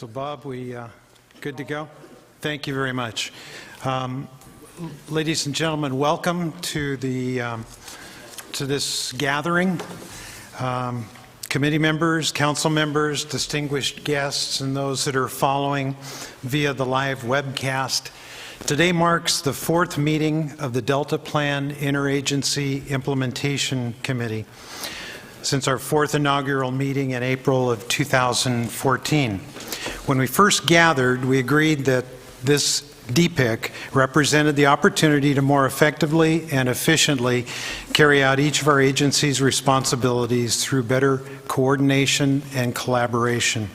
So Bob, we good to go? Thank you very much. Ladies and gentlemen, welcome to this gathering. Committee members, council members, distinguished guests, and those that are following via the live webcast. Today marks the fourth meeting of the Delta Plan Interagency Implementation Committee since our fourth inaugural meeting in April of 2014. When we first gathered, we agreed that this DPIIC represented the opportunity to more effectively and efficiently carry out each of our agency's responsibilities through better coordination and collaboration.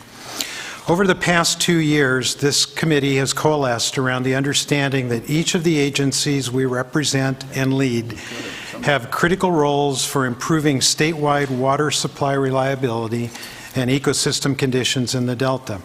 Over the past 2 years, this committee has coalesced around the understanding that each of the agencies we represent and lead have critical roles for improving statewide water supply reliability and ecosystem conditions in the Delta.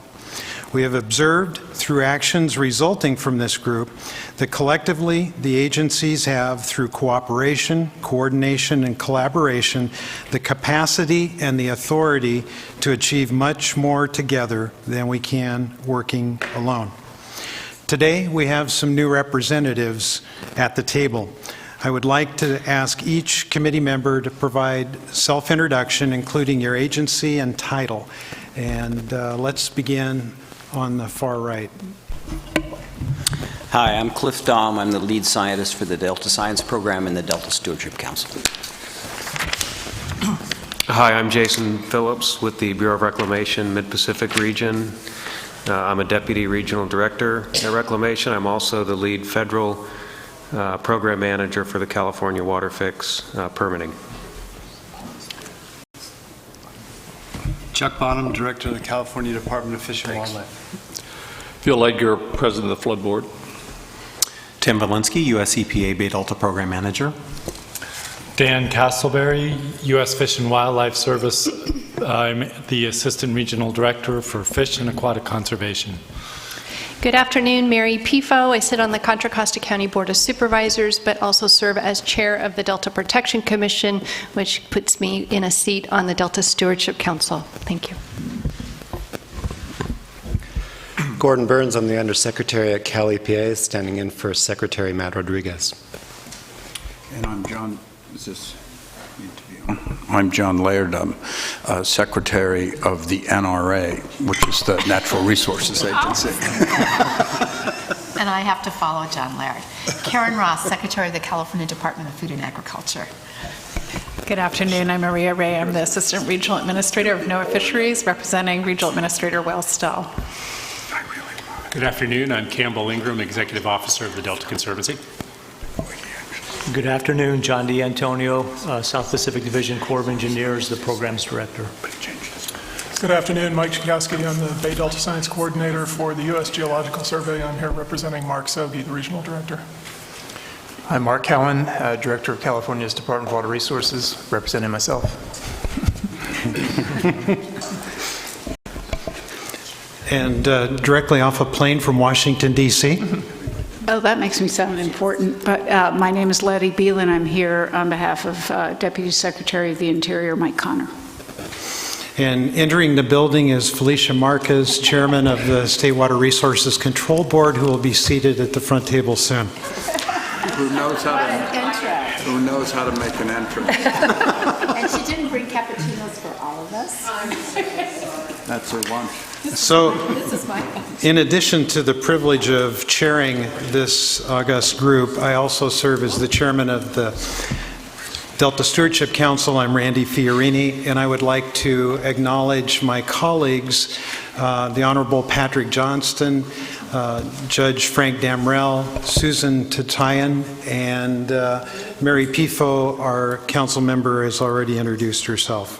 We have observed through actions resulting from this group that collectively the agencies have, through cooperation, coordination, and collaboration, the capacity and the authority to achieve much more together than we can working alone. Today, we have some new representatives at the table. I would like to ask each committee member to provide self-introduction, including your agency and title. And let's begin on the far right. Hi, I'm Cliff Dahm. I'm the lead scientist for the Delta Science Program in the Delta Stewardship Council. Hi, I'm Jason Phillips with the Bureau of Reclamation Mid-Pacific Region. I'm a Deputy Regional Director at Reclamation. I'm also the lead federal program manager for the California Water Fix permitting. Chuck Bonham, Director of the California Department of Fish and Wildlife. Phil Ledger, President of the Flood Board. Tim Valinsky, U.S. EPA Bay Delta Program Manager. Dan Castleberry, U.S. Fish and Wildlife Service. I'm the Assistant Regional Director for Fish and Aquatic Conservation. Good afternoon, Mary Pifo. I sit on the Contra Costa County Board of Supervisors, but also serve as Chair of the Delta Protection Commission, which puts me in a seat on the Delta Stewardship Council. Thank you. Gordon Burns, I'm the Undersecretary at Cal EPA, standing in for Secretary Matt Rodriguez. And I'm John, I'm John Laird. I'm Secretary of the NRA, which is the Natural Resources Agency. And I have to follow John Laird. Karen Ross, Secretary of the California Department of Food and Agriculture. Good afternoon. I'm Maria Ray. I'm the Assistant Regional Administrator of NOAA Fisheries, representing Regional Administrator Wells Stahl. Good afternoon. I'm Campbell Ingram, Executive Officer of the Delta Conservancy. Good afternoon. John D'Antonio, South Pacific Division Corps of Engineers, the Programs Director. Good afternoon. Mike Chikowski. I'm the Bay Delta Science Coordinator for the U.S. Geological Survey. I'm here representing Mark Sogi, the Regional Director. I'm Mark Cowan, Director of California's Department of Water Resources, representing myself. And directly off a plane from Washington, D.C. Oh, that makes me sound important, but my name is Letty Beelan. I'm here on behalf of Deputy Secretary of the Interior, Mike Connor. And entering the building is Felicia Marquez, Chairman of the State Water Resources Control Board, who will be seated at the front table soon. Who knows how to make an entrance. And she didn't bring cappuccinos for all of us. That's her lunch. So, in addition to the privilege of chairing this august group, I also serve as the chairman of the Delta Stewardship Council. I'm Randy Fiorini, and I would like to acknowledge my colleagues, the Honorable Patrick Johnston, Judge Frank Damrell, Susan Tatayan, and Mary Pifo, our council member, has already introduced herself.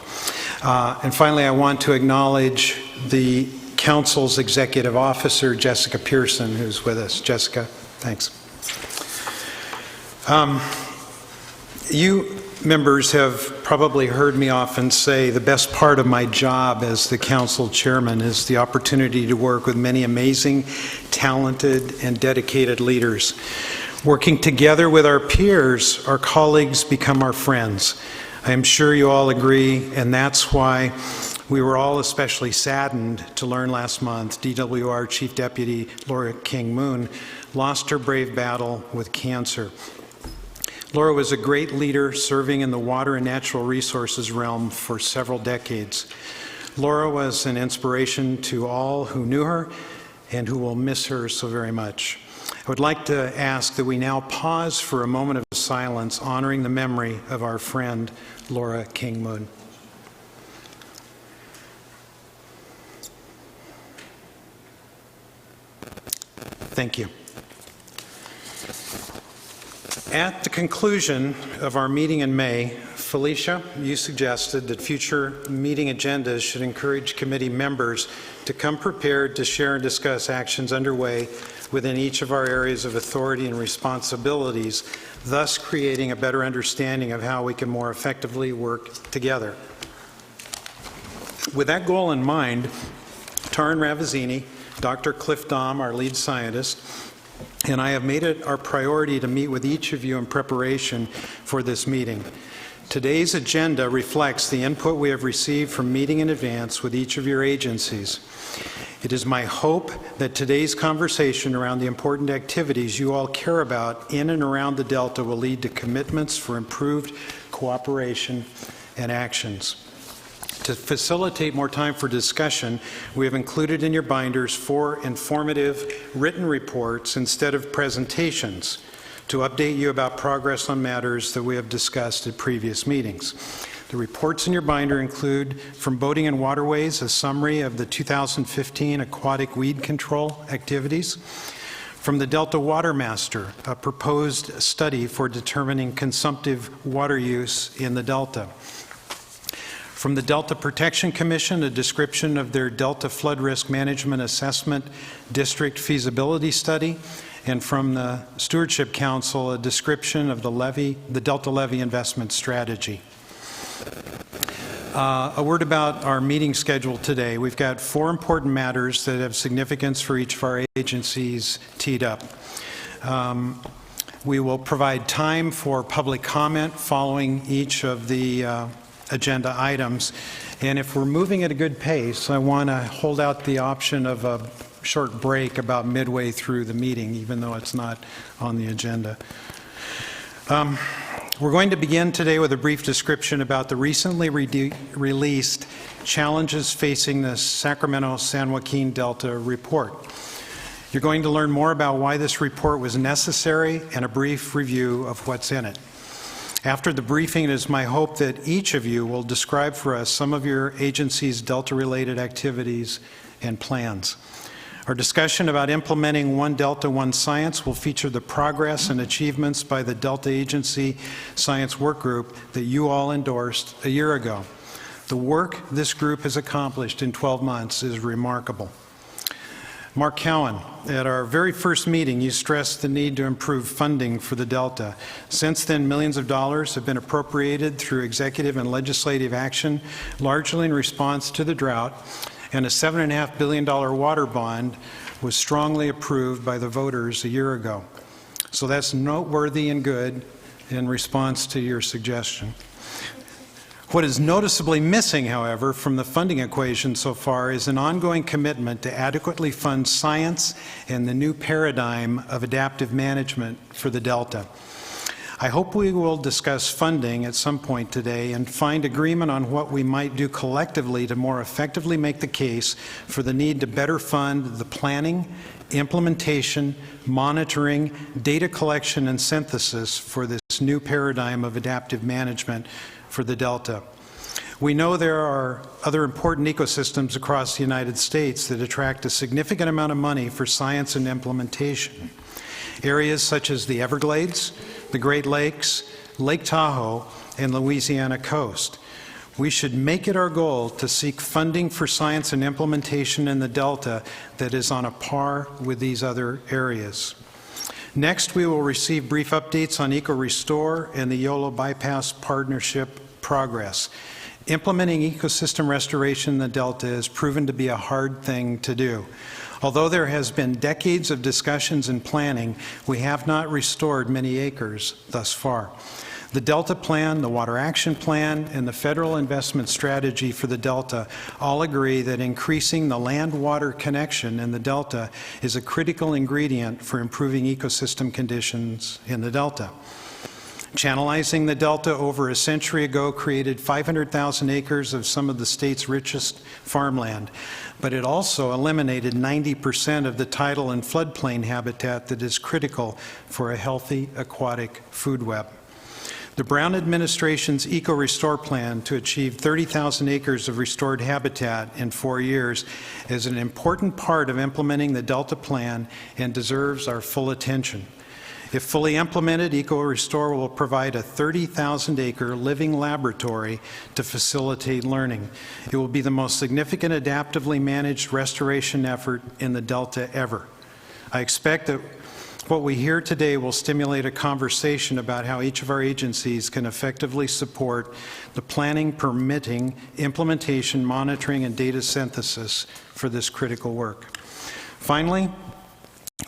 And finally, I want to acknowledge the Council's Executive Officer, Jessica Pearson, who's with us. Jessica, thanks. You members have probably heard me often say the best part of my job as the Council Chairman is the opportunity to work with many amazing, talented, and dedicated leaders. Working together with our peers, our colleagues become our friends. I am sure you all agree, and that's why We were all especially saddened to learn last month DWR Chief Deputy Laura King Moon lost her brave battle with cancer. Laura was a great leader serving in the water and natural resources realm for several decades. Laura was an inspiration to all who knew her and who will miss her so very much. I would like to ask that we now pause for a moment of silence honoring the memory of our friend Laura King Moon. Thank you. At the conclusion of our meeting in May, Felicia, you suggested that future meeting agendas should encourage committee members to come prepared to share and discuss actions underway within each of our areas of authority and responsibilities, thus creating a better understanding of how we can more effectively work together. With that goal in mind, Taryn Ravizini, Dr. Cliff Dahm, our lead scientist, and I have made it our priority to meet with each of you in preparation for this meeting. Today's agenda reflects the input we have received from meeting in advance with each of your agencies. It is my hope that today's conversation around the important activities you all care about in and around the Delta will lead to commitments for improved cooperation and actions. To facilitate more time for discussion, we have included in your binders 4 informative written reports instead of presentations to update you about progress on matters that we have discussed at previous meetings. The reports in your binder include, from Boating and Waterways, a summary of the 2015 aquatic weed control activities. From the Delta Water Master, a proposed study for determining consumptive water use in the Delta. From the Delta Protection Commission, a description of their Delta Flood Risk Management Assessment District Feasibility Study. And from the Stewardship Council, a description of the Delta Levy Investment Strategy. A word about our meeting schedule today. We've got 4 important matters that have significance for each of our agencies teed up. We will provide time for public comment following each of the agenda items. And if we're moving at a good pace, I want to hold out the option of a short break about midway through the meeting, even though it's not on the agenda. We're going to begin today with a brief description about the recently released Challenges Facing the Sacramento-San Joaquin Delta report. You're going to learn more about why this report was necessary and a brief review of what's in it. After the briefing, it is my hope that each of you will describe for us some of your agency's Delta-related activities and plans. Our discussion about implementing One Delta, One Science will feature the progress and achievements by the Delta Agency Science Work Group that you all endorsed a year ago. The work this group has accomplished in 12 months is remarkable. Mark Cowan, at our very first meeting, you stressed the need to improve funding for the Delta. Since then, millions of dollars have been appropriated through executive and legislative action, largely in response to the drought, and a $7.5 billion water bond was strongly approved by the voters a year ago. So that's noteworthy and good in response to your suggestion. What is noticeably missing, however, from the funding equation so far is an ongoing commitment to adequately fund science and the new paradigm of adaptive management for the Delta. I hope we will discuss funding at some point today and find agreement on what we might do collectively to more effectively make the case for the need to better fund the planning, implementation, monitoring, data collection, and synthesis for this new paradigm of adaptive management for the Delta. We know there are other important ecosystems across the United States that attract a significant amount of money for science and implementation. Areas such as the Everglades, the Great Lakes, Lake Tahoe, and Louisiana coast. We should make it our goal to seek funding for science and implementation in the Delta that is on a par with these other areas. Next, we will receive brief updates on EcoRestore and the YOLO Bypass Partnership progress. Implementing ecosystem restoration in the Delta has proven to be a hard thing to do. Although there has been decades of discussions and planning, we have not restored many acres thus far. The Delta Plan, the Water Action Plan, and the Federal Investment Strategy for the Delta all agree that increasing the land-water connection in the Delta is a critical ingredient for improving ecosystem conditions in the Delta. Channelizing the Delta over a century ago created 500,000 acres of some of the state's richest farmland, but it also eliminated 90% of the tidal and floodplain habitat that is critical for a healthy aquatic food web. The Brown administration's EcoRestore plan to achieve 30,000 acres of restored habitat in 4 years is an important part of implementing the Delta Plan and deserves our full attention. If fully implemented, EcoRestore will provide a 30,000-acre living laboratory to facilitate learning. It will be the most significant adaptively managed restoration effort in the Delta ever. I expect that what we hear today will stimulate a conversation about how each of our agencies can effectively support the planning, permitting, implementation, monitoring, and data synthesis for this critical work. Finally,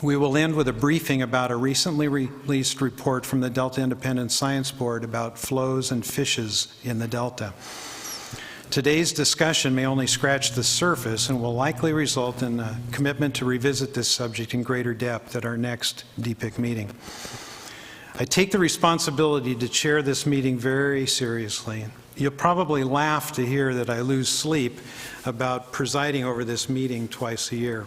we will end with a briefing about a recently released report from the Delta Independent Science Board about flows and fishes in the Delta. Today's discussion may only scratch the surface and will likely result in a commitment to revisit this subject in greater depth at our next DPIIC meeting. I take the responsibility to chair this meeting very seriously. You'll probably laugh to hear that I lose sleep about presiding over this meeting twice a year.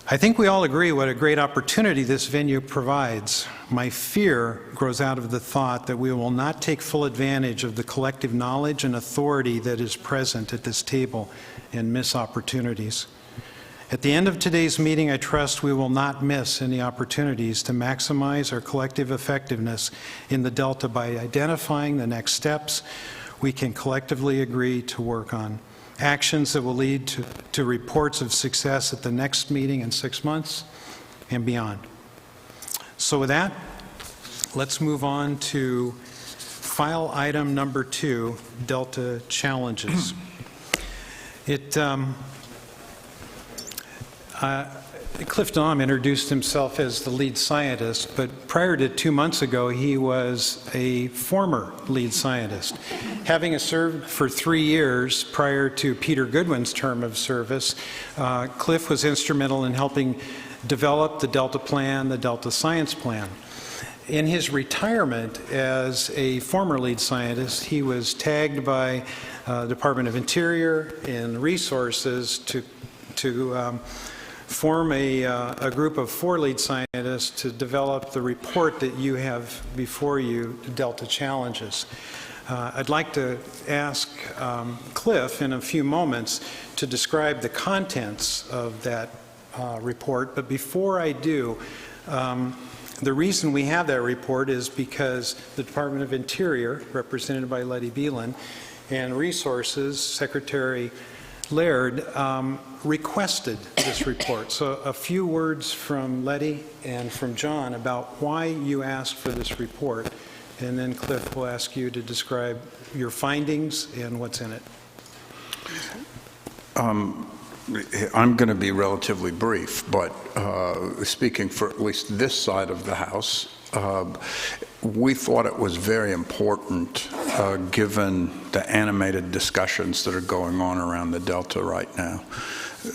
I think we all agree what a great opportunity this venue provides. My fear grows out of the thought that we will not take full advantage of the collective knowledge and authority that is present at this table and miss opportunities. At the end of today's meeting, I trust we will not miss any opportunities to maximize our collective effectiveness in the Delta by identifying the next steps we can collectively agree to work on. Actions that will lead to reports of success at the next meeting in 6 months and beyond. So with that, let's move on to file item number 2, Delta Challenges. Cliff Dahm introduced himself as the lead scientist, but prior to 2 months ago, he was a former lead scientist. Having served for 3 years prior to Peter Goodwin's term of service, Cliff was instrumental in helping develop the Delta Plan, the Delta Science Plan. In his retirement as a former lead scientist, he was tagged by Department of Interior and Resources to form a group of 4 lead scientists to develop the report that you have before you, Delta Challenges. I'd like to ask Cliff in a few moments to describe the contents of that report, but before I do, the reason we have that report is because the Department of Interior, represented by Letty Beelan, and Resources, Secretary Laird, requested this report. So a few words from Letty and from John about why you asked for this report, and then Cliff will ask you to describe your findings and what's in it. I'm going to be relatively brief, but speaking for at least this side of the House, we thought it was very important, given the animated discussions that are going on around the Delta right now,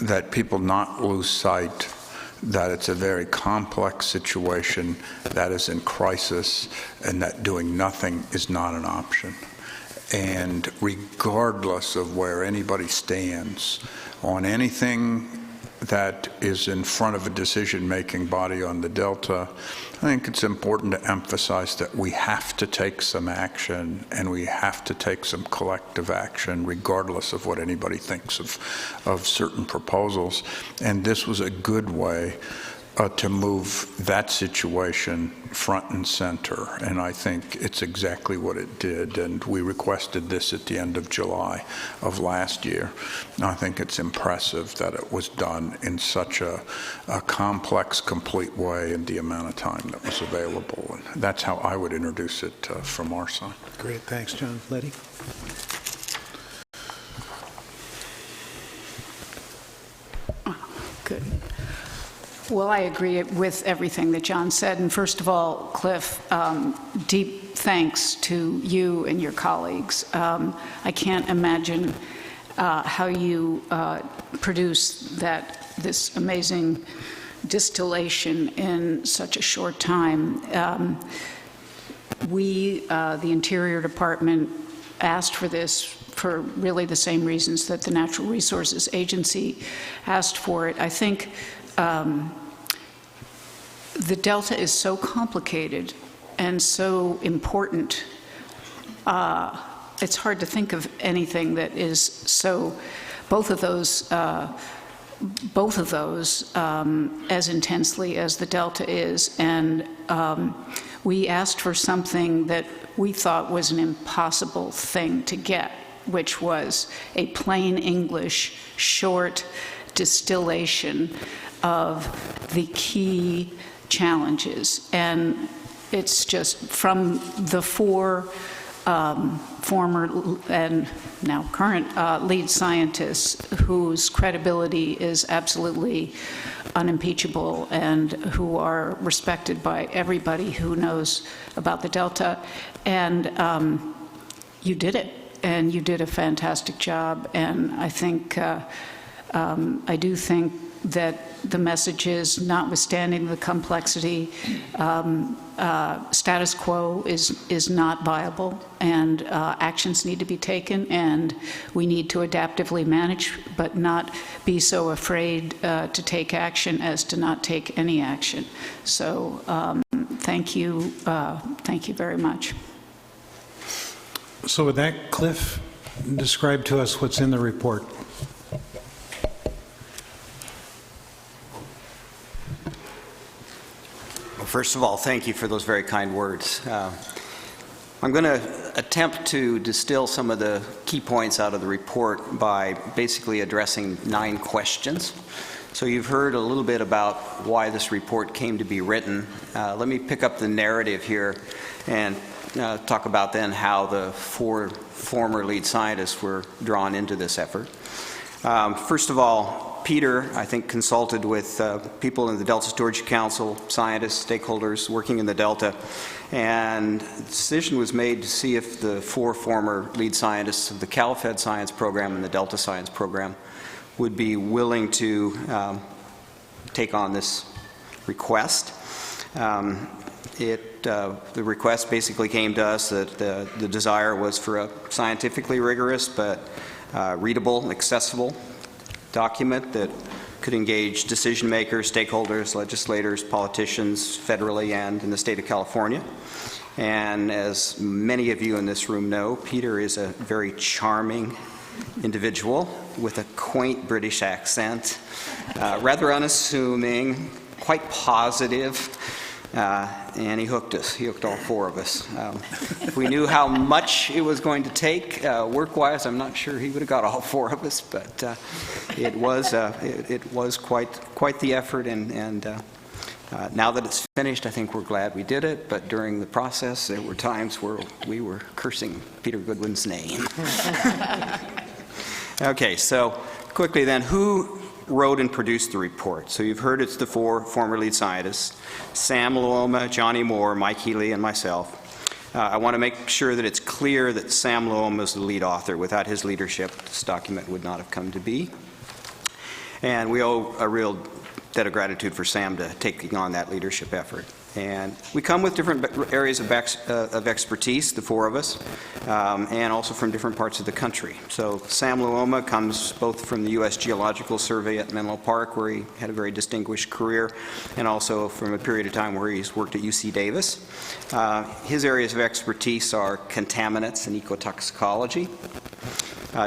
that people not lose sight that it's a very complex situation that is in crisis and that doing nothing is not an option. And regardless of where anybody stands on anything that is in front of a decision-making body on the Delta, I think it's important to emphasize that we have to take some action, and we have to take some collective action regardless of what anybody thinks of certain proposals. And this was a good way to move that situation front and center, and I think it's exactly what it did. And we requested this at the end of July of last year. And I think it's impressive that it was done in such a complex, complete way in the amount of time that was available. And that's how I would introduce it from our side. Great, thanks, John. Letty? Good. Well, I agree with everything that John said. And first of all, Cliff, deep thanks to you and your colleagues. I can't imagine how you produce this amazing distillation in such a short time. We, the Interior Department, asked for this for really the same reasons that the Natural Resources Agency asked for it. I think the Delta is so complicated and so important. It's hard to think of anything that is so, both of those as intensely as the Delta is. And we asked for something that we thought was an impossible thing to get, which was a plain English, short distillation of the key challenges. And it's just from the four former and now current lead scientists whose credibility is absolutely unimpeachable and who are respected by everybody who knows about the Delta. And you did it, and you did a fantastic job. And I think, I do think that the message is, notwithstanding the complexity, status quo is not viable, and actions need to be taken, and we need to adaptively manage, but not be so afraid to take action as to not take any action. So thank you very much. So with that, Cliff, describe to us what's in the report. First of all, thank you for those very kind words. I'm going to attempt to distill some of the key points out of the report by basically addressing 9 questions. So you've heard a little bit about why this report came to be written. Let me pick up the narrative here and talk about then how the 4 former lead scientists were drawn into this effort. First of all, Peter, I think, consulted with people in the Delta Stewardship Council, scientists, stakeholders working in the Delta, and the decision was made to see if the 4 former lead scientists of the CalFed Science Program and the Delta Science Program would be willing to take on this request. The request basically came to us that the desire was for a scientifically rigorous but readable, accessible document that could engage decision makers, stakeholders, legislators, politicians, federally and in the state of California. And as many of you in this room know, Peter is a very charming individual with a quaint British accent, rather unassuming, quite positive, and he hooked us. He hooked all 4 of us. If we knew how much it was going to take work-wise, I'm not sure he would have got all 4 of us, but it was quite the effort, and now that it's finished, I think we're glad we did it, but during the process, there were times where we were cursing Peter Goodwin's name. Okay, so quickly then, who wrote and produced the report? So you've heard it's the 4 former lead scientists, Sam Luoma, Johnny Moore, Mike Healy, and myself. I want to make sure that it's clear that Sam Luoma is the lead author. Without his leadership, this document would not have come to be. And we owe a real debt of gratitude for Sam to taking on that leadership effort. And we come with different areas of expertise, the 4 of us, and also from different parts of the country. So Sam Luoma comes both from the U.S. Geological Survey at Menlo Park, where he had a very distinguished career, and also from a period of time where he's worked at UC Davis. His areas of expertise are contaminants and ecotoxicology.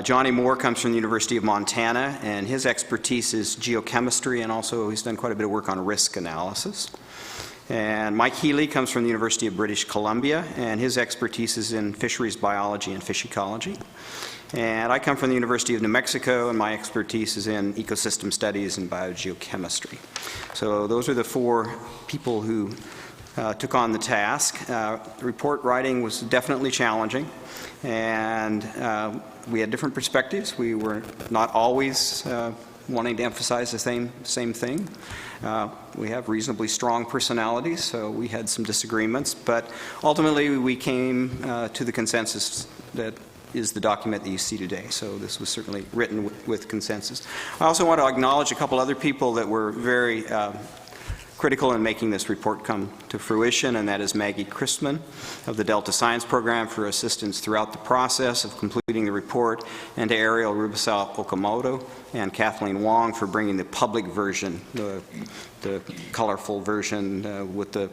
Johnny Moore comes from the University of Montana, and his expertise is geochemistry, and also he's done quite a bit of work on risk analysis. And Mike Healy comes from the University of British Columbia, and his expertise is in fisheries biology and fish ecology. And I come from the University of New Mexico, and my expertise is in ecosystem studies and biogeochemistry. So those are the 4 people who took on the task. Report writing was definitely challenging, and we had different perspectives. We were not always wanting to emphasize the same thing. We have reasonably strong personalities, so we had some disagreements, but ultimately we came to the consensus that is the document that you see today. So this was certainly written with consensus. I also want to acknowledge a couple other people that were very critical in making this report come to fruition, and that is Maggie Christman of the Delta Science Program for assistance throughout the process of completing the report, and to Ariel Rubisal Okamoto and Kathleen Wong for bringing the public version, the colorful version with the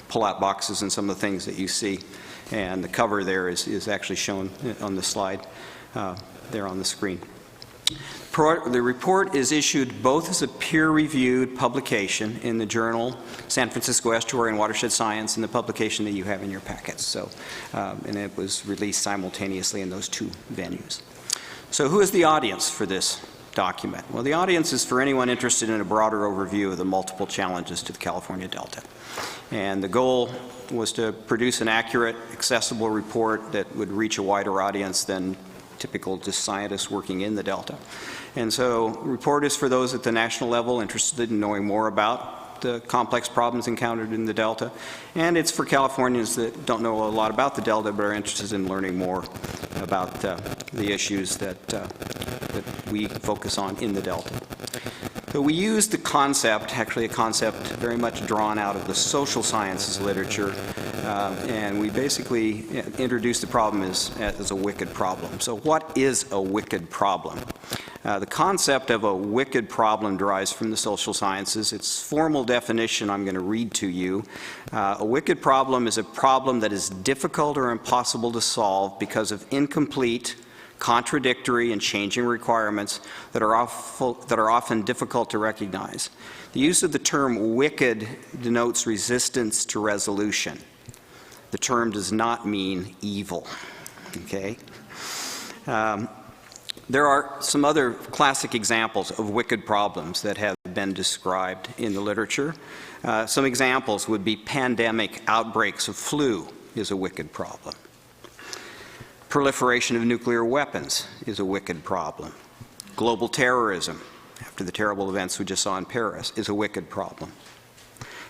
pull-out boxes and some of the things that you see. And the cover there is actually shown on the slide there on the screen. The report is issued both as a peer-reviewed publication in the journal San Francisco Estuary and Watershed Science and the publication that you have in your packets. So, and it was released simultaneously in those two venues. So who is the audience for this document? Well, the audience is for anyone interested in a broader overview of the multiple challenges to the California Delta. And the goal was to produce an accurate, accessible report that would reach a wider audience than typical just scientists working in the Delta. And so the report is for those at the national level interested in knowing more about the complex problems encountered in the Delta, and it's for Californians that don't know a lot about the Delta but are interested in learning more about the issues that we focus on in the Delta. So we used the concept, actually a concept very much drawn out of the social sciences literature, and we basically introduced the problem as a wicked problem. So what is a wicked problem? The concept of a wicked problem derives from the social sciences. Its formal definition I'm going to read to you. A wicked problem is a problem that is difficult or impossible to solve because of incomplete, contradictory, and changing requirements that are often difficult to recognize. The use of the term wicked denotes resistance to resolution. The term does not mean evil. Okay? There are some other classic examples of wicked problems that have been described in the literature. Some examples would be pandemic outbreaks of flu is a wicked problem. Proliferation of nuclear weapons is a wicked problem. Global terrorism, after the terrible events we just saw in Paris, is a wicked problem.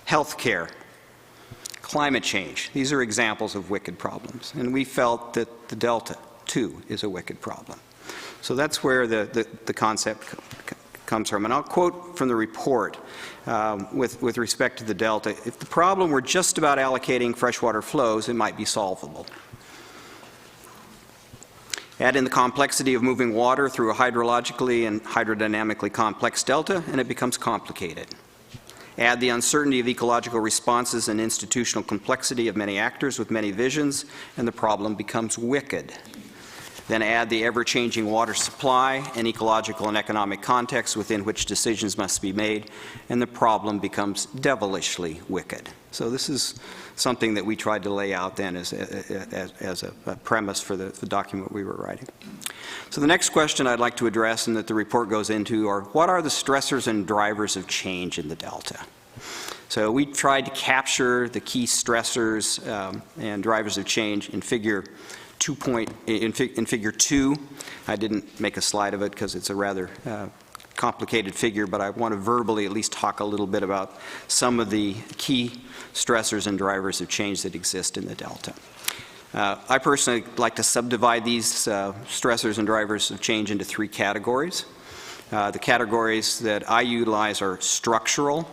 Healthcare, climate change, these are examples of wicked problems. And we felt that the Delta, too, is a wicked problem. So that's where the concept comes from. And I'll quote from the report with respect to the Delta. If the problem were just about allocating freshwater flows, it might be solvable. Add in the complexity of moving water through a hydrologically and hydrodynamically complex delta, and it becomes complicated. Add the uncertainty of ecological responses and institutional complexity of many actors with many visions, and the problem becomes wicked. Then add the ever-changing water supply and ecological and economic context within which decisions must be made, and the problem becomes devilishly wicked. So this is something that we tried to lay out then as a premise for the document we were writing. So the next question I'd like to address and that the report goes into are, what are the stressors and drivers of change in the Delta? So we tried to capture the key stressors and drivers of change in figure 2. I didn't make a slide of it because it's a rather complicated figure, but I want to verbally at least talk a little bit about some of the key stressors and drivers of change that exist in the Delta. I personally like to subdivide these stressors and drivers of change into 3 categories. The categories that I utilize are structural,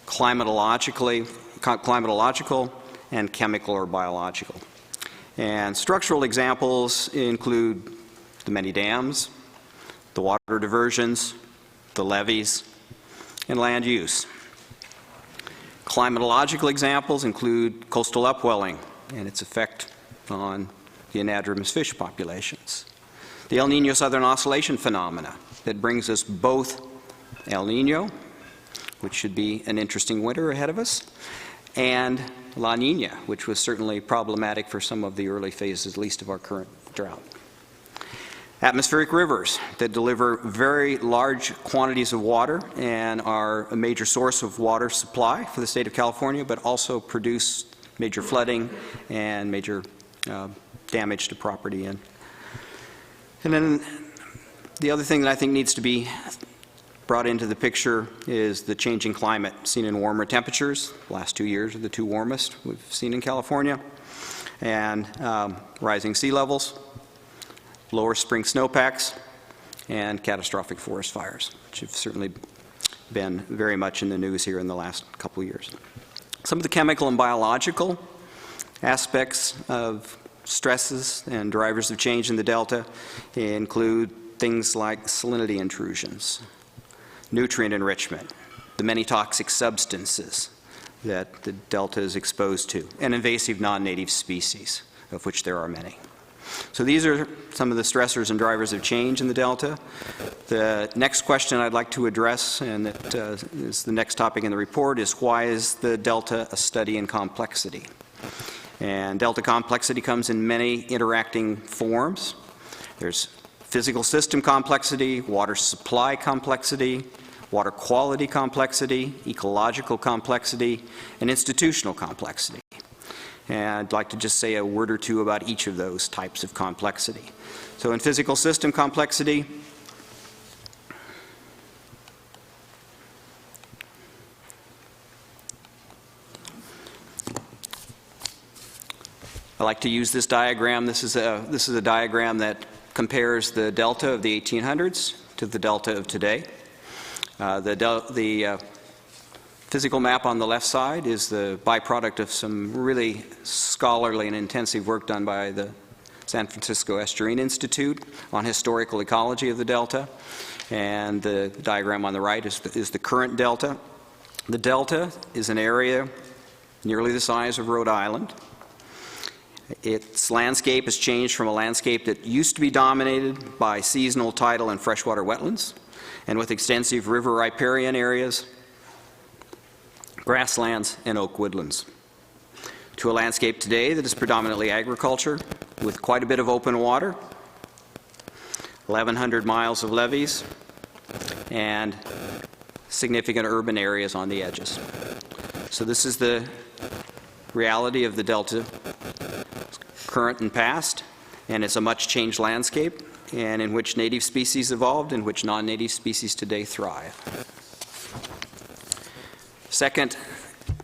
climatological, and chemical or biological. And structural examples include the many dams, the water diversions, the levees, and land use. Climatological examples include coastal upwelling and its effect on the anadromous fish populations. The El Niño Southern Oscillation phenomena that brings us both El Niño, which should be an interesting winter ahead of us, and La Niña, which was certainly problematic for some of the early phases, at least of our current drought. Atmospheric rivers that deliver very large quantities of water and are a major source of water supply for the state of California, but also produce major flooding and major damage to property. And then The other thing that I think needs to be brought into the picture is the changing climate seen in warmer temperatures. The last 2 years are the 2 warmest we've seen in California. And rising sea levels, lower spring snowpacks, and catastrophic forest fires, which have certainly been very much in the news here in the last couple of years. Some of the chemical and biological aspects of stresses and drivers of change in the Delta include things like salinity intrusions, nutrient enrichment, the many toxic substances that the Delta is exposed to, and invasive non-native species, of which there are many. So these are some of the stressors and drivers of change in the Delta. The next question I'd like to address, and that is the next topic in the report, is why is the Delta a study in complexity? And Delta complexity comes in many interacting forms. There's physical system complexity, water supply complexity, water quality complexity, ecological complexity, and institutional complexity. And I'd like to just say a word or two about each of those types of complexity. So in physical system complexity, I like to use this diagram. This is a diagram that compares the Delta of the 1800s to the Delta of today. The physical map on the left side is the byproduct of some really scholarly and intensive work done by the San Francisco Estuarine Institute on historical ecology of the Delta. And the diagram on the right is the current Delta. The Delta is an area nearly the size of Rhode Island. Its landscape has changed from a landscape that used to be dominated by seasonal tidal and freshwater wetlands, and with extensive river riparian areas, grasslands, and oak woodlands, to a landscape today that is predominantly agriculture, with quite a bit of open water, 1,100 miles of levees, and significant urban areas on the edges. So this is the reality of the Delta, current and past, and it's a much changed landscape, and in which native species evolved, in which non-native species today thrive. Second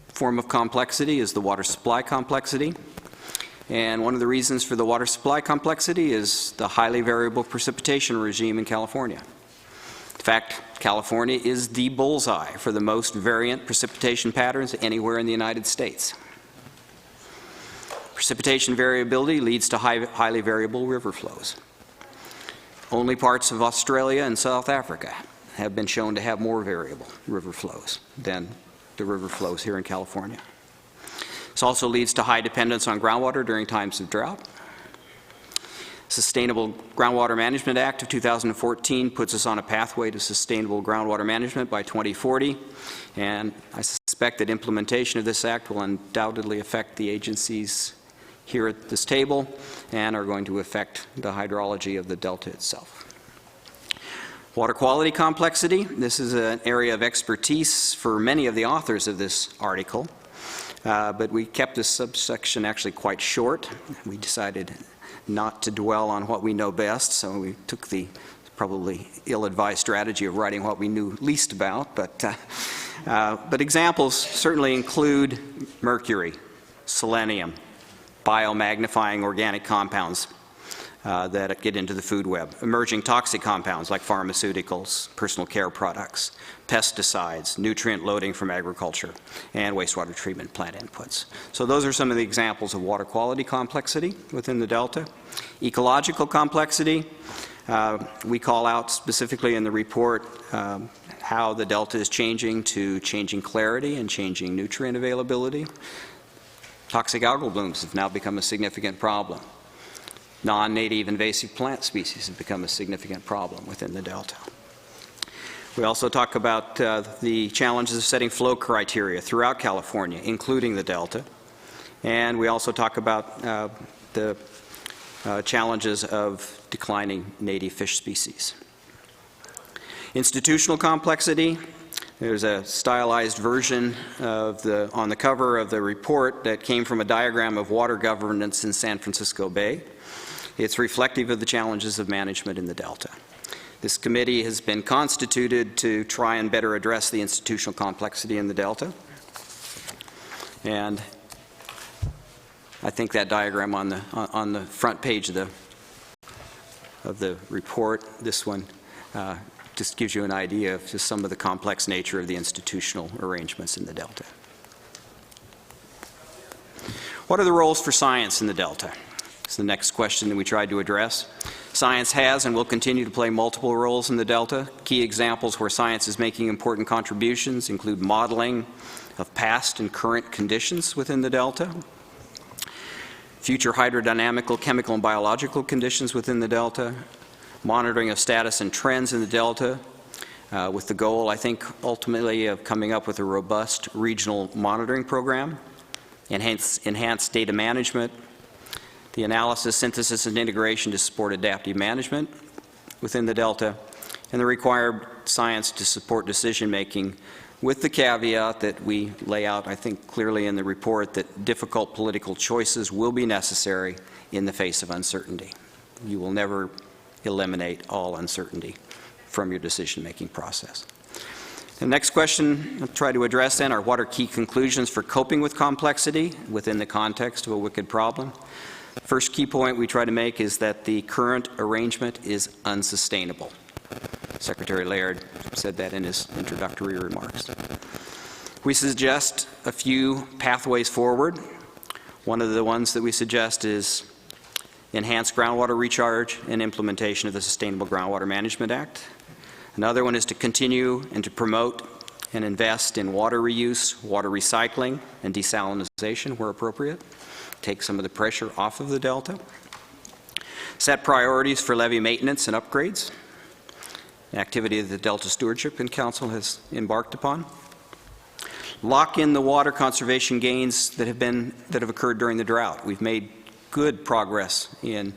form of complexity is the water supply complexity. And one of the reasons for the water supply complexity is the highly variable precipitation regime in California. In fact, California is the bullseye for the most variant precipitation patterns anywhere in the United States. Precipitation variability leads to highly variable river flows. Only parts of Australia and South Africa have been shown to have more variable river flows than the river flows here in California. This also leads to high dependence on groundwater during times of drought. Sustainable Groundwater Management Act of 2014 puts us on a pathway to sustainable groundwater management by 2040, and I suspect that implementation of this act will undoubtedly affect the agencies here at this table and are going to affect the hydrology of the Delta itself. Water quality complexity. This is an area of expertise for many of the authors of this article, but we kept this subsection actually quite short. We decided not to dwell on what we know best, so we took the probably ill-advised strategy of writing what we knew least about, but examples certainly include mercury, selenium, biomagnifying organic compounds that get into the food web, emerging toxic compounds like pharmaceuticals, personal care products, pesticides, nutrient loading from agriculture, and wastewater treatment plant inputs. So those are some of the examples of water quality complexity within the Delta. Ecological complexity, we call out specifically in the report how the Delta is changing to changing clarity and changing nutrient availability. Toxic algal blooms have now become a significant problem. Non-native invasive plant species have become a significant problem within the Delta. We also talk about the challenges of setting flow criteria throughout California, including the Delta. And we also talk about the challenges of declining native fish species. Institutional complexity. There's a stylized version of on the cover of the report that came from a diagram of water governance in San Francisco Bay. It's reflective of the challenges of management in the Delta. This committee has been constituted to try and better address the institutional complexity in the Delta. And I think that diagram on the front page of the report, this one, just gives you an idea of just some of the complex nature of the institutional arrangements in the Delta. What are the roles for science in the Delta? It's the next question that we tried to address. Science has and will continue to play multiple roles in the Delta. Key examples where science is making important contributions include modeling of past and current conditions within the Delta, future hydrodynamical, chemical, and biological conditions within the Delta, monitoring of status and trends in the Delta, with the goal, I think, ultimately of coming up with a robust regional monitoring program, enhanced data management, the analysis, synthesis, and integration to support adaptive management within the Delta, and the required science to support decision-making, with the caveat that we lay out, I think, clearly in the report that difficult political choices will be necessary in the face of uncertainty. You will never eliminate all uncertainty from your decision-making process. The next question I'll try to address then are what are key conclusions for coping with complexity within the context of a wicked problem? First key point we try to make is that the current arrangement is unsustainable. Secretary Laird said that in his introductory remarks. We suggest a few pathways forward. One of the ones that we suggest is enhanced groundwater recharge and implementation of the Sustainable Groundwater Management Act. Another one is to continue and to promote and invest in water reuse, water recycling, and desalinization where appropriate. Take some of the pressure off of the Delta. Set priorities for levee maintenance and upgrades, an activity that the Delta Stewardship and Council has embarked upon. Lock in the water conservation gains that have occurred during the drought. We've made good progress in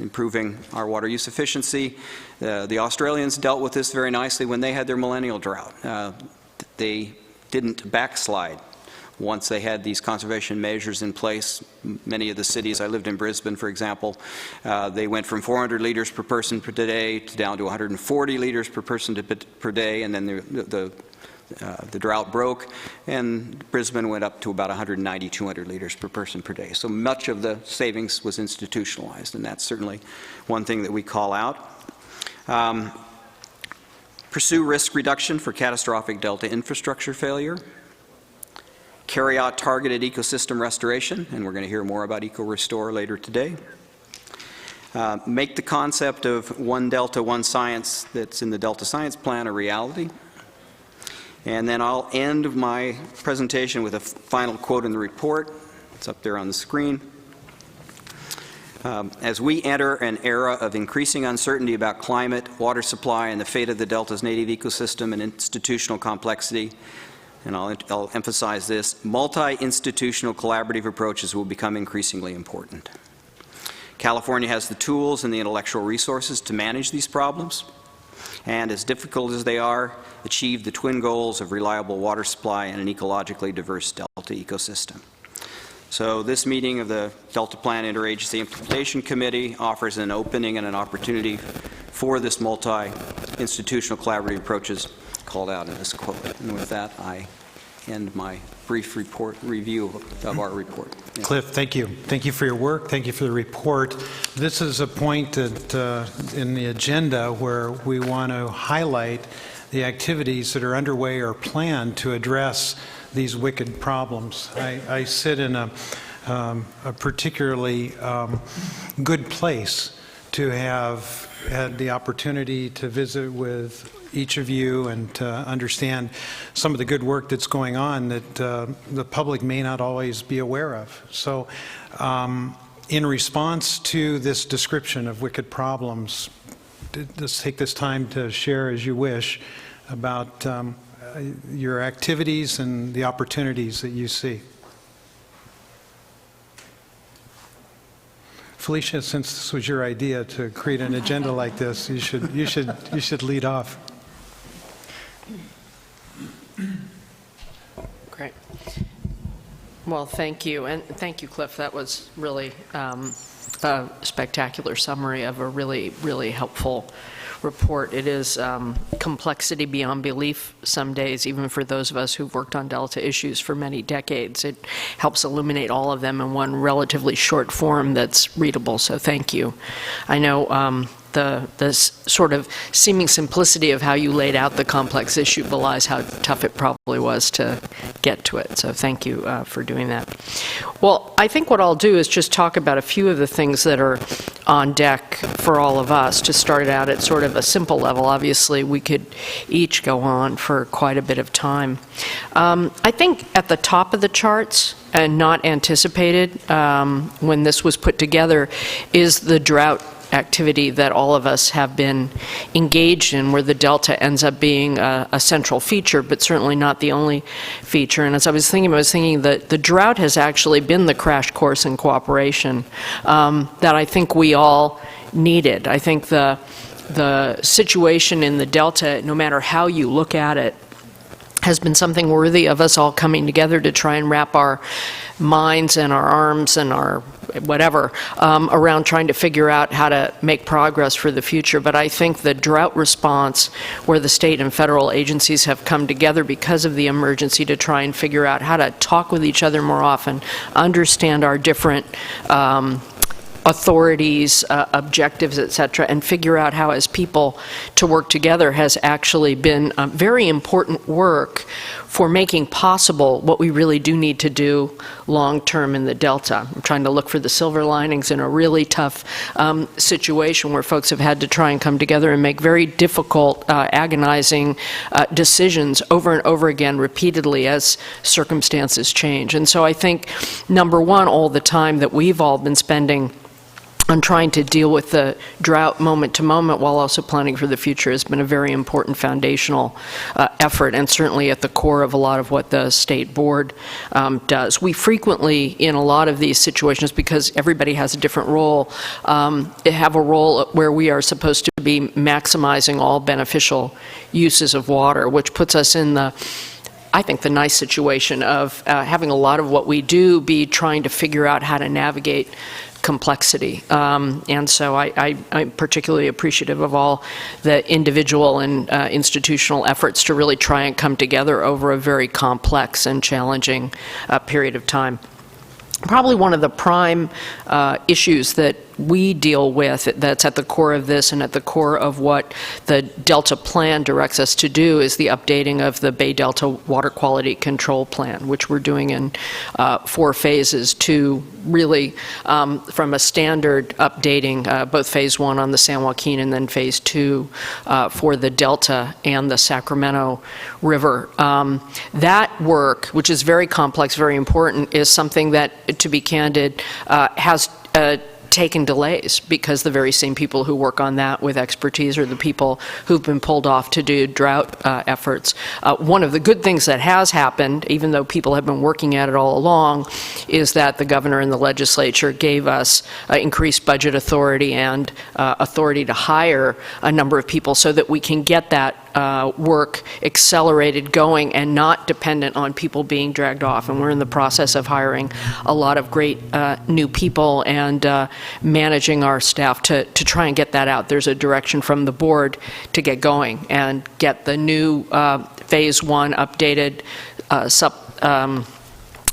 improving our water use efficiency. The Australians dealt with this very nicely when they had their millennial drought. They didn't backslide once they had these conservation measures in place. Many of the cities, I lived in Brisbane, for example, they went from 400 liters per person per day to down to 140 liters per person per day, and then the drought broke, and Brisbane went up to about 190, 200 liters per person per day. So much of the savings was institutionalized, and that's certainly one thing that we call out. Pursue risk reduction for catastrophic Delta infrastructure failure. Carry out targeted ecosystem restoration, and we're going to hear more about EcoRestore later today. Make the concept of one Delta, one science that's in the Delta Science Plan a reality. And then I'll end my presentation with a final quote in the report. It's up there on the screen. As we enter an era of increasing uncertainty about climate, water supply, and the fate of the Delta's native ecosystem and institutional complexity, and I'll emphasize this, multi-institutional collaborative approaches will become increasingly important. California has the tools and the intellectual resources to manage these problems, and as difficult as they are, achieve the twin goals of reliable water supply and an ecologically diverse Delta ecosystem. So this meeting of the Delta Plan Interagency Implementation Committee offers an opening and an opportunity for this multi-institutional collaborative approaches called out in this quote. And with that, I end my brief review of our report. Yeah. Cliff, thank you. Thank you for your work. Thank you for the report. This is a point that, in the agenda where we want to highlight the activities that are underway or planned to address these wicked problems. I sit in a particularly good place to have had the opportunity to visit with each of you and to understand some of the good work that's going on that the public may not always be aware of. So in response to this description of wicked problems, just take this time to share as you wish about your activities and the opportunities that you see. Felicia, since this was your idea to create an agenda like this, you should lead off. Great. Well, thank you, and thank you, Cliff. That was really a spectacular summary of a really, really helpful report. It is complexity beyond belief some days, even for those of us who've worked on Delta issues for many decades. It helps illuminate all of them in one relatively short form that's readable, so thank you. I know the sort of seeming simplicity of how you laid out the complex issue belies how tough it probably was to get to it. So thank you for doing that. Well, I think what I'll do is just talk about a few of the things that are on deck for all of us. To start it out at sort of a simple level, obviously we could each go on for quite a bit of time. I think at the top of the charts, and not anticipated when this was put together, is the drought activity that all of us have been engaged in, where the Delta ends up being a central feature, but certainly not the only feature. And as I was thinking that the drought has actually been the crash course in cooperation that I think we all needed. I think the situation in the Delta, no matter how you look at it, has been something worthy of us all coming together to try and wrap our minds and our arms and our whatever around trying to figure out how to make progress for the future. But I think the drought response, where the state and federal agencies have come together because of the emergency to try and figure out how to talk with each other more often, understand our different authorities, objectives, et cetera, and figure out how as people to work together, has actually been very important work for making possible what we really do need to do long-term in the Delta. I'm trying to look for the silver linings in a really tough situation where folks have had to try and come together and make very difficult, agonizing decisions over and over again repeatedly as circumstances change. And so I think, number one, all the time that we've all been spending on trying to deal with the drought moment to moment while also planning for the future has been a very important foundational effort, and certainly at the core of a lot of what the state board does. We frequently, in a lot of these situations, because everybody has a different role, have a role where we are supposed to be maximizing all beneficial uses of water, which puts us in the, I think, the nice situation of having a lot of what we do be trying to figure out how to navigate complexity. And so I'm particularly appreciative of all the individual and institutional efforts to really try and come together over a very complex and challenging period of time. Probably one of the prime issues that we deal with that's at the core of this and at the core of what the Delta Plan directs us to do is the updating of the Bay Delta Water Quality Control Plan, which we're doing in 4 phases to really, from a standard updating, both phase 1 on the San Joaquin and then phase 2 for the Delta and the Sacramento River. That work, which is very complex, very important, is something that, to be candid, has taken delays because the very same people who work on that with expertise are the people who've been pulled off to do drought efforts. One of the good things that has happened, even though people have been working at it all along, is that the governor and the legislature gave us increased budget authority and authority to hire a number of people so that we can get that work accelerated going and not dependent on people being dragged off. And we're in the process of hiring a lot of great new people and managing our staff to try and get that out. There's a direction from the board to get going and get the new phase 1 updated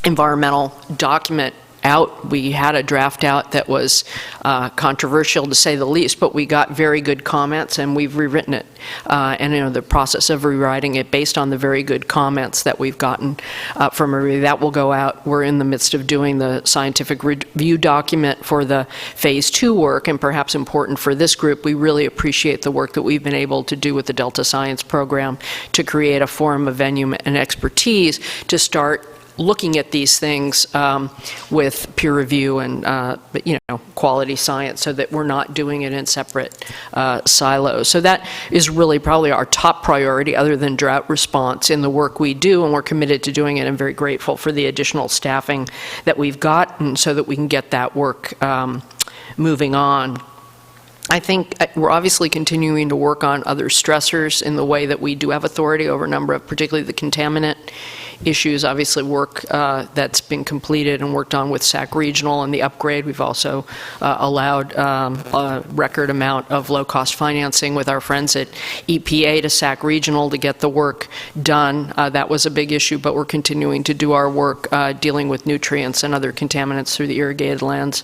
environmental document out. We had a draft out that was controversial to say the least, but we got very good comments and we've rewritten it. And in the process of rewriting it based on the very good comments that we've gotten from everybody, that will go out. We're in the midst of doing the scientific review document for the phase 2 work, and perhaps important for this group, we really appreciate the work that we've been able to do with the Delta Science Program to create a forum of venue and expertise to start looking at these things with peer review and quality science, so that we're not doing it in separate silos. So that is really probably our top priority, other than drought response, in the work we do, and we're committed to doing it. I'm very grateful for the additional staffing that we've gotten so that we can get that work moving on. I think we're obviously continuing to work on other stressors in the way that we do have authority over a number of, particularly the contaminant issues. Obviously, work that's been completed and worked on with Sac Regional and the upgrade. We've also allowed a record amount of low-cost financing with our friends at EPA to Sac Regional to get the work done. That was a big issue, but we're continuing to do our work dealing with nutrients and other contaminants through the Irrigated Lands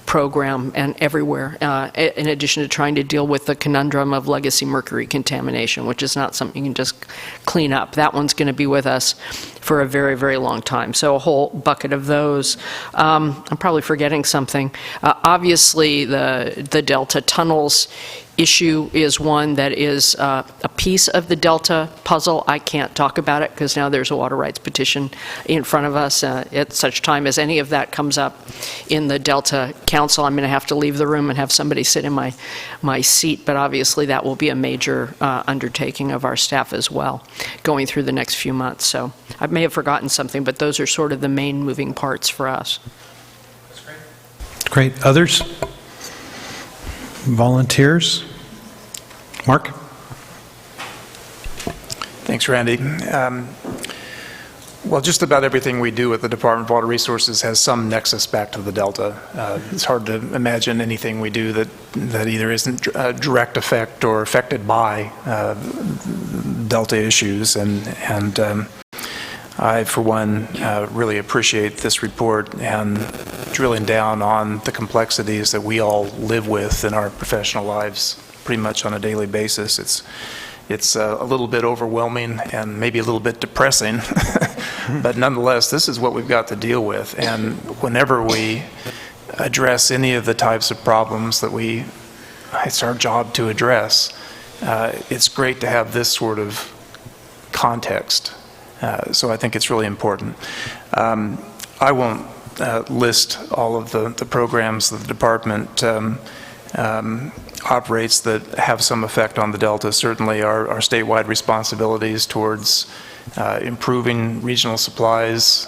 program and everywhere, in addition to trying to deal with the conundrum of legacy mercury contamination, which is not something you can just clean up. That one's going to be with us for a very, very long time. So a whole bucket of those. I'm probably forgetting something. Obviously, the Delta tunnels issue is one that is a piece of the Delta puzzle. I can't talk about it because now there's a water rights petition in front of us. At such time as any of that comes up in the Delta Council, I'm going to have to leave the room and have somebody sit in my seat, but obviously that will be a major undertaking of our staff as well going through the next few months. So I may have forgotten something, but those are sort of the main moving parts for us. Great. Others? Volunteers? Mark? Thanks, Randy. Well, just about everything we do at the Department of Water Resources has some nexus back to the Delta. It's hard to imagine anything we do that either isn't a direct effect or affected by Delta issues. And I, for one, really appreciate this report and drilling down on the complexities that we all live with in our professional lives pretty much on a daily basis. It's a little bit overwhelming and maybe a little bit depressing, but nonetheless, this is what we've got to deal with. And whenever we address any of the types of problems that it's our job to address, it's great to have this sort of context. So I think it's really important. I won't list all of the programs that the department operates that have some effect on the Delta. Certainly our statewide responsibilities towards improving regional supplies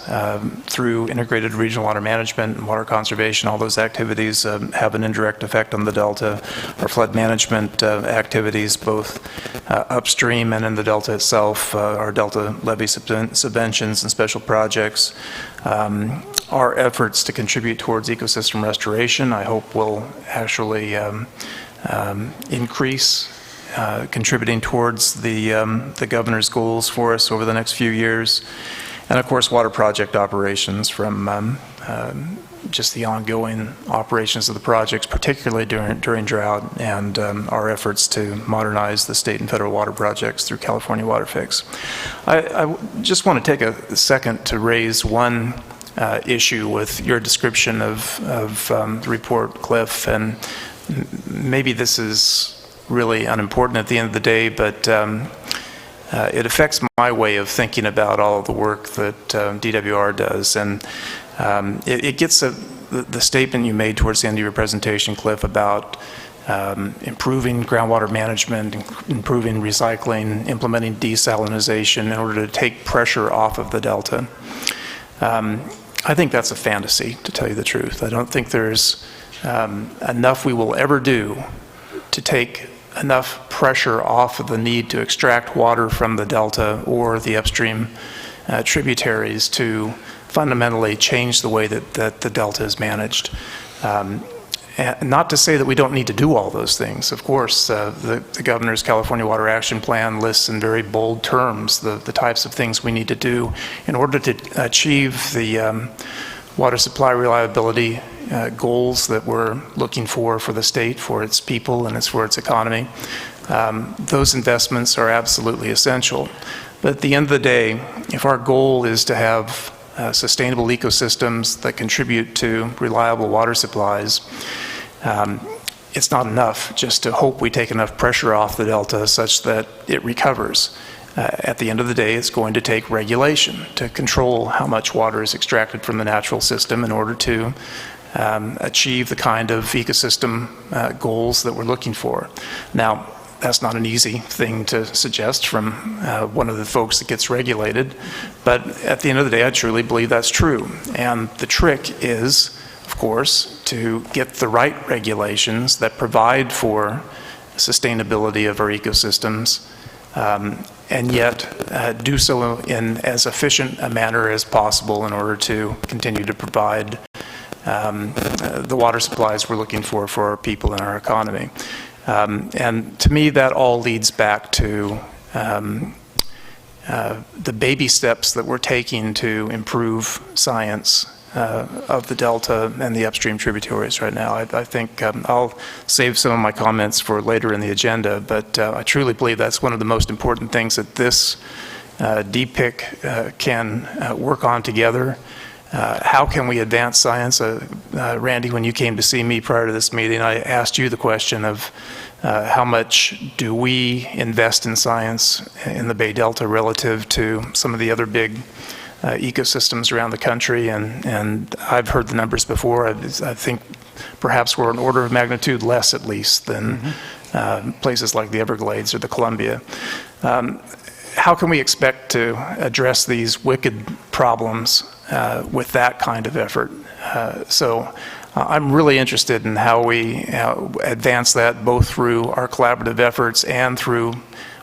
through integrated regional water management and water conservation, all those activities have an indirect effect on the Delta. Our flood management activities, both upstream and in the Delta itself, our Delta levy subventions and special projects, our efforts to contribute towards ecosystem restoration, I hope will actually increase contributing towards the governor's goals for us over the next few years. And of course, water project operations from just the ongoing operations of the projects, particularly during drought, and our efforts to modernize the state and federal water projects through California Water Fix. I just want to take a second to raise one issue with your description of the report, Cliff, and maybe this is really unimportant at the end of the day, but it affects my way of thinking about all of the work that DWR does. And it gets the statement you made towards the end of your presentation, Cliff, about improving groundwater management, improving recycling, implementing desalinization in order to take pressure off of the Delta. I think that's a fantasy, to tell you the truth. I don't think there's enough we will ever do to take enough pressure off of the need to extract water from the Delta or the upstream tributaries to fundamentally change the way that the Delta is managed. And not to say that we don't need to do all those things. Of course, the governor's California Water Action Plan lists in very bold terms the types of things we need to do in order to achieve the water supply reliability goals that we're looking for the state, for its people, and for its economy. Those investments are absolutely essential. But at the end of the day, if our goal is to have sustainable ecosystems that contribute to reliable water supplies, it's not enough just to hope we take enough pressure off the Delta such that it recovers. At the end of the day, it's going to take regulation to control how much water is extracted from the natural system in order to achieve the kind of ecosystem goals that we're looking for. Now, that's not an easy thing to suggest from one of the folks that gets regulated, but at the end of the day, I truly believe that's true. And the trick is, of course, to get the right regulations that provide for sustainability of our ecosystems and yet do so in as efficient a manner as possible in order to continue to provide the water supplies we're looking for our people and our economy. And to me, that all leads back to the baby steps that we're taking to improve science of the Delta and the upstream tributaries right now. I think I'll save some of my comments for later in the agenda, but I truly believe that's one of the most important things that this DPIIC can work on together. How can we advance science? Randy, when you came to see me prior to this meeting, I asked you the question of how much do we invest in science in the Bay Delta relative to some of the other big ecosystems around the country, and I've heard the numbers before. I think perhaps we're an order of magnitude less, at least, than places like the Everglades or the Columbia. How can we expect to address these wicked problems with that kind of effort? So I'm really interested in how we advance that, both through our collaborative efforts and through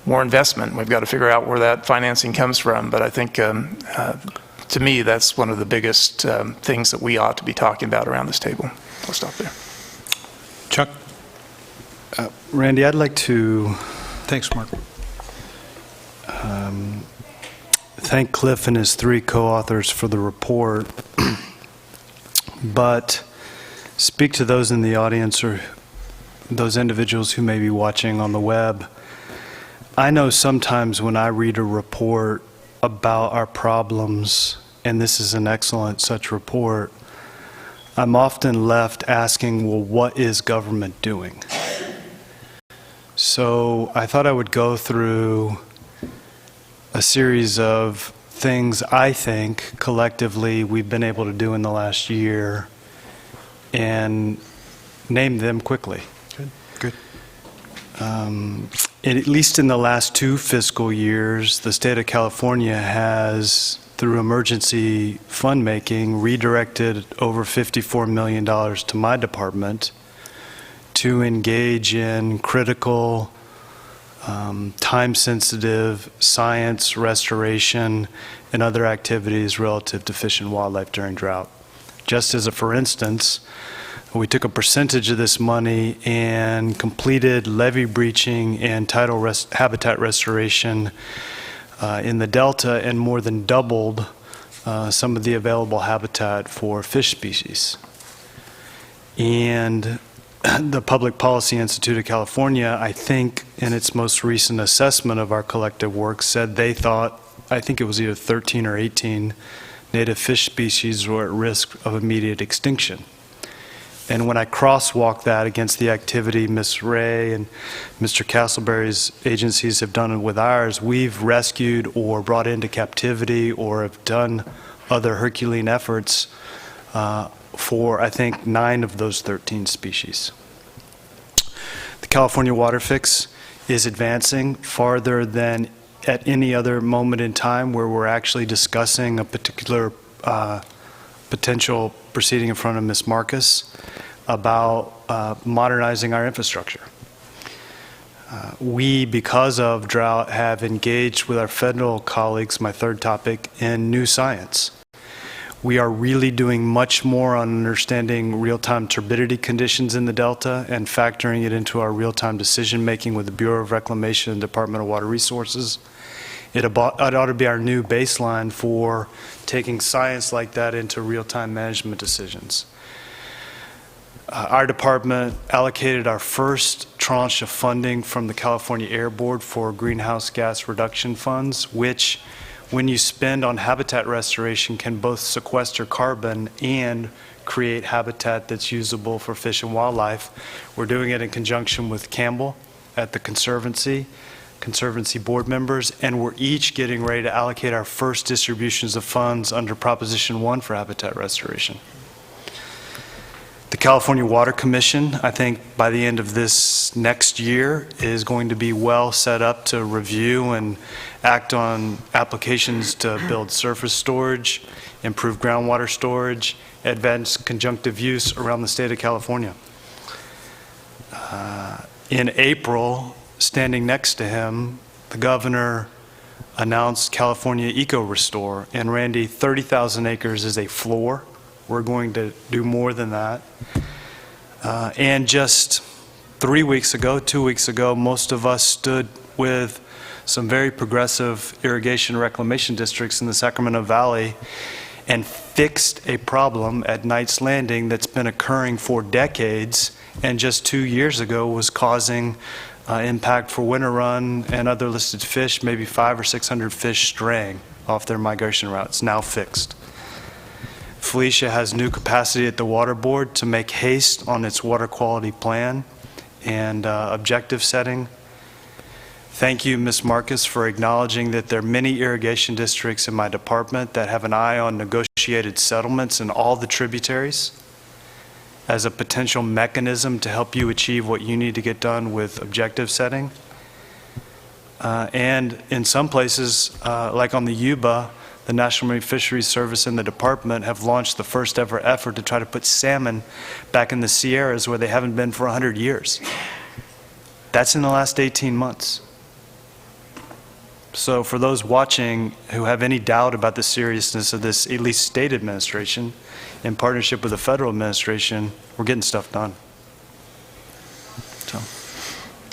more investment. We've got to figure out where that financing comes from, but I think to me that's one of the biggest things that we ought to be talking about around this table. I'll stop there. Chuck? Randy, I'd like to Thanks, Mark. thank Cliff and his 3 co-authors for the report, but speak to those in the audience or those individuals who may be watching on the web. I know sometimes when I read a report about our problems, and this is an excellent such report, I'm often left asking, well, what is government doing? So I thought I would go through a series of things I think collectively we've been able to do in the last year and name them quickly. Good. At least in the last 2 fiscal years, the state of California has, through emergency fund making, redirected over $54 million to my department to engage in critical, time-sensitive science, restoration, and other activities relative to fish and wildlife during drought. Just as a for instance, we took a percentage of this money and completed levee breaching and tidal habitat restoration in the Delta and more than doubled some of the available habitat for fish species. And the Public Policy Institute of California, I think, in its most recent assessment of our collective work, said they thought, I think it was either 13 or 18 native fish species were at risk of immediate extinction. And when I crosswalk that against the activity Ms. Ray and Mr. Castleberry's agencies have done with ours, we've rescued or brought into captivity or have done other Herculean efforts for, I think, 9 of those 13 species. The California Water Fix is advancing farther than at any other moment in time where we're actually discussing a particular potential proceeding in front of Ms. Marcus about modernizing our infrastructure. We, because of drought, have engaged with our federal colleagues, my third topic, in new science. We are really doing much more on understanding real-time turbidity conditions in the Delta and factoring it into our real-time decision-making with the Bureau of Reclamation and Department of Water Resources. It ought to be our new baseline for taking science like that into real-time management decisions. Our department allocated our first tranche of funding from the California Air Board for greenhouse gas reduction funds, which, when you spend on habitat restoration, can both sequester carbon and create habitat that's usable for fish and wildlife. We're doing it in conjunction with Campbell at the Conservancy board members, and we're each getting ready to allocate our first distributions of funds under Proposition 1 for habitat restoration. The California Water Commission, I think by the end of this next year, is going to be well set up to review and act on applications to build surface storage, improve groundwater storage, advance conjunctive use around the state of California. In April, standing next to him the governor announced California EcoRestore, and Randy, 30,000 acres is a floor. We're going to do more than that. And just 2 weeks ago, most of us stood with some very progressive irrigation reclamation districts in the Sacramento Valley and fixed a problem at Knight's Landing that's been occurring for decades, and just 2 years ago was causing impact for winter run and other listed fish, maybe 500 or 600 fish straying off their migration routes, now fixed. Felicia has new capacity at the Water Board to make haste on its water quality plan and objective setting. Thank you, Ms. Marcus, for acknowledging that there are many irrigation districts in my department that have an eye on negotiated settlements in all the tributaries as a potential mechanism to help you achieve what you need to get done with objective setting. And in some places, like on the Yuba, the National Marine Fisheries Service and the department have launched the first ever effort to try to put salmon back in the Sierras where they haven't been for 100 years. That's in the last 18 months. So for those watching who have any doubt about the seriousness of this, at least state administration, in partnership with the federal administration, we're getting stuff done. So.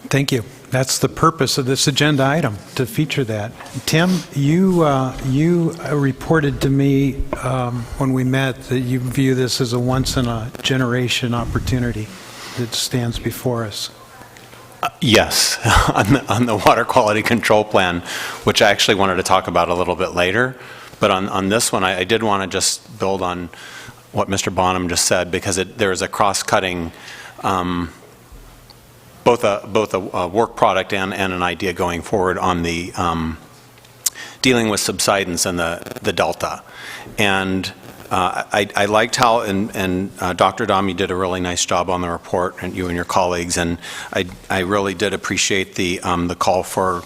Thank you. That's the purpose of this agenda item, to feature that. Tim, you reported to me when we met that you view this as a once-in-a-generation opportunity that stands before us. Yes, on the water quality control plan, which I actually wanted to talk about a little bit later. But on this one, I did want to just build on what Mr. Bonham just said, because there is a cross-cutting, both a work product and an idea going forward on the dealing with subsidence in the Delta. And I liked how, and Dr. Dahm, you did a really nice job on the report, and you and your colleagues, and I really did appreciate the call for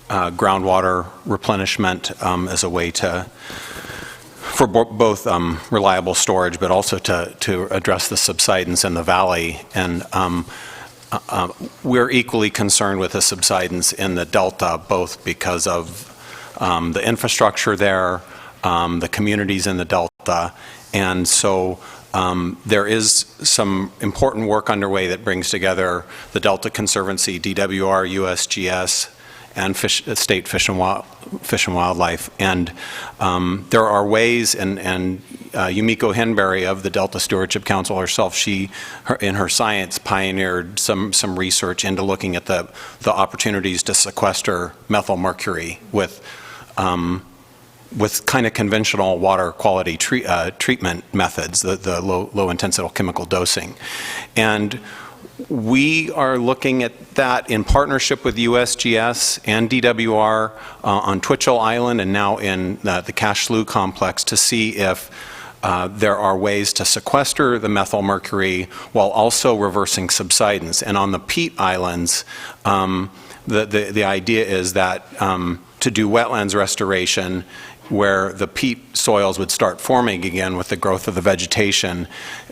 groundwater replenishment as a way for both reliable storage, but also to address the subsidence in the valley. And we're equally concerned with the subsidence in the Delta, both because of the infrastructure there, the communities in the Delta, and so there is some important work underway that brings together the Delta Conservancy, DWR, USGS, and State Fish and Wildlife. And there are ways, and Yumiko Henberry of the Delta Stewardship Council herself, in her science pioneered some research into looking at the opportunities to sequester methyl mercury with kind of conventional water quality treatment methods, the low intensity chemical dosing. And we are looking at that in partnership with USGS and DWR on Twitchell Island and now in the Cache Slough complex to see if there are ways to sequester the methyl mercury while also reversing subsidence. And on the peat islands, the idea is that to do wetlands restoration where the peat soils would start forming again with the growth of the vegetation,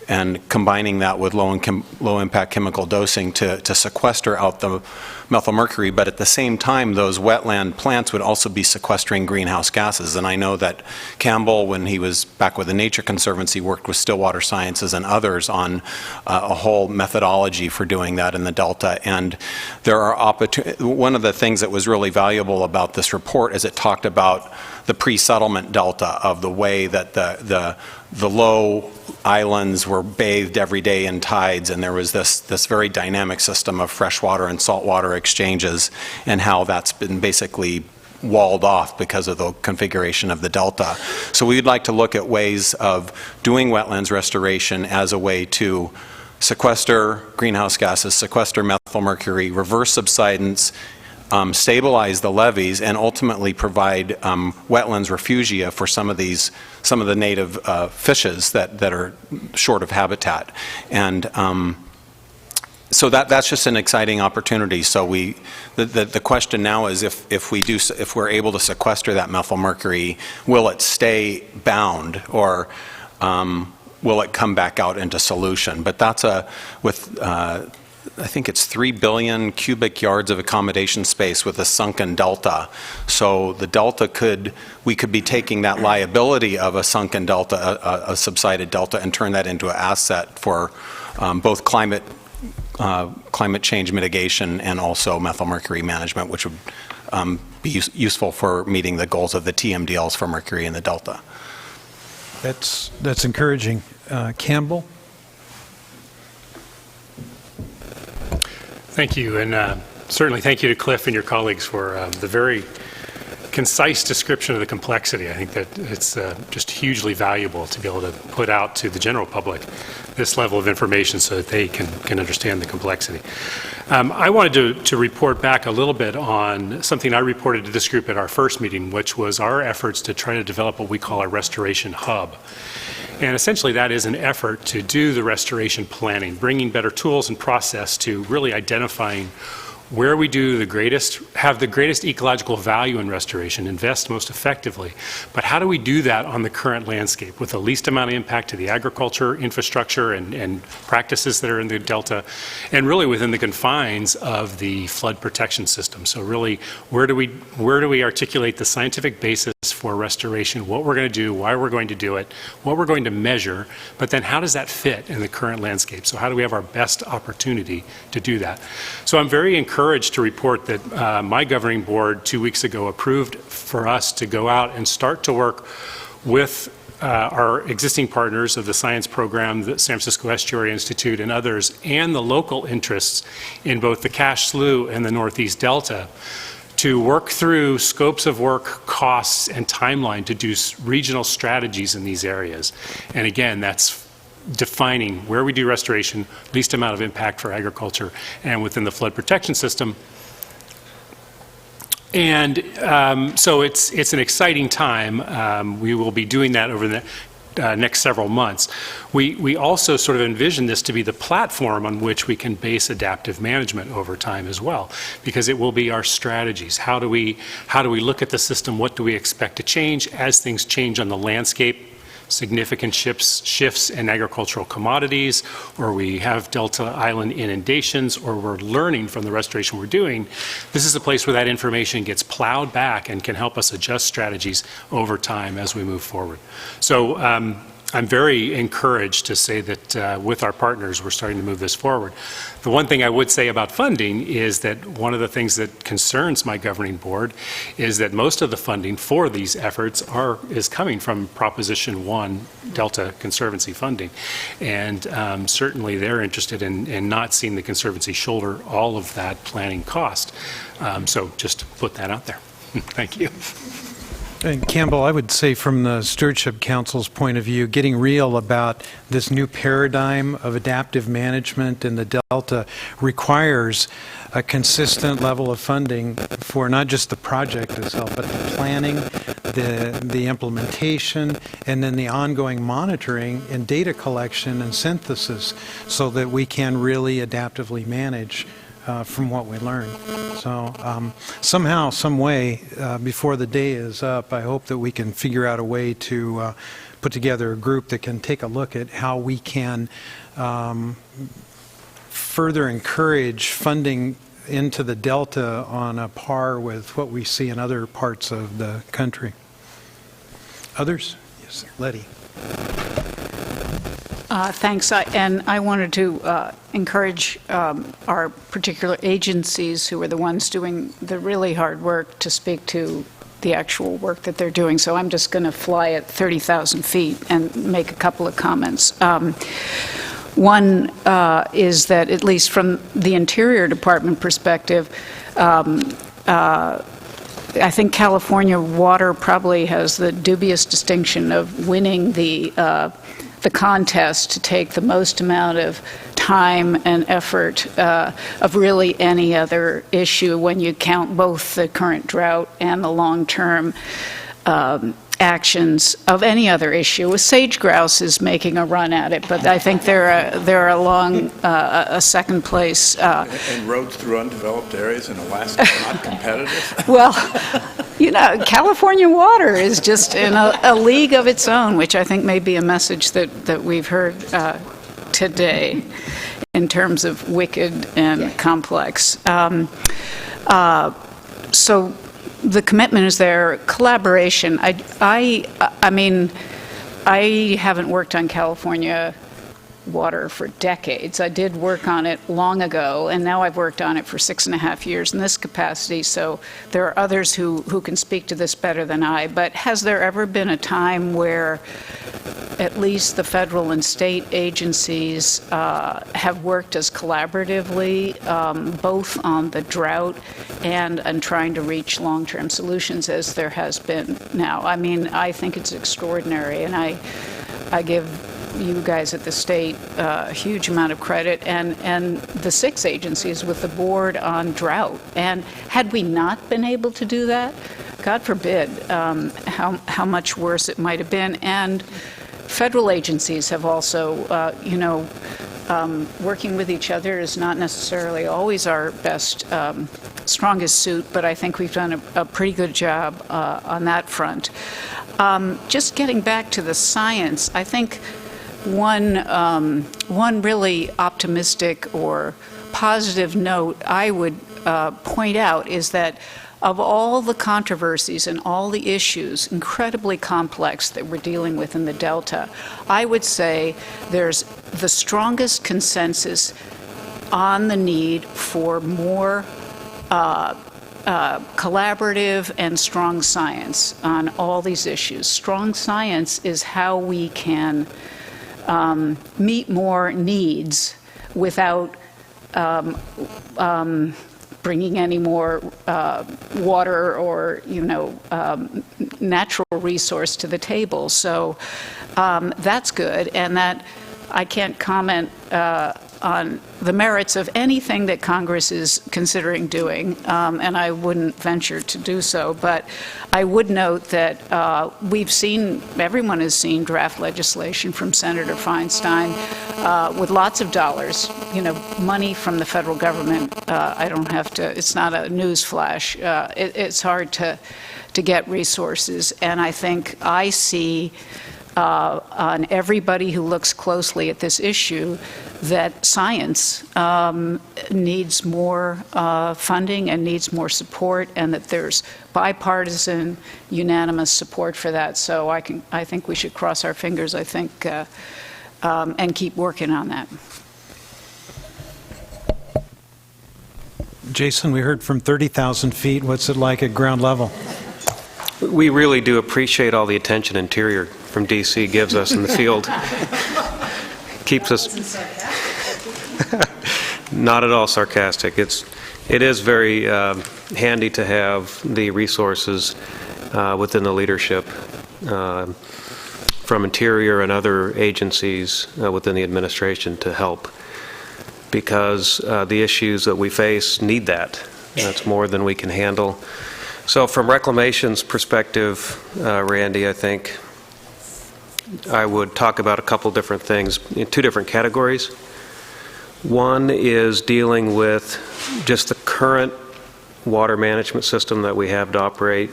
and combining that with low impact chemical dosing to sequester out the methyl mercury, but at the same time those wetland plants would also be sequestering greenhouse gases. And I know that Campbell, when he was back with the Nature Conservancy, worked with Stillwater Sciences and others on a whole methodology for doing that in the Delta. And there are one of the things that was really valuable about this report is it talked about the pre-settlement Delta, of the way that the low islands were bathed every day in tides, and there was this very dynamic system of freshwater and saltwater exchanges, and how that's been basically walled off because of the configuration of the Delta. So we'd like to look at ways of doing wetlands restoration as a way to sequester greenhouse gases, sequester methyl mercury, reverse subsidence, stabilize the levees, and ultimately provide wetlands refugia for some of the native fishes that are short of habitat. And so that's just an exciting opportunity. So the question now is if we're able to sequester that methyl mercury, will it stay bound, or will it come back out into solution? But that's with I think it's 3 billion cubic yards of accommodation space with a sunken delta. So the delta we could be taking that liability of a sunken delta, a subsided delta, and turn that into an asset for both climate change mitigation and also methylmercury management, which would be useful for meeting the goals of the TMDLs for mercury in the delta. That's encouraging. Campbell? Thank you, and certainly thank you to Cliff and your colleagues for the very concise description of the complexity. I think that it's just hugely valuable to be able to put out to the general public this level of information so that they can understand the complexity. I wanted to report back a little bit on something I reported to this group at our first meeting, which was our efforts to try to develop what we call a restoration hub. And essentially that is an effort to do the restoration planning, bringing better tools and process to really identifying where we have the greatest ecological value in restoration, invest most effectively. But how do we do that on the current landscape with the least amount of impact to the agriculture, infrastructure, and practices that are in the Delta, and really within the confines of the flood protection system. So really, where do we articulate the scientific basis for restoration, what we're going to do, why we're going to do it, what we're going to measure, but then how does that fit in the current landscape? So how do we have our best opportunity to do that? So I'm very encouraged to report that my governing board 2 weeks ago approved for us to go out and start to work with our existing partners of the science program, the San Francisco Estuary Institute and others, and the local interests in both the Cache Slough and the Northeast Delta to work through scopes of work, costs, and timeline to do regional strategies in these areas. And again, that's defining where we do restoration, least amount of impact for agriculture, and within the flood protection system. And so it's an exciting time. We will be doing that over the next several months. We also sort of envision this to be the platform on which we can base adaptive management over time as well, because it will be our strategies. How do we look at the system? What do we expect to change as things change on the landscape? Significant shifts in agricultural commodities, or we have Delta Island inundations, or we're learning from the restoration we're doing. This is a place where that information gets plowed back and can help us adjust strategies over time as we move forward. So I'm very encouraged to say that with our partners, we're starting to move this forward. The one thing I would say about funding is that one of the things that concerns my governing board is that most of the funding for these efforts is coming from Proposition 1 Delta Conservancy funding. And certainly they're interested in not seeing the Conservancy shoulder all of that planning cost. So just to put that out there. Thank you. And Campbell, I would say from the Stewardship Council's point of view, getting real about this new paradigm of adaptive management in the Delta requires a consistent level of funding for not just the project itself, but the planning, the implementation, and then the ongoing monitoring and data collection and synthesis so that we can really adaptively manage from what we learn. So somehow, some way, before the day is up, I hope that we can figure out a way to put together a group that can take a look at how we can further encourage funding into the Delta on a par with what we see in other parts of the country. Others? Yes, Letty. Thanks. And I wanted to encourage our particular agencies who are the ones doing the really hard work to speak to the actual work that they're doing. So I'm just going to fly at 30,000 feet and make a couple of comments. One is that, at least from the Interior Department perspective, I think California Water probably has the dubious distinction of winning the contest to take the most amount of time and effort of really any other issue when you count both the current drought and the long-term actions of any other issue. Sage grouse is making a run at it, but I think they're along a second place. And roads through undeveloped areas in Alaska are not competitive? Well, you know, California Water is just in a league of its own, which I think may be a message that we've heard today. in terms of wicked and complex. So the commitment is there. Collaboration. I mean, I haven't worked on California water for decades. I did work on it long ago, and now I've worked on it for 6.5 years in this capacity, so there are others who can speak to this better than I. But has there ever been a time where at least the federal and state agencies have worked as collaboratively, both on the drought and trying to reach long-term solutions as there has been now? I mean, I think it's extraordinary, and I give you guys at the state a huge amount of credit, and the 6 agencies with the board on drought. And had we not been able to do that, God forbid how much worse it might have been. And federal agencies have also, working with each other is not necessarily always our best, strongest suit, but I think we've done a pretty good job on that front. Just getting back to the science, I think one really optimistic or positive note I would point out is that of all the controversies and all the issues, incredibly complex, that we're dealing with in the Delta, I would say there's the strongest consensus on the need for more collaborative and strong science on all these issues. Strong science is how we can meet more needs without bringing any more water or, natural resource to the table. So that's good, and that I can't comment on the merits of anything that Congress is considering doing, and I wouldn't venture to do so. But I would note that everyone has seen draft legislation from Senator Feinstein with lots of dollars, money from the federal government. I don't have to, it's not a news flash. It's hard to get resources, and I think I see on everybody who looks closely at this issue that science needs more funding and needs more support, and that there's bipartisan, unanimous support for that. So I think we should cross our fingers, and keep working on that. Jason, we heard from 30,000 feet. What's it like at ground level? We really do appreciate all the attention Interior from DC gives us in the field. Keeps us not at all sarcastic. It is very handy to have the resources within the leadership from Interior and other agencies within the administration to help, because the issues that we face need that. That's more than we can handle. So from Reclamation's perspective, Randy, I think I would talk about a couple different things in 2 different categories. One is dealing with just the current water management system that we have to operate.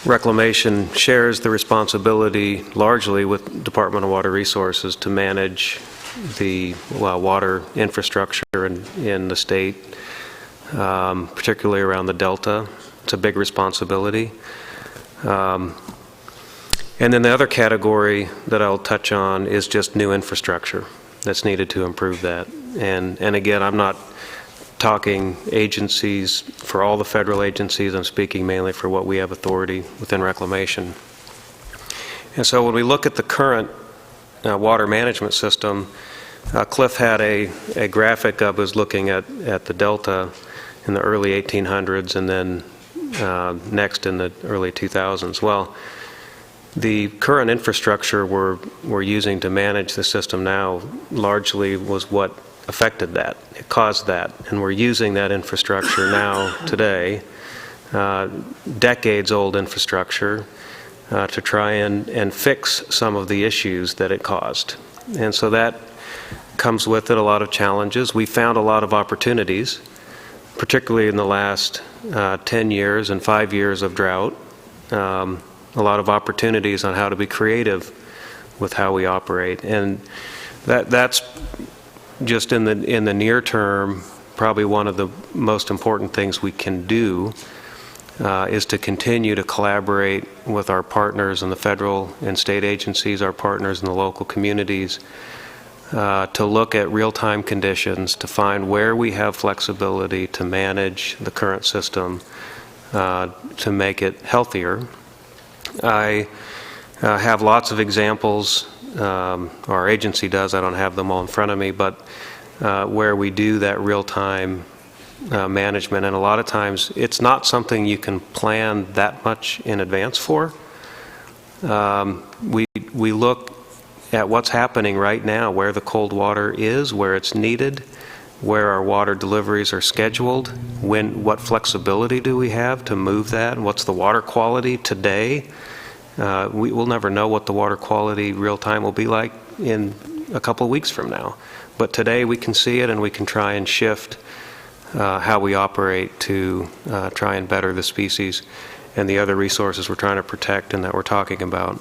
Reclamation shares the responsibility largely with Department of Water Resources to manage the water infrastructure in the state, particularly around the Delta. It's a big responsibility. And then the other category that I'll touch on is just new infrastructure that's needed to improve that. And again, I'm not talking agencies for all the federal agencies. I'm speaking mainly for what we have authority within Reclamation. And so when we look at the current water management system, Cliff had a graphic of us looking at the Delta in the early 1800s and then next in the early 2000s. Well, the current infrastructure we're using to manage the system now largely was what affected that. It caused that. And we're using that infrastructure now today, decades-old infrastructure, to try and fix some of the issues that it caused. And so that comes with it a lot of challenges. We found a lot of opportunities, particularly in the last 10 years and 5 years of drought. A lot of opportunities on how to be creative with how we operate. And That's just in the near term, probably one of the most important things we can do is to continue to collaborate with our partners in the federal and state agencies, our partners in the local communities, to look at real-time conditions, to find where we have flexibility to manage the current system to make it healthier. I have lots of examples, our agency does, I don't have them all in front of me, but where we do that real-time management, and a lot of times it's not something you can plan that much in advance for. We look at what's happening right now, where the cold water is, where it's needed, where our water deliveries are scheduled, what flexibility do we have to move that, and what's the water quality today. We will never know what the water quality real time will be like in a couple of weeks from now. But today we can see it, and we can try and shift how we operate to try and better the species and the other resources we're trying to protect and that we're talking about.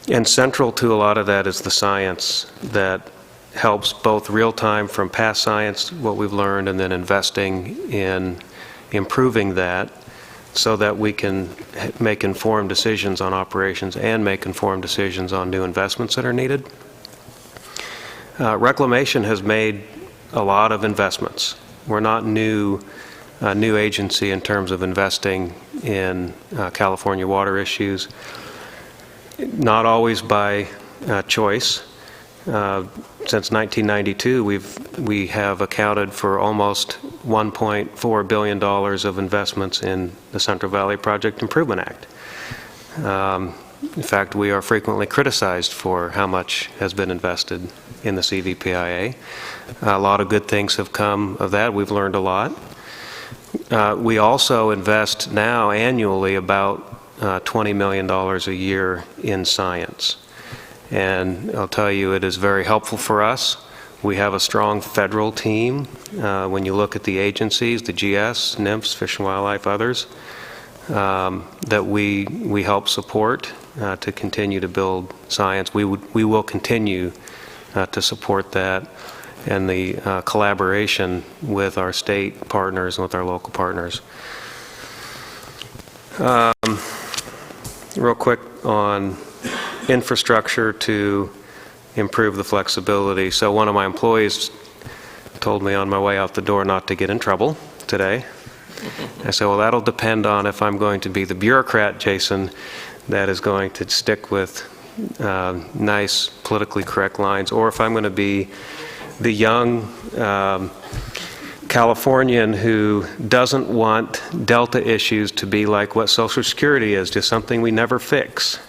And central to a lot of that is the science that helps both real time from past science, what we've learned, and then investing in improving that so that we can make informed decisions on operations and make informed decisions on new investments that are needed. Reclamation has made a lot of investments. We're not a new agency in terms of investing in California water issues. Not always by choice. Since 1992, we have accounted for almost $1.4 billion of investments in the Central Valley Project Improvement Act. In fact, we are frequently criticized for how much has been invested in the CVPIA. A lot of good things have come of that. We've learned a lot. We also invest now annually about $20 million a year in science. And I'll tell you, it is very helpful for us. We have a strong federal team. When you look at the agencies, the GS, NIMS, Fish and Wildlife, others, that we help support to continue to build science. We will continue to support that and the collaboration with our state partners and with our local partners. Real quick on infrastructure to improve the flexibility. So one of my employees told me on my way out the door not to get in trouble today. I said, well, that'll depend on if I'm going to be the bureaucrat, Jason, that is going to stick with nice politically correct lines, or if I'm going to be the young Californian who doesn't want Delta issues to be like what Social Security is, just something we never fix.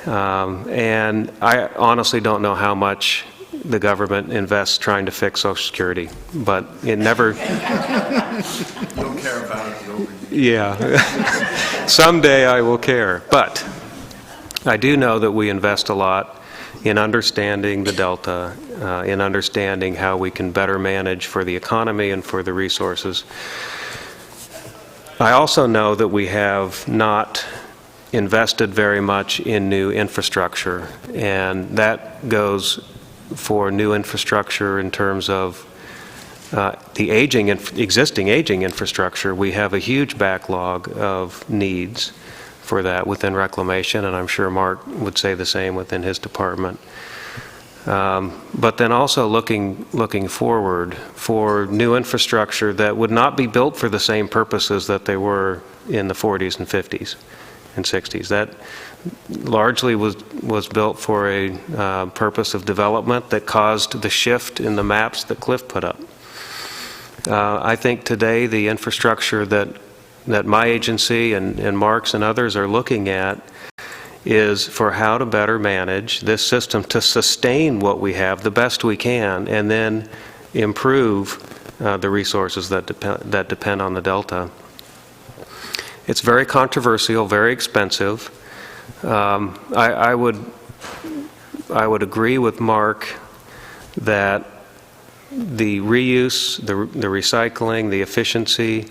And I honestly don't know how much the government invests trying to fix Social Security, but it never... You'll care about it. Yeah. Someday I will care. But I do know that we invest a lot in understanding the Delta, in understanding how we can better manage for the economy and for the resources. I also know that we have not invested very much in new infrastructure, and that goes for new infrastructure in terms of the existing aging infrastructure. We have a huge backlog of needs for that within reclamation, and I'm sure Mark would say the same within his department. But then also looking forward for new infrastructure that would not be built for the same purposes that they were in the 40s and 50s and 60s. That largely was built for a purpose of development that caused the shift in the maps that Cliff put up. I think today the infrastructure that my agency and Mark's and others are looking at is for how to better manage this system to sustain what we have the best we can, and then improve the resources that depend on the Delta. It's very controversial, very expensive. I would agree with Mark that the reuse, the recycling, the efficiency,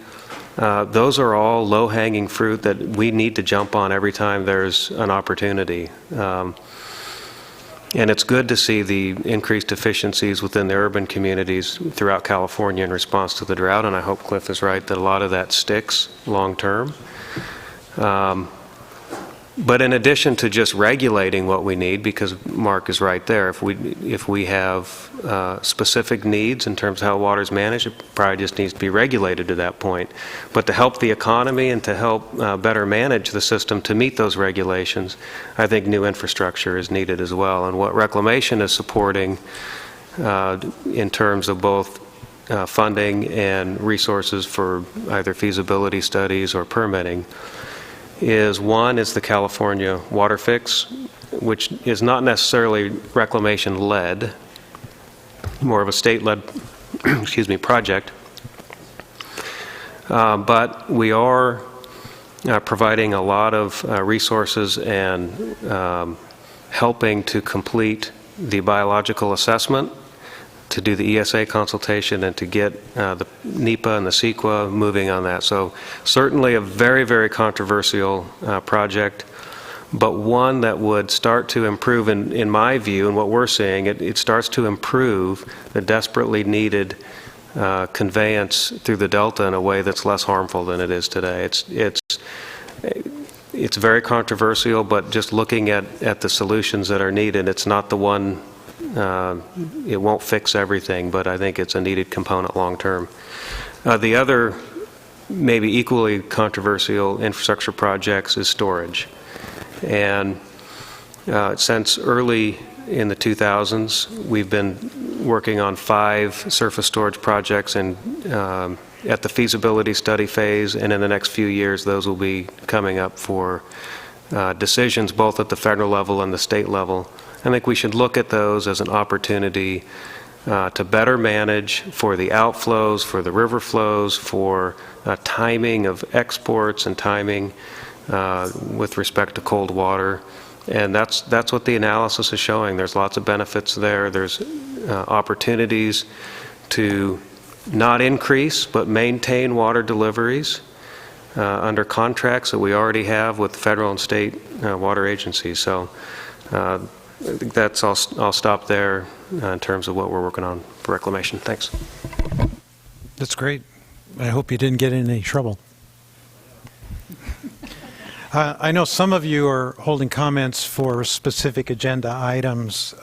those are all low-hanging fruit that we need to jump on every time there's an opportunity. And it's good to see the increased efficiencies within the urban communities throughout California in response to the drought, and I hope Cliff is right that a lot of that sticks long-term. But in addition to just regulating what we need, because Mark is right there, if we have specific needs in terms of how water is managed, it probably just needs to be regulated to that point. But to help the economy and to help better manage the system to meet those regulations, I think new infrastructure is needed as well. And what Reclamation is supporting in terms of both funding and resources for either feasibility studies or permitting is one is the California Water Fix, which is not necessarily reclamation-led, more of a state-led project. But we are providing a lot of resources and helping to complete the biological assessment, to do the ESA consultation, and to get the NEPA and the CEQA moving on that. So certainly a very, very controversial project, but one that would start to improve, in my view, and what we're seeing, it starts to improve the desperately needed conveyance through the Delta in a way that's less harmful than it is today. It's very controversial, but just looking at the solutions that are needed, it's not the one. It won't fix everything, but I think it's a needed component long-term. The other, maybe equally controversial infrastructure projects is storage. And since early in the 2000s, we've been working on 5 surface storage projects and at the feasibility study phase, and in the next few years, those will be coming up for decisions both at the federal level and the state level. I think we should look at those as an opportunity to better manage for the outflows, for the river flows, for timing of exports and timing with respect to cold water. And that's what the analysis is showing. There's lots of benefits there. There's opportunities to not increase but maintain water deliveries under contracts that we already have with federal and state water agencies. So I think that's I'll stop there in terms of what we're working on for reclamation. Thanks. That's great. I hope you didn't get in any trouble. I know some of you are holding comments for specific agenda items.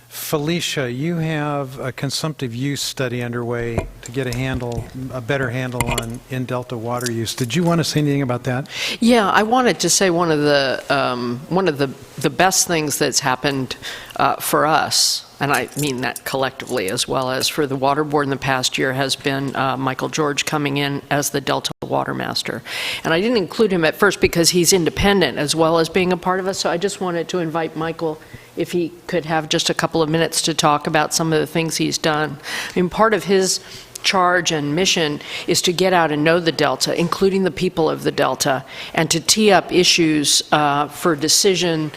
Felicia, you have a consumptive use study underway to get a better handle on in-delta water use. Did you want to say anything about that? Yeah, I wanted to say one of the best things that's happened for us, and I mean that collectively as well as for the Water Board in the past year, has been Michael George coming in as the Delta Water Master. And I didn't include him at first because he's independent as well as being a part of us, so I just wanted to invite Michael if he could have just a couple of minutes to talk about some of the things he's done. I mean, part of his charge and mission is to get out and know the Delta, including the people of the Delta, and to tee up issues for decision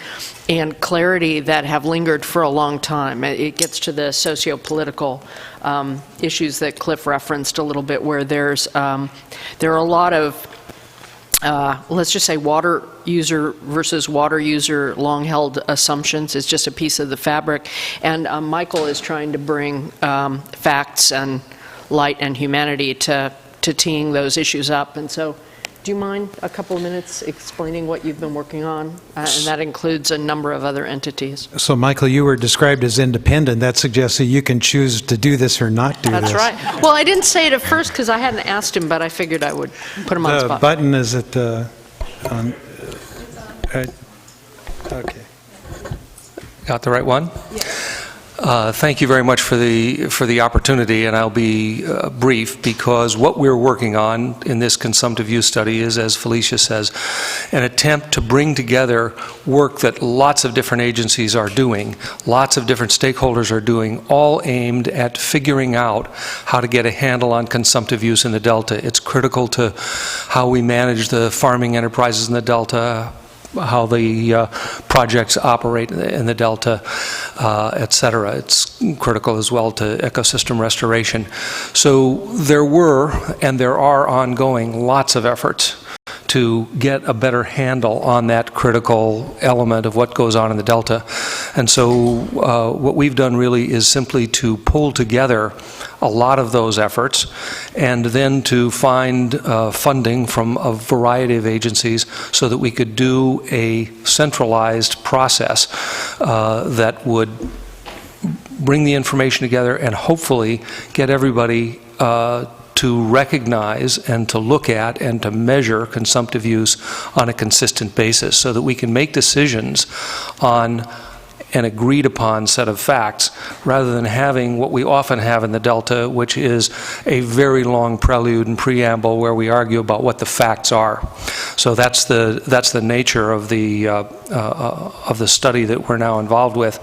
and clarity that have lingered for a long time. It gets to the socio-political issues that Cliff referenced a little bit, where there are a lot of let's just say water user versus water user long-held assumptions is just a piece of the fabric. And Michael is trying to bring facts and light and humanity to teeing those issues up. And so do you mind a couple of minutes explaining what you've been working on? And that includes a number of other entities. So, Michael, you were described as independent. That suggests that you can choose to do this or not do That's this. right. Well, I didn't say it at first because I hadn't asked him, but I figured I would put him on the spot. The button is at the... okay. Got the right one? Yes. Thank you very much for the opportunity, and I'll be brief, because what we're working on in this consumptive use study is, as Felicia says, an attempt to bring together work that lots of different agencies are doing, lots of different stakeholders are doing, all aimed at figuring out how to get a handle on consumptive use in the Delta. It's critical to how we manage the farming enterprises in the Delta, how the projects operate in the Delta, et cetera. It's critical as well to ecosystem restoration. So there were, and there are ongoing, lots of efforts to get a better handle on that critical element of what goes on in the Delta. And so what we've done really is simply to pull together a lot of those efforts and then to find funding from a variety of agencies so that we could do a centralized process that would bring the information together and hopefully get everybody to recognize and to look at and to measure consumptive use on a consistent basis so that we can make decisions on an agreed upon set of facts rather than having what we often have in the Delta, which is a very long prelude and preamble where we argue about what the facts are. So that's the nature of the study that we're now involved with.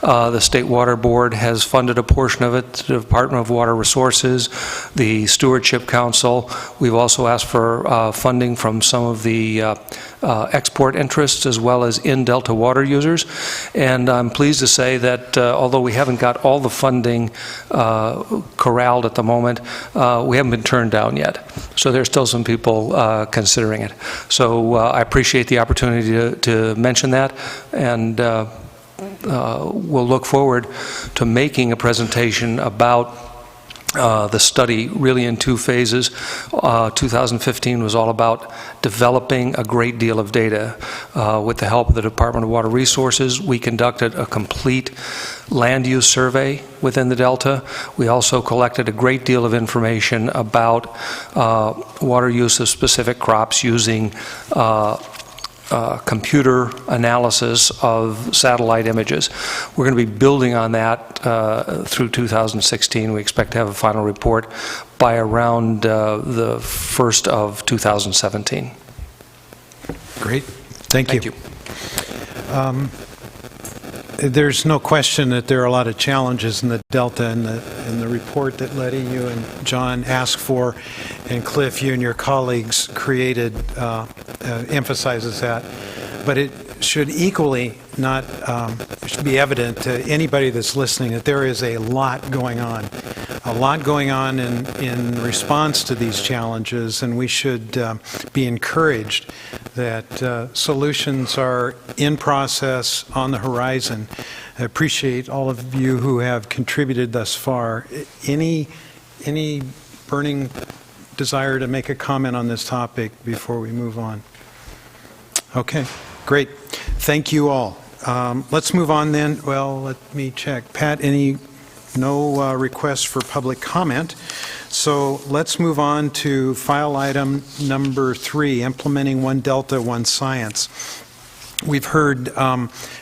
The State Water Board has funded a portion of it, the Department of Water Resources, the Stewardship Council. We've also asked for funding from some of the export interests as well as in-Delta water users. And I'm pleased to say that although we haven't got all the funding corralled at the moment, we haven't been turned down yet. So there's still some people considering it. So I appreciate the opportunity to mention that, and we'll look forward to making a presentation about the study really in two phases. 2015 was all about developing a great deal of data. With the help of the Department of Water Resources, we conducted a complete land use survey within the Delta. We also collected a great deal of information about water use of specific crops using computer analysis of satellite images. We're going to be building on that through 2016. We expect to have a final report by around the first of 2017. Great. Thank you. There's no question that there are a lot of challenges in the Delta, and the report that Letty, you and John asked for, and Cliff, you and your colleagues created, emphasizes that. But it should equally not it should be evident to anybody that's listening that there is a lot going on in response to these challenges, and we should be encouraged that solutions are in process, on the horizon. I appreciate all of you who have contributed thus far. Any burning desire to make a comment on this topic before we move on? Okay, great. Thank you all. Let's move on then. Well, let me check. Pat, no requests for public comment. So let's move on to file item number 3, implementing One Delta, One Science. We've heard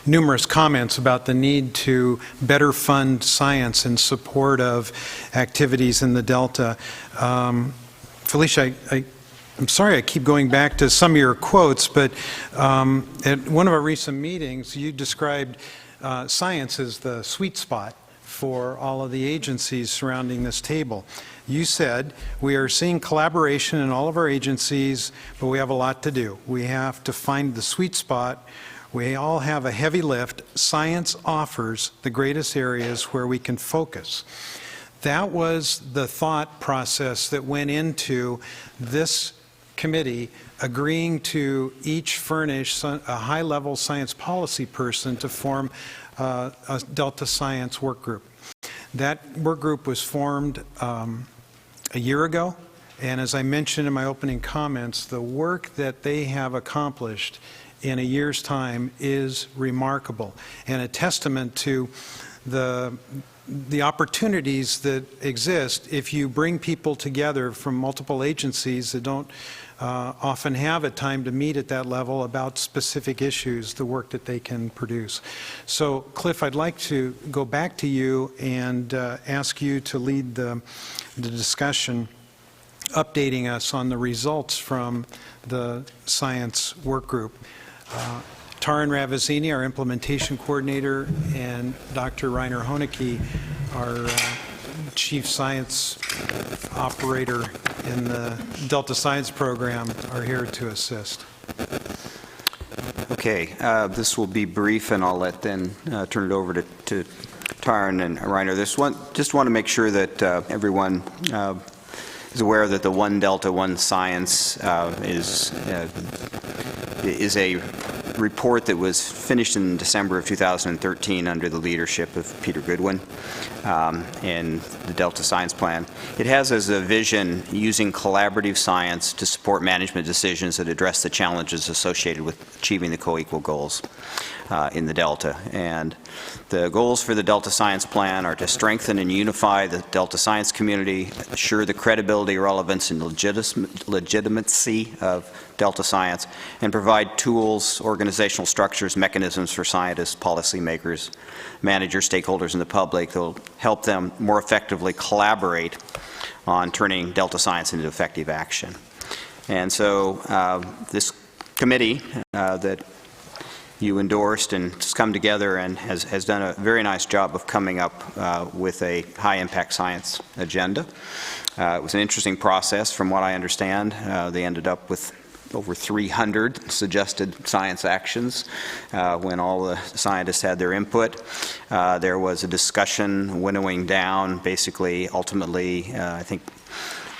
numerous comments about the need to better fund science in support of activities in the Delta. Felicia, I'm sorry I keep going back to some of your quotes, but at one of our recent meetings, you described science as the sweet spot for all of the agencies surrounding this table. You said, we are seeing collaboration in all of our agencies, but we have a lot to do. We have to find the sweet spot. We all have a heavy lift. Science offers the greatest areas where we can focus. That was the thought process that went into this committee agreeing to each furnish a high-level science policy person to form a Delta Science work group. That work group was formed a year ago, and as I mentioned in my opening comments, the work that they have accomplished in a year's time is remarkable and a testament to the opportunities that exist if you bring people together from multiple agencies that don't often have a time to meet at that level about specific issues, the work that they can produce. So, Cliff, I'd like to go back to you and ask you to lead the discussion, updating us on the results from the science work group. Taryn Ravizini, our implementation coordinator, and Dr. Reiner Honecke, our chief science operator in the Delta Science program, are here to assist. Okay, this will be brief, and I'll then turn it over to Taryn and Reiner. Just want to make sure that everyone is aware that the One Delta, One Science is a report that was finished in December of 2013 under the leadership of Peter Goodwin in the Delta Science Plan. It has as a vision using collaborative science to support management decisions that address the challenges associated with achieving the coequal goals in the Delta. And the goals for the Delta Science Plan are to strengthen and unify the Delta science community, assure the credibility, relevance, and legitimacy of Delta science, and provide tools, organizational structures, mechanisms for scientists, policymakers, managers, stakeholders, and the public that will help them more effectively collaborate on turning Delta science into effective action. And so this committee that you endorsed and has come together and has done a very nice job of coming up with a high-impact science agenda. It was an interesting process from what I understand. They ended up with over 300 suggested science actions when all the scientists had their input. There was a discussion winnowing down, basically, ultimately, I think,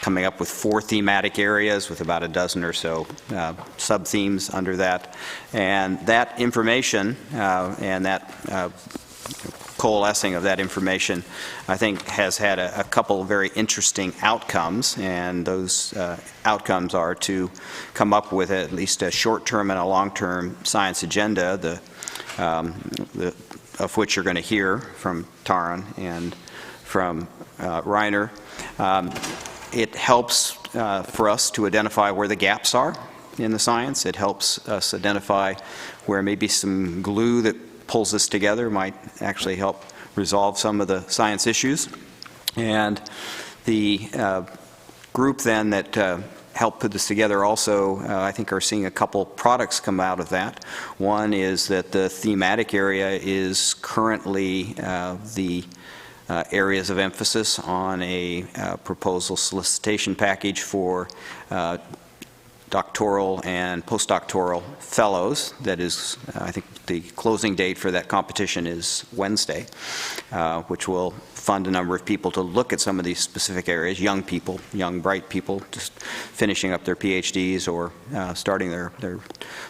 coming up with 4 thematic areas with about a dozen or so sub-themes under that. And that information and that coalescing of that information, I think, has had a couple of very interesting outcomes, and those outcomes are to come up with at least a short-term and a long-term science agenda, of which you're going to hear from Taran and from Reiner. It helps for us to identify where the gaps are in the science. It helps us identify where maybe some glue that pulls this together might actually help resolve some of the science issues. And the group then that helped put this together also, I think, are seeing a couple products come out of that. One is that the thematic area is currently the areas of emphasis on a proposal solicitation package for doctoral and postdoctoral fellows. That is, I think the closing date for that competition is Wednesday, which will fund a number of people to look at some of these specific areas, young people, young, bright people, just finishing up their PhDs or starting their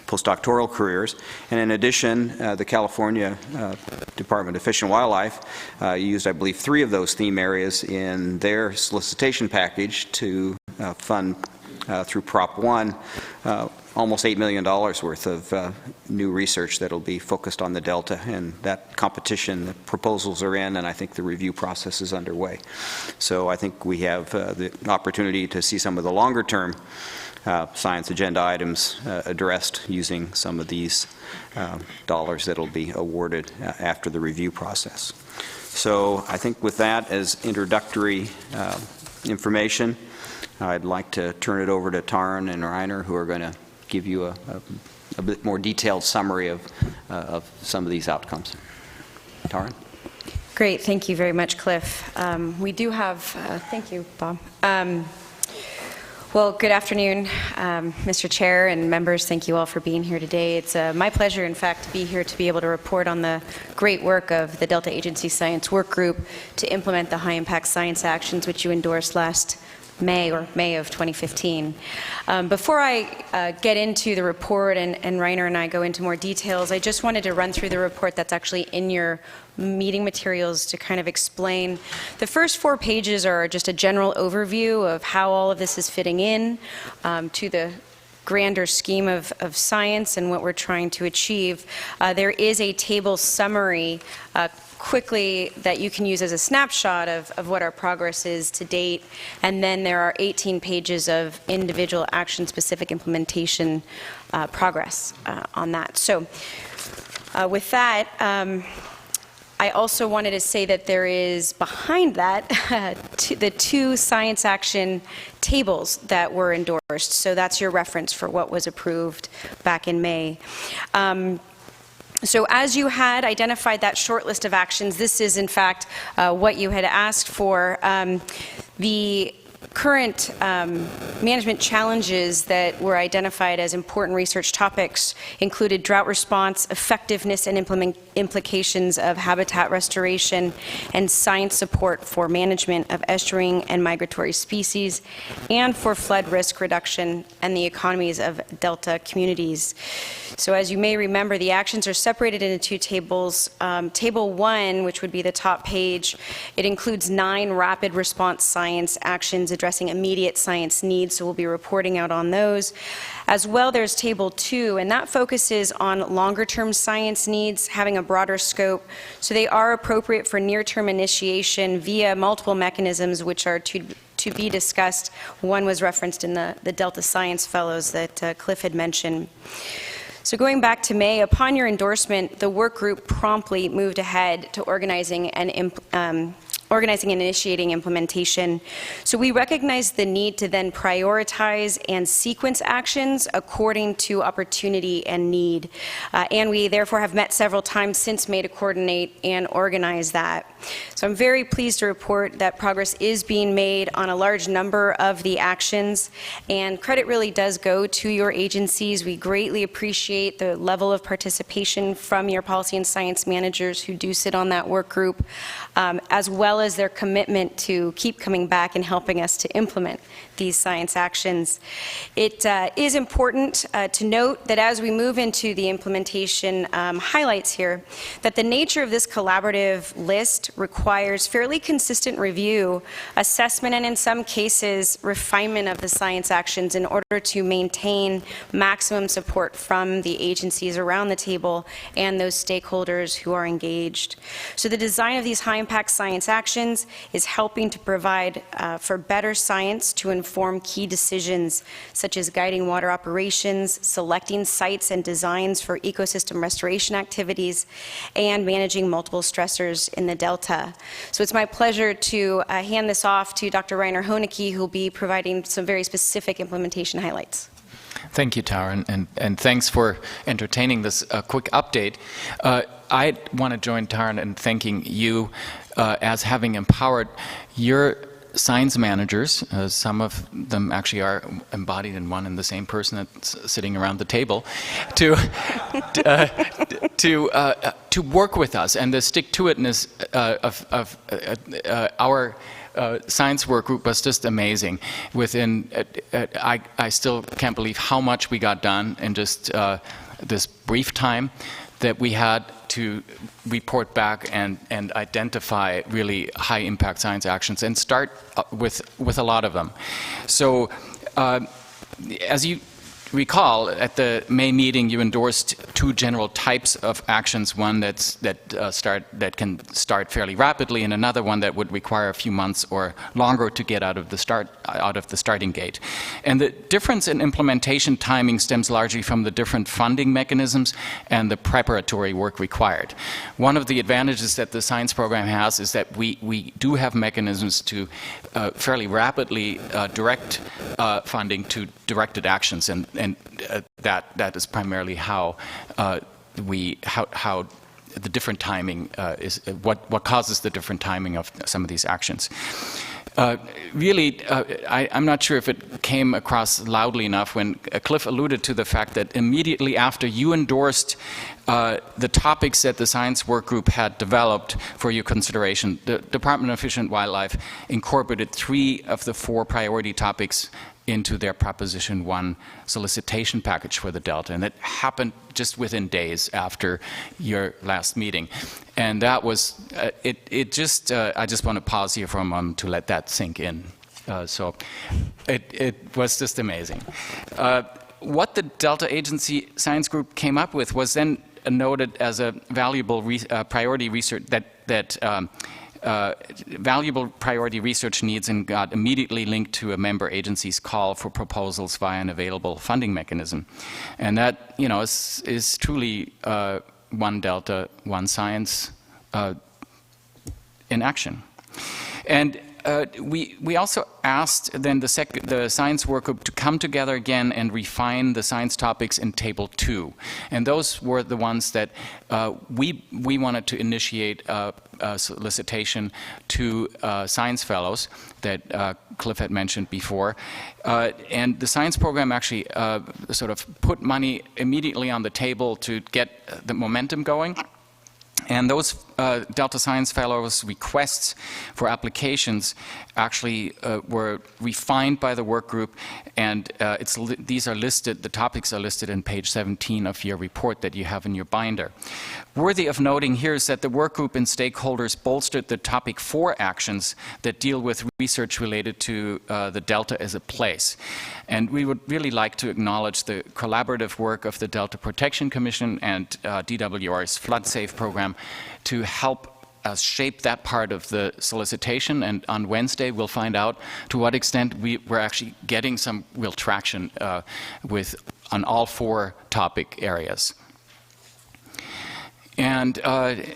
postdoctoral careers. And in addition, the California Department of Fish and Wildlife used, I believe, 3 of those theme areas in their solicitation package to fund through Prop 1, almost $8 million worth of new research that will be focused on the Delta. And that competition, the proposals are in, and I think the review process is underway. So I think we have the opportunity to see some of the longer-term science agenda items addressed using some of these dollars that will be awarded after the review process. So I think with that as introductory information, I'd like to turn it over to Taran and Reiner, who are going to give you a bit more detailed summary of some of these outcomes. Taran? Great. Thank you very much, Cliff. We do have, thank you, Bob. Well, good afternoon, Mr. Chair and members. Thank you all for being here today. It's my pleasure, in fact, to be here to be able to report on the great work of the Delta Agency Science Work Group to implement the high-impact science actions which you endorsed last May of 2015. Before I get into the report and Reiner and I go into more details, I just wanted to run through the report that's actually in your meeting materials to kind of explain. The first 4 pages are just a general overview of how all of this is fitting in to the grander scheme of science and what we're trying to achieve. There is a table summary quickly that you can use as a snapshot of what our progress is to date, and then there are 18 pages of individual action-specific implementation progress on that. So with that, I also wanted to say that there is behind that the 2 science action tables that were endorsed. So that's your reference for what was approved back in May. So as you had identified that short list of actions, this is in fact what you had asked for. The current management challenges that were identified as important research topics included drought response, effectiveness and implications of habitat restoration and science support for management of estuarine and migratory species, and for flood risk reduction and the economies of delta communities. So as you may remember, the actions are separated into two tables. Table 1, which would be the top page, it includes 9 rapid response science actions addressing immediate science needs, so we'll be reporting out on those. As well, there's Table 2, and that focuses on longer-term science needs, having a broader scope, so they are appropriate for near-term initiation via multiple mechanisms which are to be discussed. One was referenced in the Delta Science Fellows that Cliff had mentioned. So going back to May, upon your endorsement, the work group promptly moved ahead to organizing and initiating implementation. So we recognize the need to then prioritize and sequence actions according to opportunity and need. And we therefore have met several times since May to coordinate and organize that. So I'm very pleased to report that progress is being made on a large number of the actions, and credit really does go to your agencies. We greatly appreciate the level of participation from your policy and science managers who do sit on that work group, as well as their commitment to keep coming back and helping us to implement these science actions. It is important to note that as we move into the implementation highlights here, that the nature of this collaborative list requires fairly consistent review, assessment, and in some cases, refinement of the science actions in order to maintain maximum support from the agencies around the table and those stakeholders who are engaged. So the design of these high-impact science actions is helping to provide for better science to inform key decisions, such as guiding water operations, selecting sites and designs for ecosystem restoration activities, and managing multiple stressors in the Delta. So it's my pleasure to hand this off to Dr. Reiner Hoenecke, who will be providing some very specific implementation highlights. Thank you, Tara, and thanks for entertaining this quick update. I want to join Tara in thanking you as having empowered your science managers. Some of them actually are embodied in one and the same person that's sitting around the table, to work with us, and the stick-to-itness of our science work group was just amazing. Within, I still can't believe how much we got done in just this brief time that we had to report back and identify really high impact science actions and start with a lot of them. So as you recall, at the May meeting, you endorsed 2 general types of actions: one that can start fairly rapidly, and another one that would require a few months or longer to get out of the starting gate. And the difference in implementation timing stems largely from the different funding mechanisms and the preparatory work required. One of the advantages that the science program has is that we do have mechanisms to fairly rapidly direct funding to directed actions, and that is primarily how the different timing is what causes the different timing of some of these actions. Really, I'm not sure if it came across loudly enough when Cliff alluded to the fact that immediately after you endorsed the topics that the science work group had developed for your consideration, the Department of Fish and Wildlife incorporated 3 of the 4 priority topics into their Proposition 1 solicitation package for the Delta, and it happened just within days after your last meeting. And that was, I just want to pause here for a moment to let that sink in. So it was just amazing. What the Delta Agency Science Group came up with was then noted as a valuable priority research valuable priority research needs, and got immediately linked to a member agency's call for proposals via an available funding mechanism. And that, is truly one Delta, one science in action. And we also asked then the science work group to come together again and refine the science topics in Table 2. And those were the ones that we wanted to initiate a solicitation to science fellows that Cliff had mentioned before. And the science program actually sort of put money immediately on the table to get the momentum going. And those Delta Science Fellows' requests for applications actually were refined by the work group, and these are listed, the topics are listed in page 17 of your report that you have in your binder. Worthy of noting here is that the work group and stakeholders bolstered the topic 4 actions that deal with research related to the Delta as a place. And we would really like to acknowledge the collaborative work of the Delta Protection Commission and DWR's Flood Safe program to help us shape that part of the solicitation, and on Wednesday we'll find out to what extent we're actually getting some real traction on all 4 topic areas. And to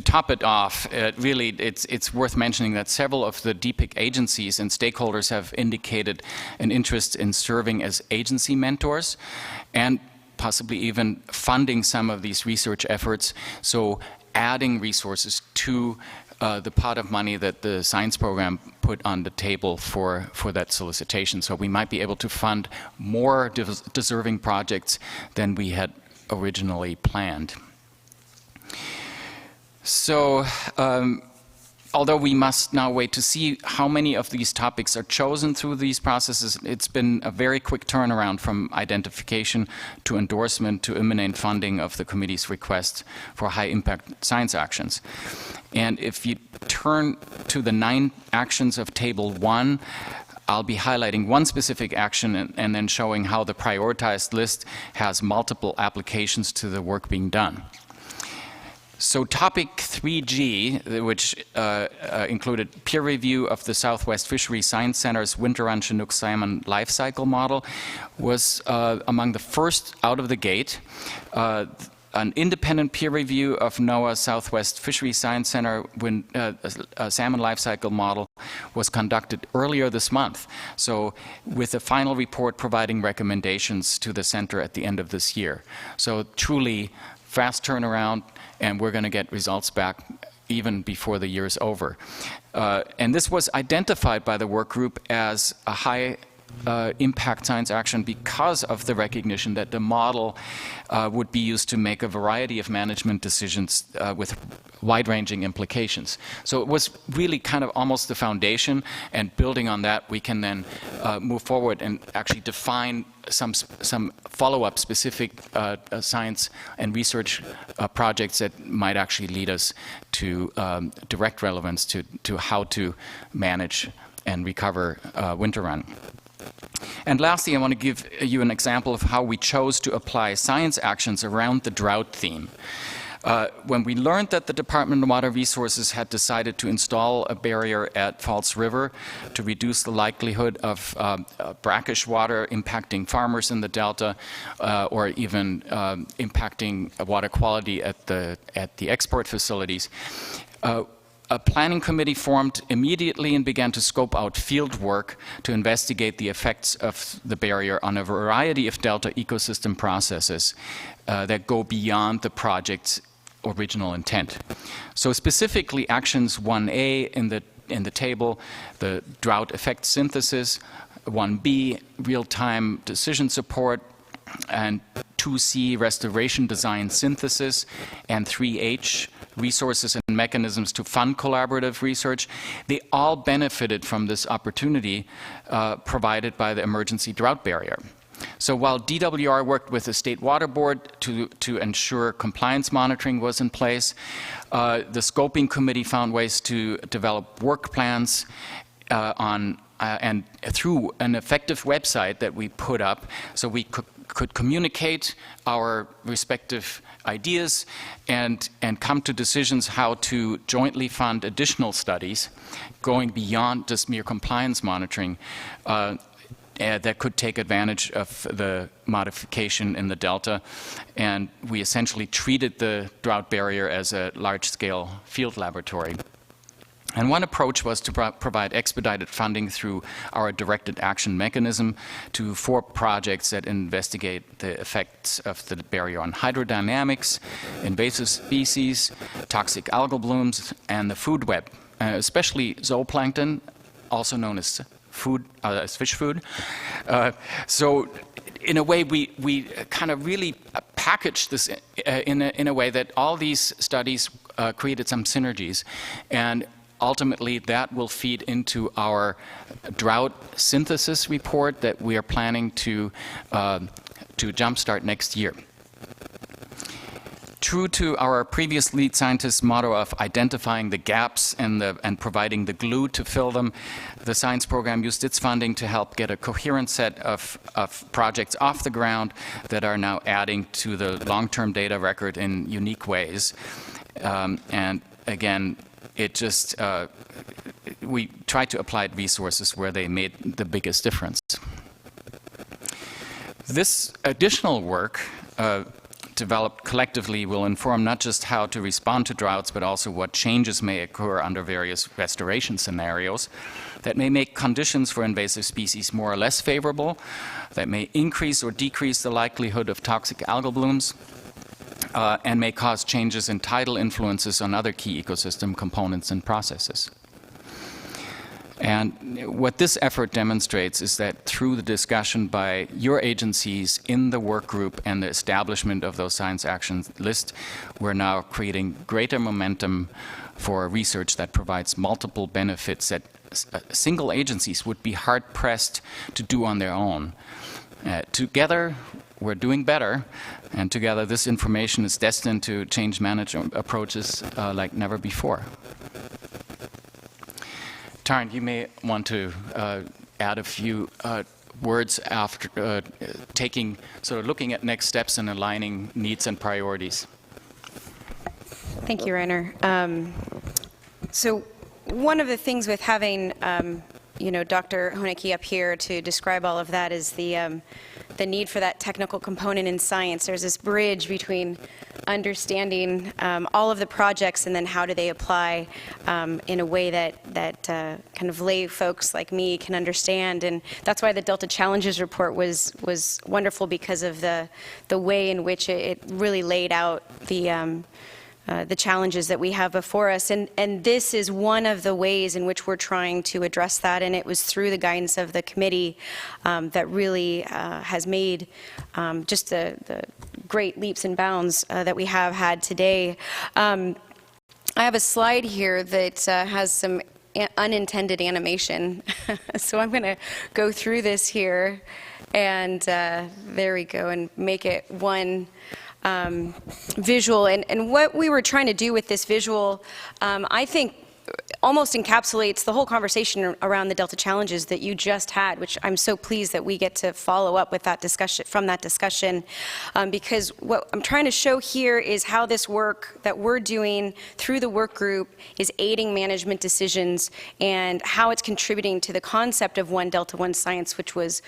top it off, really it's worth mentioning that several of the DPIIC agencies and stakeholders have indicated an interest in serving as agency mentors and possibly even funding some of these research efforts, so adding resources to the pot of money that the science program put on the table for that solicitation. So we might be able to fund more deserving projects than we had originally planned. So, although we must now wait to see how many of these topics are chosen through these processes, it's been a very quick turnaround from identification to endorsement to imminent funding of the committee's request for high-impact science actions. And if you turn to the 9 actions of Table 1, I'll be highlighting one specific action and then showing how the prioritized list has multiple applications to the work being done. So topic 3G, which included peer review of the Southwest Fisheries Science Center's winter run Chinook salmon life cycle model, was among the first out of the gate. An independent peer review of NOAA's Southwest Fisheries Science Center salmon life cycle model was conducted earlier this month, so with a final report providing recommendations to the center at the end of this year. So truly fast turnaround, and we're going to get results back even before the year is over. And this was identified by the work group as a high impact science action because of the recognition that the model would be used to make a variety of management decisions with wide-ranging implications. So it was really kind of almost the foundation, and building on that we can then move forward and actually define some follow-up specific science and research projects that might actually lead us to direct relevance to how to manage and recover winter run. And lastly, I want to give you an example of how we chose to apply science actions around the drought theme. When we learned that the Department of Water Resources had decided to install a barrier at Falls River to reduce the likelihood of brackish water impacting farmers in the Delta or even impacting water quality at the export facilities, a planning committee formed immediately and began to scope out field work to investigate the effects of the barrier on a variety of Delta ecosystem processes that go beyond the project's original intent. So specifically, actions 1A in the table, the drought effect synthesis, 1B, real-time decision support, and 2C, restoration design synthesis, and 3H, resources and mechanisms to fund collaborative research, they all benefited from this opportunity provided by the emergency drought barrier. So while DWR worked with the State Water Board to ensure compliance monitoring was in place, the scoping committee found ways to develop work plans and through an effective website that we put up, so we could communicate our respective ideas and come to decisions how to jointly fund additional studies going beyond just mere compliance monitoring that could take advantage of the modification in the Delta. And we essentially treated the drought barrier as a large-scale field laboratory. And one approach was to provide expedited funding through our directed action mechanism to 4 projects that investigate the effects of the barrier on hydrodynamics, invasive species, toxic algal blooms, and the food web, especially zooplankton, also known as food, as fish food. So in a way, we kind of really packaged this in a way that all these studies created some synergies, and ultimately that will feed into our drought synthesis report that we are planning to jumpstart next year. True to our previous lead scientist's motto of identifying the gaps and providing the glue to fill them, the science program used its funding to help get a coherent set of projects off the ground that are now adding to the long-term data record in unique ways. And again, it just, we tried to apply resources where they made the biggest difference. This additional work developed collectively will inform not just how to respond to droughts, but also what changes may occur under various restoration scenarios that may make conditions for invasive species more or less favorable, that may increase or decrease the likelihood of toxic algal blooms, and may cause changes in tidal influences on other key ecosystem components and processes. And what this effort demonstrates is that through the discussion by your agencies in the work group and the establishment of those science actions list, we're now creating greater momentum for research that provides multiple benefits that single agencies would be hard-pressed to do on their own. Together, we're doing better, and together this information is destined to change management approaches like never before. Taryn, you may want to add a few words after looking at next steps and aligning needs and priorities. Thank you, Rainer. So one of the things with having Dr. Honecke up here to describe all of that is the need for that technical component in science. There's this bridge between understanding all of the projects and then how do they apply in a way that kind of lay folks like me can understand. And that's why the Delta Challenges report was wonderful, because of the way in which it really laid out the challenges that we have before us. And this is one of the ways in which we're trying to address that, and it was through the guidance of the committee that really has made just the great leaps and bounds that we have had today. I have a slide here that has some unintended animation. So I'm going to go through this here, and there we go, and make it one visual. And what we were trying to do with this visual, I think, almost encapsulates the whole conversation around the Delta Challenges that you just had, which I'm so pleased that we get to follow up with that discussion, because what I'm trying to show here is how this work that we're doing through the work group is aiding management decisions and how it's contributing to the concept of One Delta, One Science, which was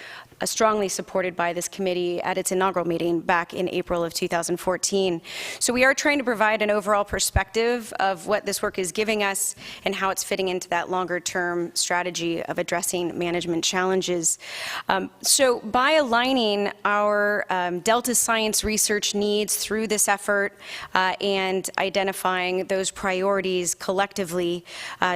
strongly supported by this committee at its inaugural meeting back in April of 2014. So we are trying to provide an overall perspective of what this work is giving us and how it's fitting into that longer-term strategy of addressing management challenges. So by aligning our Delta science research needs through this effort and identifying those priorities collectively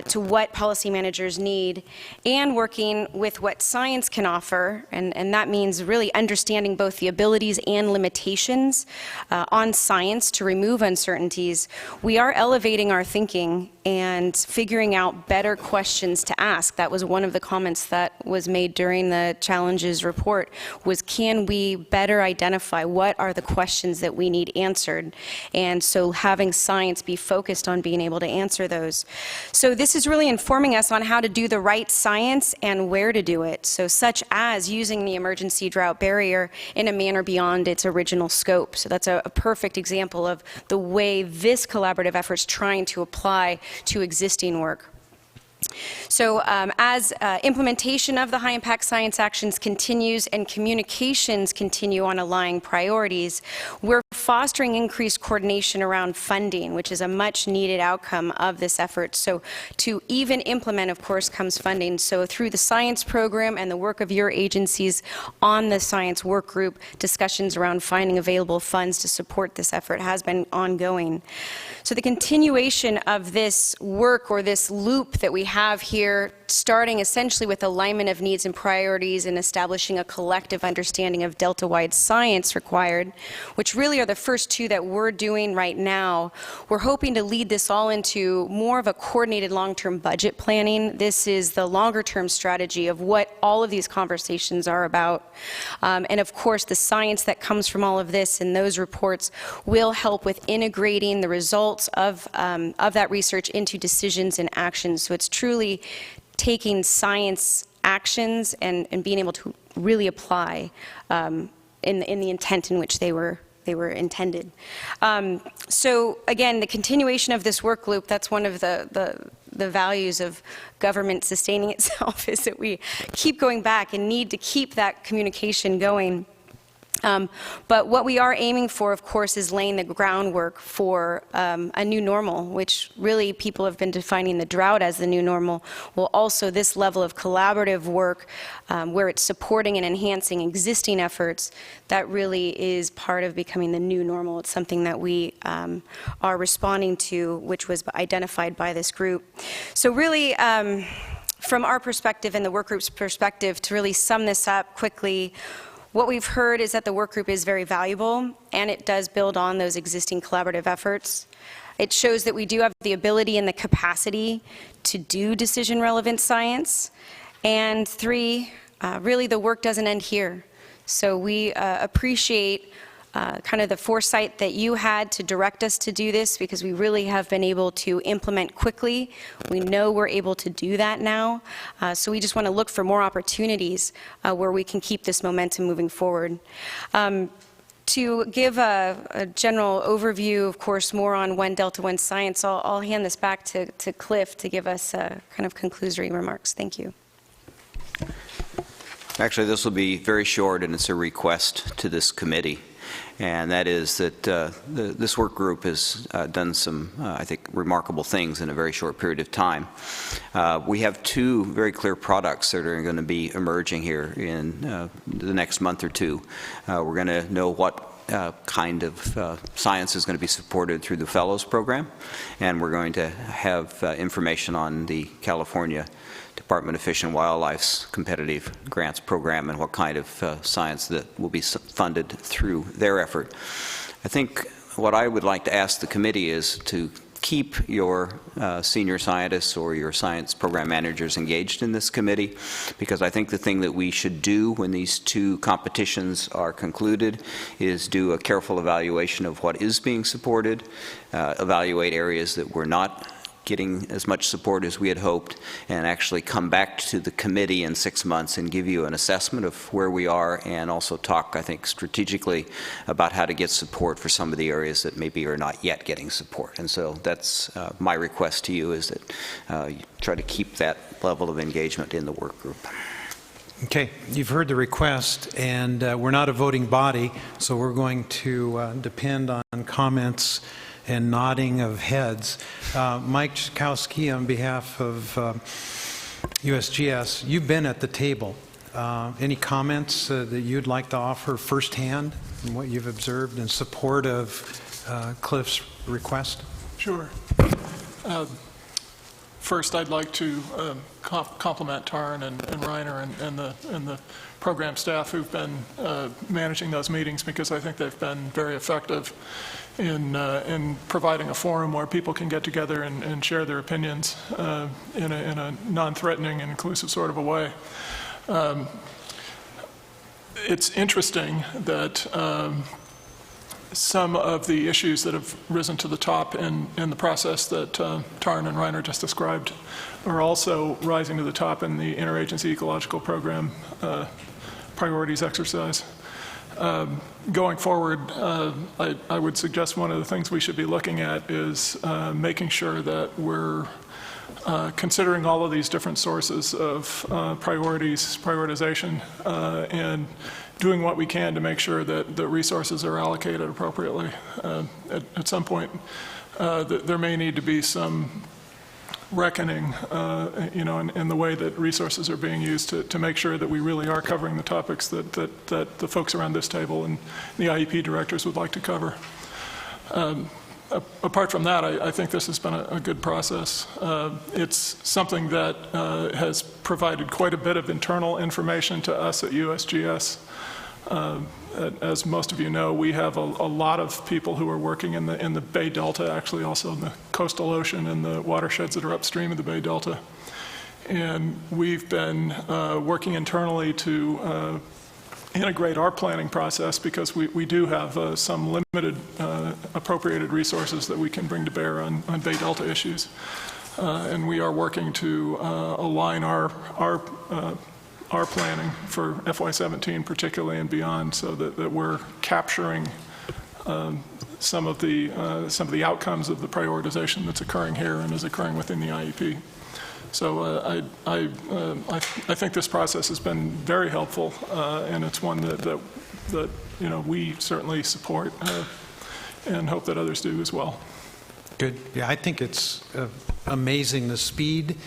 to what policy managers need, and working with what science can offer, and that means really understanding both the abilities and limitations on science to remove uncertainties, we are elevating our thinking and figuring out better questions to ask. That was one of the comments that was made during the challenges report, was can we better identify what are the questions that we need answered? And so having science be focused on being able to answer those. So this is really informing us on how to do the right science and where to do it. So such as using the emergency drought barrier in a manner beyond its original scope. So that's a perfect example of the way this collaborative effort is trying to apply to existing work. So as implementation of the high-impact science actions continues and communications continue on aligning priorities, we're fostering increased coordination around funding, which is a much-needed outcome of this effort. So to even implement, of course, comes funding. So through the science program and the work of your agencies on the science work group, discussions around finding available funds to support this effort has been ongoing. So the continuation of this work, or this loop that we have here starting essentially with alignment of needs and priorities and establishing a collective understanding of Delta-wide science required, which really are the first two that we're doing right now. We're hoping to lead this all into more of a coordinated long-term budget planning. This is the longer-term strategy of what all of these conversations are about. And of course, the science that comes from all of this and those reports will help with integrating the results of that research into decisions and actions. So it's truly taking science actions and being able to really apply in the intent in which they were intended. So again, the continuation of this work loop, that's one of the values of government sustaining itself, is that we keep going back and need to keep that communication going. But what we are aiming for, of course, is laying the groundwork for a new normal, which really people have been defining the drought as the new normal. Well, also this level of collaborative work where it's supporting and enhancing existing efforts, that really is part of becoming the new normal. It's something that we are responding to, which was identified by this group. So really, from our perspective and the work group's perspective, to really sum this up quickly, what we've heard is that the work group is very valuable, and it does build on those existing collaborative efforts. It shows that we do have the ability and the capacity to do decision-relevant science. And three, really the work doesn't end here. So we appreciate kind of the foresight that you had to direct us to do this, because we really have been able to implement quickly. We know we're able to do that now. So we just want to look for more opportunities where we can keep this momentum moving forward. To give a general overview, of course, more on One Delta One Science, I'll hand this back to Cliff to give us kind of conclusory remarks. Thank you. Actually, this will be very short, and it's a request to this committee. And that is that this work group has done some, I think, remarkable things in a very short period of time. We have two very clear products that are going to be emerging here in the next month or two. We're going to know what kind of science is going to be supported through the Fellows Program, and we're going to have information on the California Department of Fish and Wildlife's competitive grants program and what kind of science that will be funded through their effort. I think what I would like to ask the committee is to keep your senior scientists or your science program managers engaged in this committee, because I think the thing that we should do when these two competitions are concluded is do a careful evaluation of what is being supported, evaluate areas that were not getting as much support as we had hoped, and actually come back to the committee in 6 months and give you an assessment of where we are, and also talk, I think, strategically about how to get support for some of the areas that maybe are not yet getting support. And so that's my request to you, is that you try to keep that level of engagement in the work group. Okay, you've heard the request, and we're not a voting body, so we're going to depend on comments and nodding of heads. Mike Chakowski, on behalf of USGS, you've been at the table. Any comments that you'd like to offer firsthand and what you've observed in support of Cliff's request? Sure. First, I'd like to compliment Taryn and Reiner and the program staff who've been managing those meetings, because I think they've been very effective in providing a forum where people can get together and share their opinions in a non-threatening and inclusive sort of a way. It's interesting that some of the issues that have risen to the top in the process that Taryn and Reiner just described are also rising to the top in the Interagency Ecological Program priorities exercise. Going forward, I would suggest one of the things we should be looking at is making sure that we're considering all of these different sources of prioritization, and doing what we can to make sure that the resources are allocated appropriately. At some point, there may need to be some reckoning, in the way that resources are being used to make sure that we really are covering the topics that the folks around this table and the IEP directors would like to cover. apart from that, I think this has been a good process. It's something that has provided quite a bit of internal information to us at USGS. As most of you know, we have a lot of people who are working in the Bay Delta, actually also in the coastal ocean and the watersheds that are upstream of the Bay Delta. And we've been working internally to integrate our planning process because we do have some limited appropriated resources that we can bring to bear on Bay Delta issues. And we are working to align our planning for FY17 particularly and beyond so that we're capturing some of the outcomes of the prioritization that's occurring here and is occurring within the IEP. So I think this process has been very helpful, and it's one that we certainly support and hope that others do as well. Good. Yeah, I think it's amazing the speed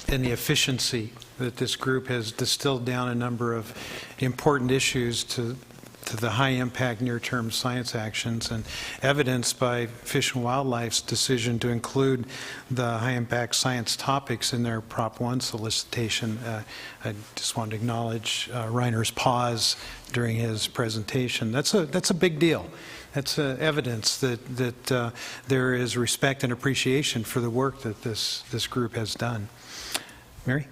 and the efficiency that this group has distilled down a number of important issues to the high-impact near-term science actions, and evidenced by Fish and Wildlife's decision to include the high-impact science topics in their Prop 1 solicitation. I just want to acknowledge Reiner's pause during his presentation. That's a big deal. That's evidence that there is respect and appreciation for the work that this group has done. Mary?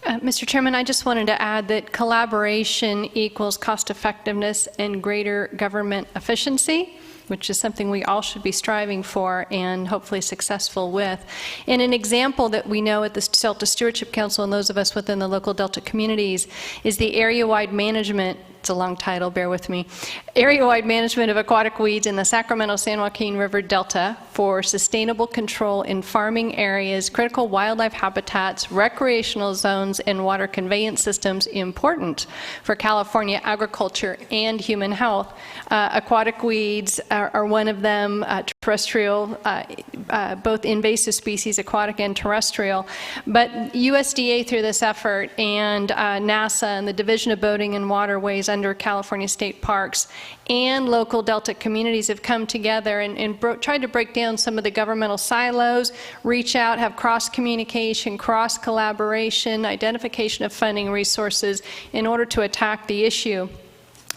Mr. Chairman, I just wanted to add that collaboration equals cost effectiveness and greater government efficiency, which is something we all should be striving for and hopefully successful with. And an example that we know at the Delta Stewardship Council and those of us within the local Delta communities is the area-wide management. It's a long title, bear with me. Area-wide management of aquatic weeds in the Sacramento-San Joaquin River Delta for sustainable control in farming areas, critical wildlife habitats, recreational zones, and water conveyance systems important for California agriculture and human health. Aquatic weeds are one of them, terrestrial, both invasive species, aquatic and terrestrial. But USDA through this effort and NASA and the Division of Boating and Waterways under California State Parks and local Delta communities have come together and tried to break down some of the governmental silos, reach out, have cross-communication, cross-collaboration, identification of funding resources in order to attack the issue.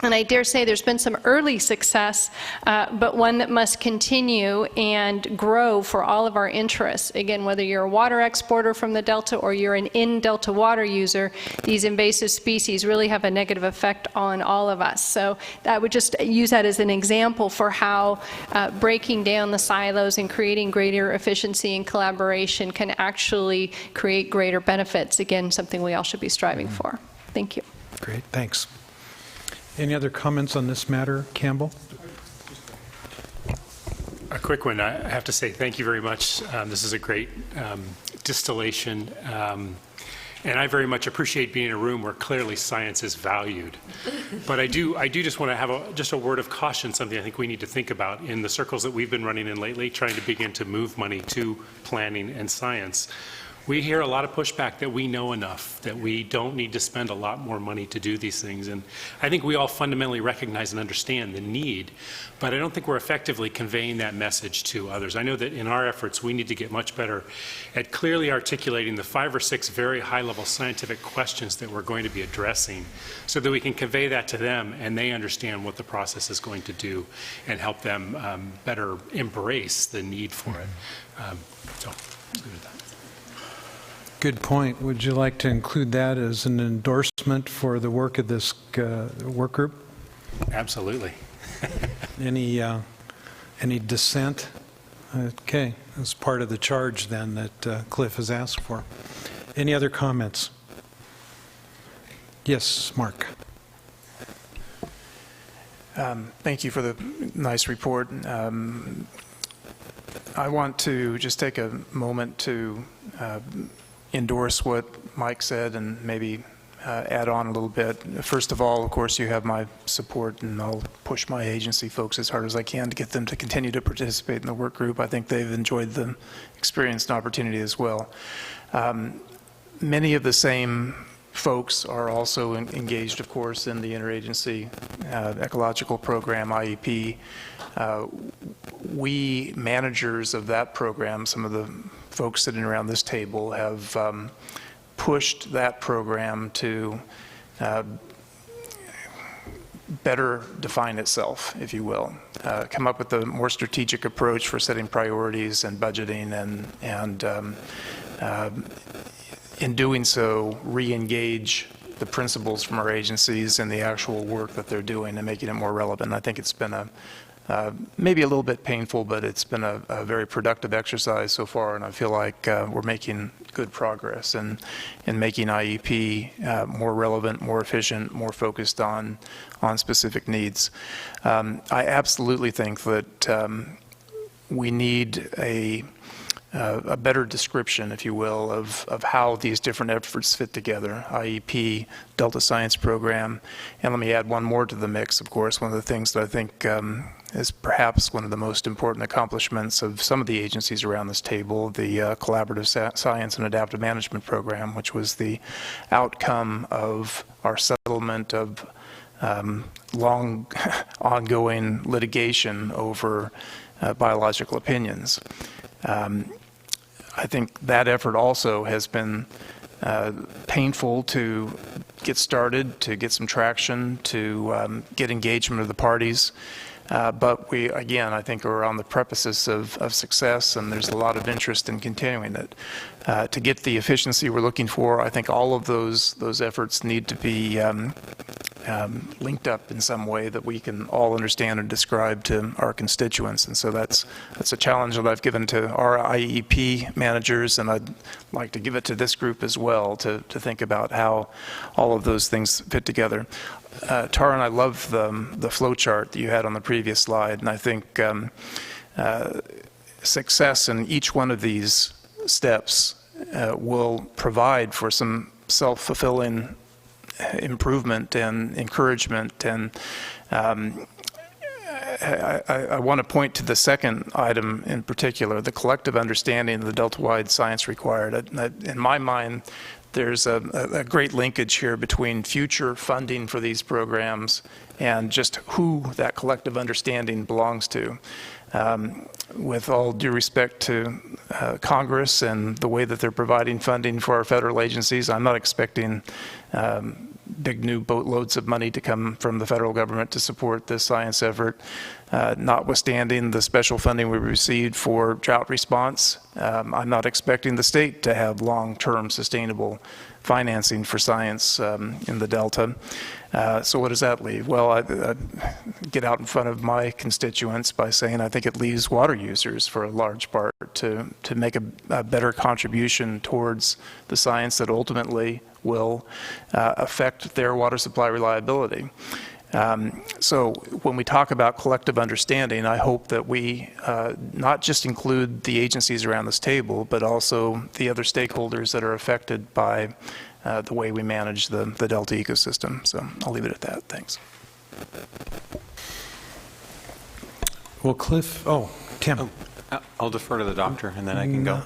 And I dare say there's been some early success, but one that must continue and grow for all of our interests. Again, whether you're a water exporter from the Delta or you're an in-Delta water user, these invasive species really have a negative effect on all of us. So I would just use that as an example for how breaking down the silos and creating greater efficiency and collaboration can actually create greater benefits. Again, something we all should be striving for. Thank you. Great, thanks. Any other comments on this matter, Campbell? A quick one. I have to say thank you very much. This is a great distillation. And I very much appreciate being in a room where clearly science is valued. But I do just want to have just a word of caution, something I think we need to think about in the circles that we've been running in lately, trying to begin to move money to planning and science. We hear a lot of pushback that we know enough, that we don't need to spend a lot more money to do these things. And I think we all fundamentally recognize and understand the need, but I don't think we're effectively conveying that message to others. I know that in our efforts, we need to get much better at clearly articulating the 5 or 6 very high-level scientific questions that we're going to be addressing so that we can convey that to them and they understand what the process is going to do and help them better embrace the need for it. So, let's leave it at that. Good point. Would you like to include that as an endorsement for the work of this work group? Absolutely. Any dissent? Okay, that's part of the charge then that Cliff has asked for. Any other comments? Yes, Mark. Thank you for the nice report. I want to just take a moment to endorse what Mike said and maybe add on a little bit. First of all, of course, you have my support, and I'll push my agency folks as hard as I can to get them to continue to participate in the work group. I think they've enjoyed the experience and opportunity as well. Many of the same folks are also engaged, of course, in the Interagency Ecological Program, IEP. We, managers of that program, some of the folks sitting around this table, have pushed that program to better define itself, if you will, come up with a more strategic approach for setting priorities and budgeting, and in doing so, re-engage the principals from our agencies and the actual work that they're doing and making it more relevant. I think it's been maybe a little bit painful, but it's been a very productive exercise so far, and I feel like we're making good progress in making IEP more relevant, more efficient, more focused on specific needs. I absolutely think that we need a better description, if you will, of how these different efforts fit together, IEP, Delta Science Program, and let me add one more to the mix, of course. One of the things that I think is perhaps one of the most important accomplishments of some of the agencies around this table, the Collaborative Science and Adaptive Management Program, which was the outcome of our settlement of long ongoing litigation over biological opinions. I think that effort also has been painful to get started, to get some traction, to get engagement of the parties. But we, again, I think are on the precipice of success, and there's a lot of interest in continuing it. To get the efficiency we're looking for, I think all of those efforts need to be linked up in some way that we can all understand and describe to our constituents. And so that's a challenge that I've given to our IEP managers, and I'd like to give it to this group as well, to think about how all of those things fit together. Tara, I love the flow chart that you had on the previous slide, and I think success in each one of these steps will provide for some self-fulfilling improvement and encouragement. And I want to point to the second item in particular, the collective understanding of the Delta-wide science required. In my mind, there's a great linkage here between future funding for these programs and just who that collective understanding belongs to. With all due respect to Congress and the way that they're providing funding for our federal agencies, I'm not expecting big new boatloads of money to come from the federal government to support this science effort. Notwithstanding the special funding we received for drought response, I'm not expecting the state to have long-term sustainable financing for science in the Delta. So what does that leave? Well, I get out in front of my constituents by saying I think it leaves water users for a large part to make a better contribution towards the science that ultimately will affect their water supply reliability. So when we talk about collective understanding, I hope that we not just include the agencies around this table, but also the other stakeholders that are affected by the way we manage the Delta ecosystem. So I'll leave it at that. Thanks. Well, Cliff, Tim. I'll defer to the doctor, and then I can go.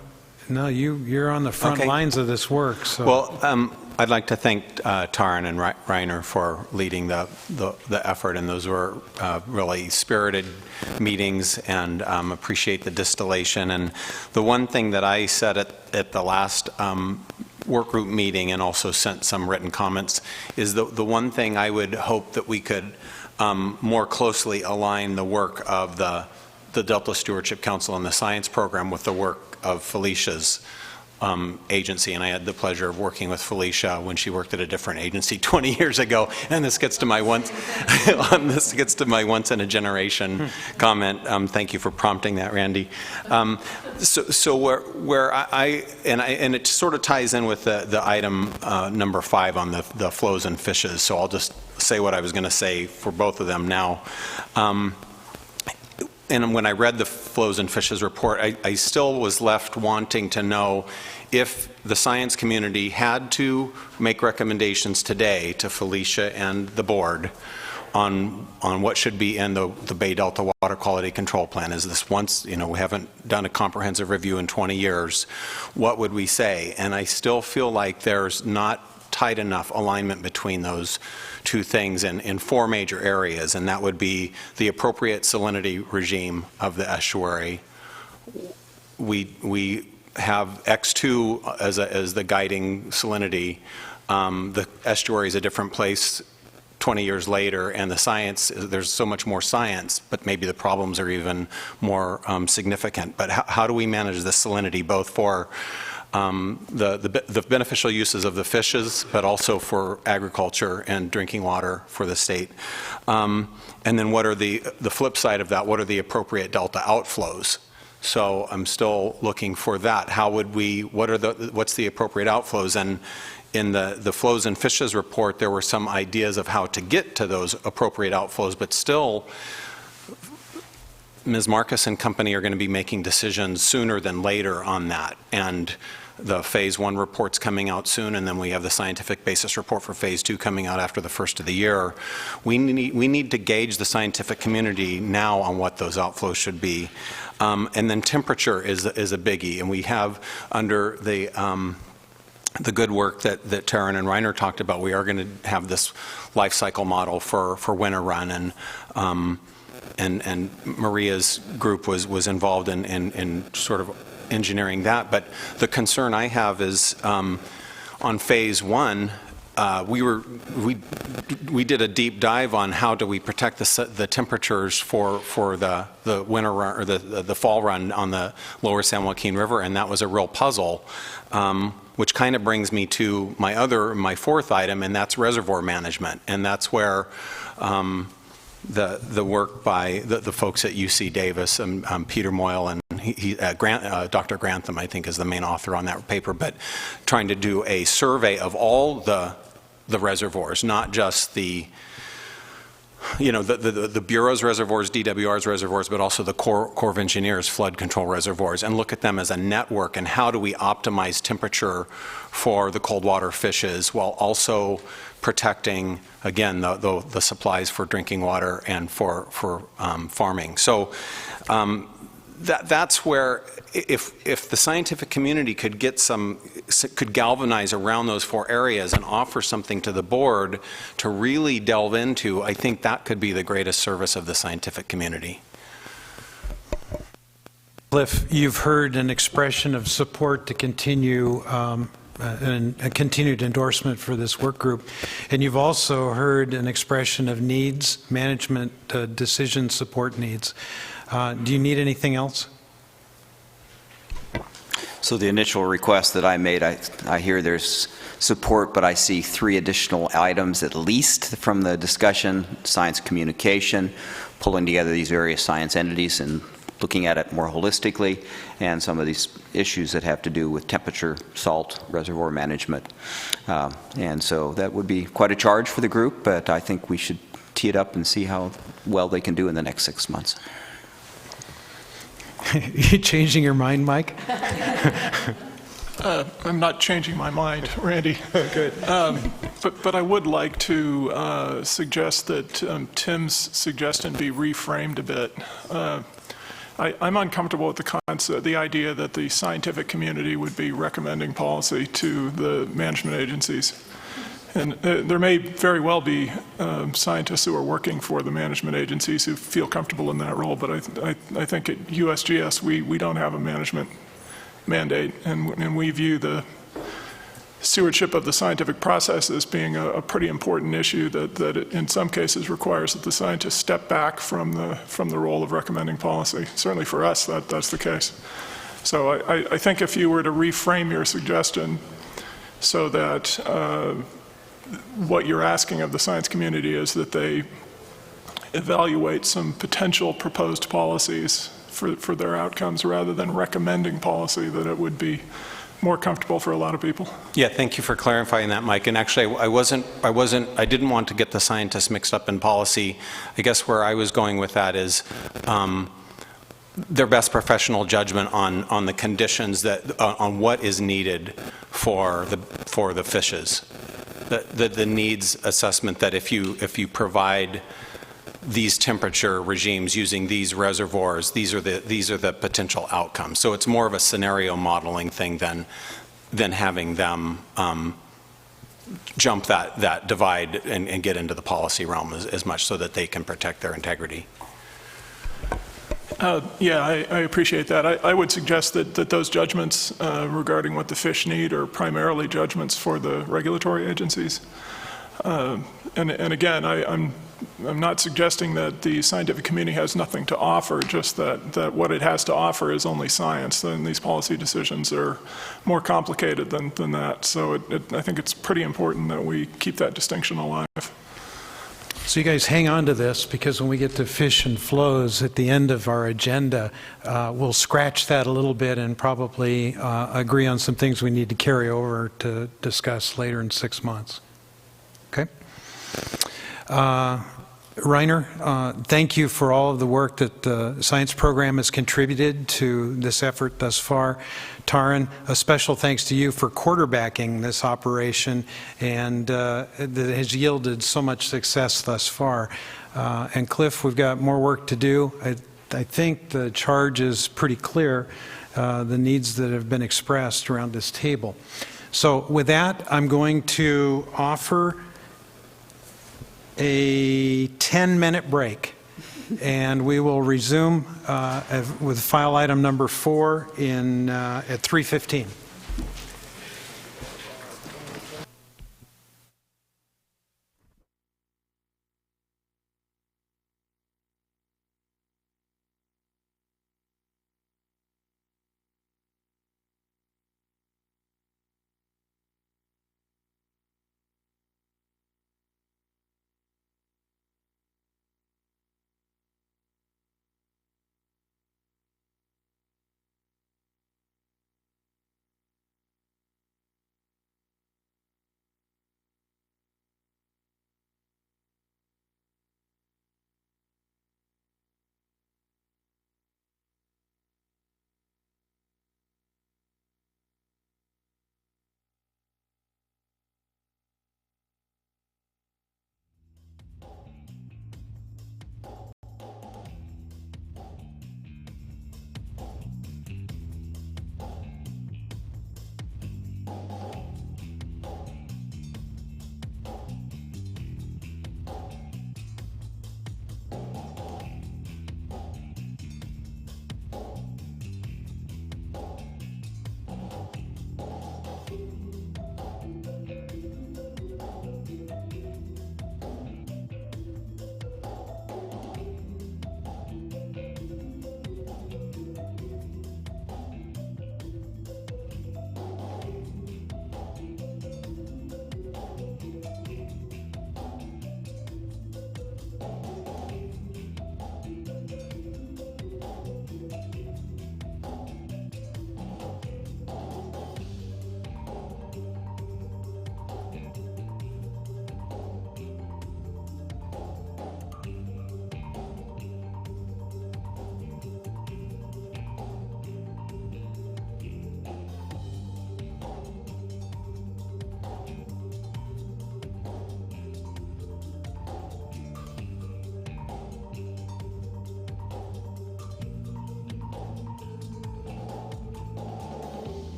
No, you're on the front lines of this work. So. Well, I'd like to thank Taryn and Reiner for leading the effort, and those were really spirited meetings, and appreciate the distillation. And the one thing that I said at the last work group meeting, and also sent some written comments, is the one thing I would hope that we could more closely align the work of the Delta Stewardship Council and the science program with the work of Felicia's agency. And I had the pleasure of working with Felicia when she worked at a different agency 20 years ago. And this gets to my once in a generation comment. Thank you for prompting that, Randy. So where and it sort of ties in with the item number 5 on the flows and fishes. So I'll just say what I was going to say for both of them now. And when I read the flows and fishes report, I still was left wanting to know if the science community had to make recommendations today to Felicia and the board on what should be in the Bay Delta Water Quality Control Plan. Is this once, we haven't done a comprehensive review in 20 years, what would we say? And I still feel like there's not tight enough alignment between those two things in 4 major areas, and that would be the appropriate salinity regime of the estuary. We have X2 as the guiding salinity. The estuary is a different place 20 years later, and the science, there's so much more science, but maybe the problems are even more significant. But how do we manage the salinity, both for the beneficial uses of the fishes, but also for agriculture and drinking water for the state? And then what are the flip side of that? What are the appropriate delta outflows? So I'm still looking for that. How would we, what's the appropriate outflows? And in the Flows and Fishes report, there were some ideas of how to get to those appropriate outflows, but still, Ms. Marcus and company are going to be making decisions sooner than later on that. And the Phase 1 report's coming out soon, and then we have the scientific basis report for Phase 2 coming out after the first of the year. We need to gauge the scientific community now on what those outflows should be. And then temperature is a biggie, and we have under the good work that Taryn and Reiner talked about, we are going to have this life cycle model for winter run, and Maria's group was involved in sort of engineering that. But the concern I have is on Phase 1, we did a deep dive on how do we protect the temperatures for the winter run or the fall run on the lower San Joaquin River, and that was a real puzzle, which kind of brings me to my fourth item, and that's reservoir management. And that's where the work by the folks at UC Davis and Peter Moyle and Dr. Grantham, I think, is the main author on that paper, but trying to do a survey of all the reservoirs, not just the Bureau's reservoirs, DWR's reservoirs, but also the Corps of Engineers flood control reservoirs, and look at them as a network, and how do we optimize temperature for the cold water fishes while also protecting, again, the supplies for drinking water and for farming. So that's where, if the scientific community could galvanize around those 4 areas and offer something to the board to really delve into, I think that could be the greatest service of the scientific community. Cliff, you've heard an expression of support to continue and a continued endorsement for this work group, and you've also heard an expression of needs, management decision support needs. Do you need anything else? So the initial request that I made, I hear there's support, but I see 3 additional items at least from the discussion: science communication, pulling together these various science entities and looking at it more holistically, and some of these issues that have to do with temperature, salt, reservoir management. And so that would be quite a charge for the group, but I think we should tee it up and see how well they can do in the next 6 months. You changing your mind, Mike? I'm not changing my mind, Randy. Good. But I would like to suggest that Tim's suggestion be reframed a bit. I'm uncomfortable with the idea that the scientific community would be recommending policy to the management agencies. And there may very well be scientists who are working for the management agencies who feel comfortable in that role, but I think at USGS we don't have a management mandate, and we view the stewardship of the scientific process as being a pretty important issue that in some cases requires that the scientists step back from the role of recommending policy. Certainly for us, that's the case. So I think if you were to reframe your suggestion so that what you're asking of the science community is that they evaluate some potential proposed policies for their outcomes rather than recommending policy, that it would be more comfortable for a lot of people. Yeah, thank you for clarifying that, Mike. And actually, I didn't want to get the scientists mixed up in policy. I guess where I was going with that is their best professional judgment on the conditions on what is needed for the fishes. The needs assessment that if you provide these temperature regimes using these reservoirs, these are the potential outcomes. So it's more of a scenario modeling thing than having them jump that divide and get into the policy realm as much so that they can protect their integrity. Yeah, I appreciate that. I would suggest that those judgments regarding what the fish need are primarily judgments for the regulatory agencies. And again, I'm not suggesting that the scientific community has nothing to offer, just that what it has to offer is only science, and these policy decisions are more complicated than that. So I think it's pretty important that we keep that distinction alive. So you guys hang on to this, because when we get to fish and flows at the end of our agenda, we'll scratch that a little bit and probably agree on some things we need to carry over to discuss later in 6 months. Okay? Reiner, thank you for all of the work that the science program has contributed to this effort thus far. Taryn, a special thanks to you for quarterbacking this operation, and that has yielded so much success thus far. And Cliff, we've got more work to do. I think the charge is pretty clear, the needs that have been expressed around this table. So with that, I'm going to offer a 10-minute break, and we will resume with file item number 4 at 3:15.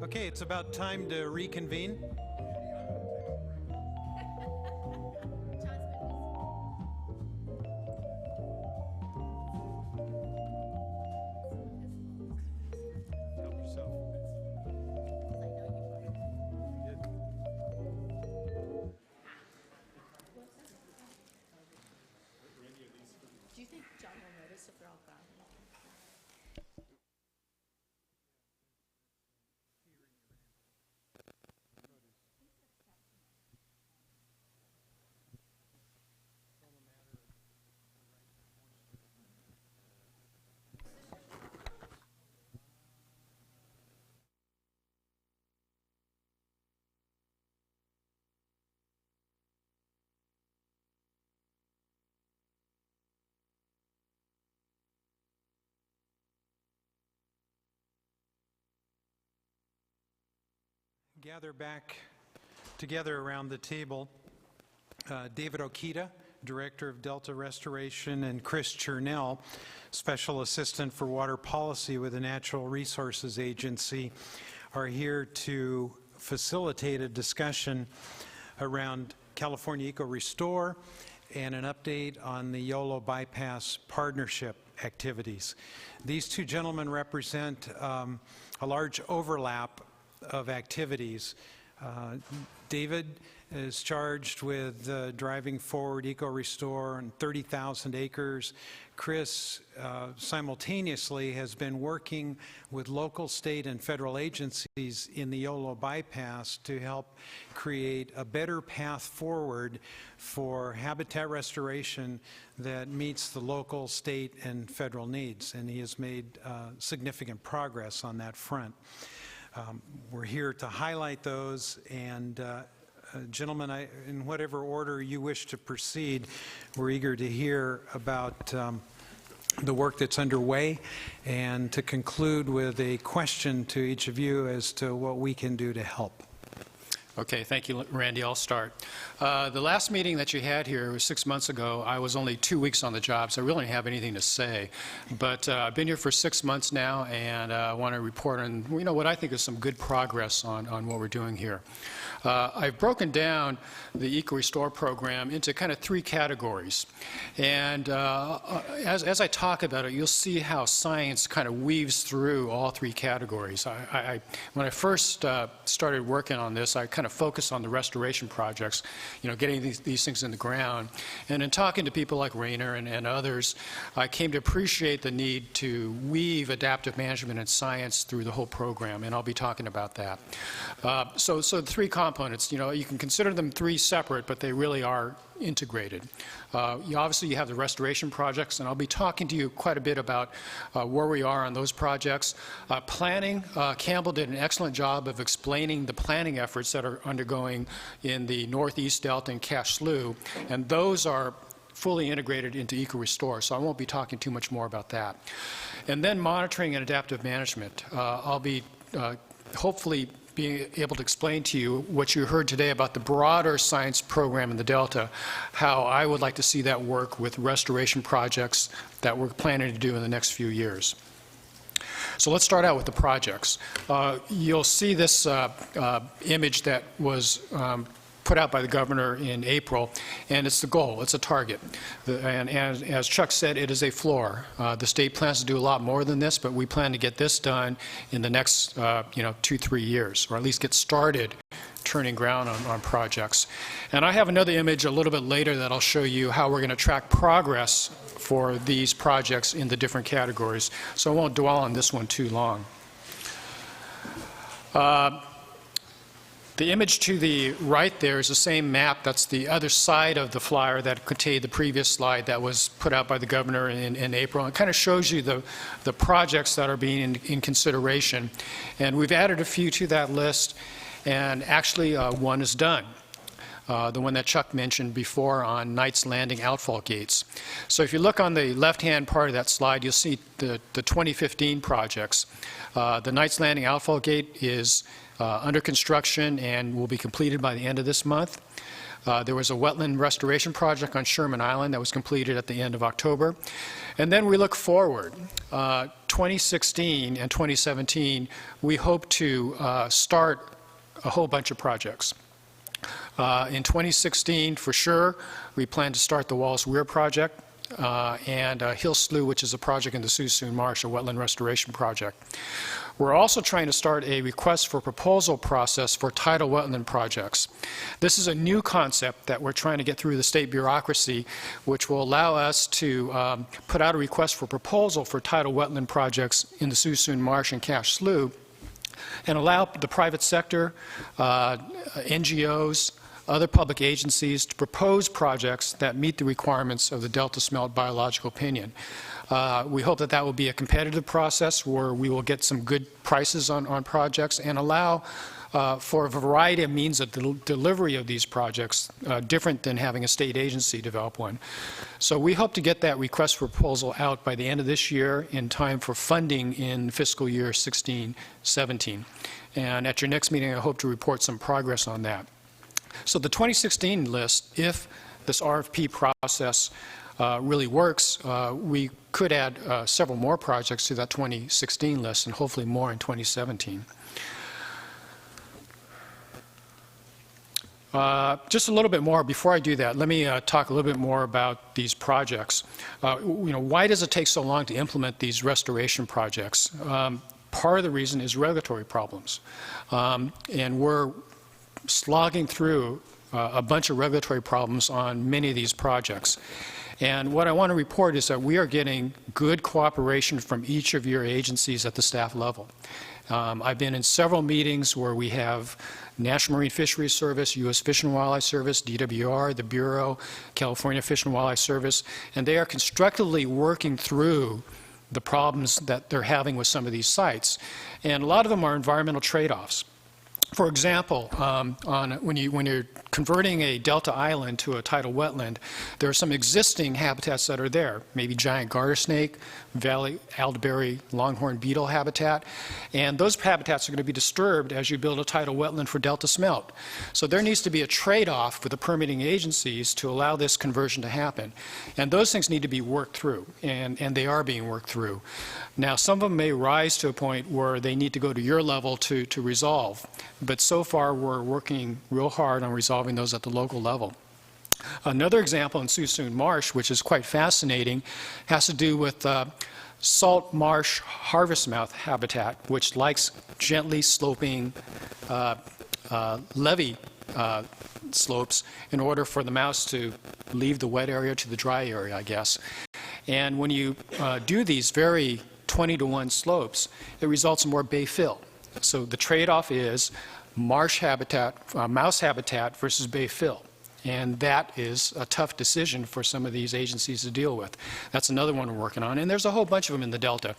Okay, it's about time to reconvene. Do you think John will notice if they're all gone? Gather back together around the table. David Okita, Director of Delta Restoration, and Chris Chernell, Special Assistant for Water Policy with the Natural Resources Agency, are here to facilitate a discussion around California EcoRestore and an update on the YOLO Bypass Partnership activities. These two gentlemen represent a large overlap of activities. David is charged with driving forward EcoRestore and 30,000 acres. Chris simultaneously has been working with local, state, and federal agencies in the YOLO bypass to help create a better path forward for habitat restoration that meets the local, state, and federal needs. And he has made significant progress on that front. We're here to highlight those, and gentlemen, in whatever order you wish to proceed, we're eager to hear about the work that's underway, and to conclude with a question to each of you as to what we can do to help. Okay, thank you, Randy. I'll start. The last meeting that you had here was 6 months ago. I was only 2 weeks on the job, so I really don't have anything to say. But I've been here for 6 months now, and I want to report on what I think is some good progress on what we're doing here. I've broken down the EcoRestore program into kind of 3 categories. And as I talk about it, you'll see how science kind of weaves through all 3 categories. When I first started working on this, I kind of focused on the restoration projects, getting these things in the ground. And in talking to people like Rayner and others, I came to appreciate the need to weave adaptive management and science through the whole program, and I'll be talking about that. So the 3 components, you can consider them 3 separate, but they really are integrated. Obviously, you have the restoration projects, and I'll be talking to you quite a bit about where we are on those projects. Planning, Campbell did an excellent job of explaining the planning efforts that are undergoing in the Northeast Delta and Cache Slough, and those are fully integrated into EcoRestore, so I won't be talking too much more about that. And then monitoring and adaptive management. I'll be hopefully being able to explain to you what you heard today about the broader science program in the Delta, how I would like to see that work with restoration projects that we're planning to do in the next few years. So let's start out with the projects. You'll see this image that was put out by the governor in April, and it's the goal, it's a target. And as Chuck said, it is a floor. The state plans to do a lot more than this, but we plan to get this done in the next 2-3 years, or at least get started turning ground on projects. And I have another image a little bit later that I'll show you how we're going to track progress for these projects in the different categories. So I won't dwell on this one too long. The image to the right there is the same map. That's the other side of the flyer that contained the previous slide that was put out by the governor in April. It kind of shows you the projects that are being in consideration. And we've added a few to that list, and actually one is done. The one that Chuck mentioned before on Knights Landing outfall gates. So if you look on the left-hand part of that slide, you'll see the 2015 projects. The Knights Landing outfall gate is under construction and will be completed by the end of this month. There was a wetland restoration project on Sherman Island that was completed at the end of October. And then we look forward. 2016 and 2017, we hope to start a whole bunch of projects. In 2016, for sure, we plan to start the Wallace Weir project and Hill Slough, which is a project in the Suisun Marsh, a wetland restoration project. We're also trying to start a request for proposal process for tidal wetland projects. This is a new concept that we're trying to get through the state bureaucracy, which will allow us to put out a request for proposal for tidal wetland projects in the Suisun Marsh and Cache Slough, and allow the private sector, NGOs, other public agencies to propose projects that meet the requirements of the Delta Smelt biological opinion. We hope that that will be a competitive process where we will get some good prices on projects and allow for a variety of means of delivery of these projects, different than having a state agency develop one. So we hope to get that request for proposal out by the end of this year in time for funding in fiscal year 16-17. And at your next meeting, I hope to report some progress on that. So the 2016 list, if this RFP process really works, we could add several more projects to that 2016 list and hopefully more in 2017. Just a little bit more, before I do that, let me talk a little bit more about these projects. Why does it take so long to implement these restoration projects? Part of the reason is regulatory problems. And we're slogging through a bunch of regulatory problems on many of these projects. And what I want to report is that we are getting good cooperation from each of your agencies at the staff level. I've been in several meetings where we have National Marine Fisheries Service, U.S. Fish and Wildlife Service, DWR, the Bureau, California Fish and Wildlife Service, and they are constructively working through the problems that they're having with some of these sites. And a lot of them are environmental trade-offs. For example, when you're converting a delta island to a tidal wetland, there are some existing habitats that are there, maybe giant garter snake, valley elderberry, longhorn beetle habitat, and those habitats are going to be disturbed as you build a tidal wetland for delta smelt. So there needs to be a trade-off with the permitting agencies to allow this conversion to happen. And those things need to be worked through, and they are being worked through. Now, some of them may rise to a point where they need to go to your level to resolve, but so far we're working real hard on resolving those at the local level. Another example in Suisun Marsh, which is quite fascinating, has to do with salt marsh harvestmouth habitat, which likes gently sloping levee slopes in order for the mouse to leave the wet area to the dry area, I guess. And when you do these very 20-to-1 slopes, it results in more bay fill. So the trade-off is marsh habitat, mouse habitat versus bay fill. And that is a tough decision for some of these agencies to deal with. That's another one we're working on. And there's a whole bunch of them in the Delta.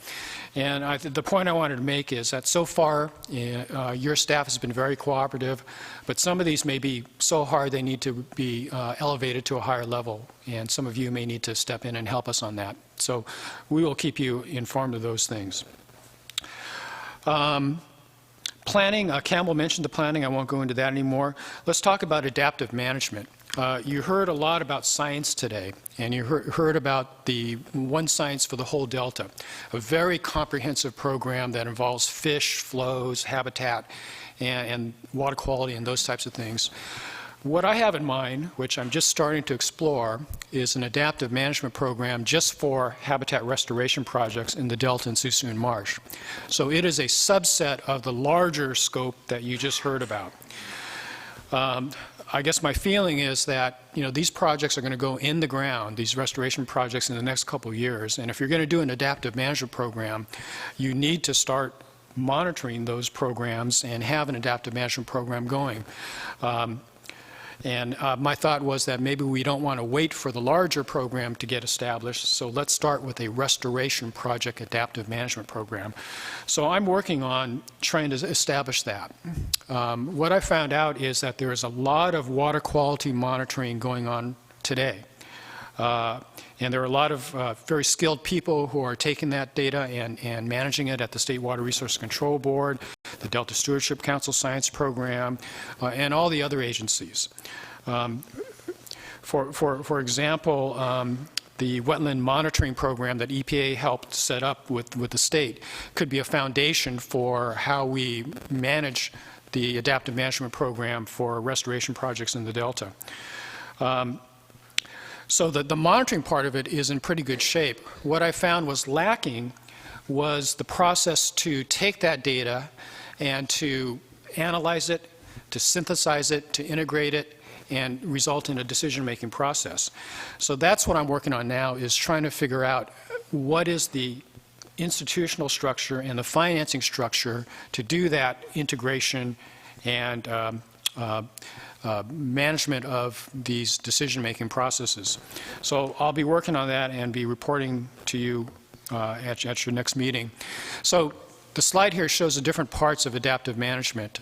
And the point I wanted to make is that so far, your staff has been very cooperative, but some of these may be so hard they need to be elevated to a higher level. And some of you may need to step in and help us on that. So we will keep you informed of those things. Planning, Campbell mentioned the planning. I won't go into that anymore. Let's talk about adaptive management. You heard a lot about science today, and you heard about the One Science for the Whole Delta, a very comprehensive program that involves fish, flows, habitat, and water quality and those types of things. What I have in mind, which I'm just starting to explore, is an adaptive management program just for habitat restoration projects in the Delta and Suisun Marsh. So it is a subset of the larger scope that you just heard about. I guess my feeling is that these projects are going to go in the ground, these restoration projects, in the next couple of years. And if you're going to do an adaptive management program, you need to start monitoring those programs and have an adaptive management program going. And my thought was that maybe we don't want to wait for the larger program to get established, so let's start with a restoration project adaptive management program. So I'm working on trying to establish that. What I found out is that there is a lot of water quality monitoring going on today. And there are a lot of very skilled people who are taking that data and managing it at the State Water Resource Control Board. the Delta Stewardship Council Science Program, and all the other agencies. For example, the wetland monitoring program that EPA helped set up with the state could be a foundation for how we manage the adaptive management program for restoration projects in the Delta. So the monitoring part of it is in pretty good shape. What I found was lacking was the process to take that data and to analyze it, to synthesize it, to integrate it, and result in a decision-making process. So that's what I'm working on now, is trying to figure out what is the institutional structure and the financing structure to do that integration and management of these decision-making processes. So I'll be working on that and be reporting to you at your next meeting. So the slide here shows the different parts of adaptive management.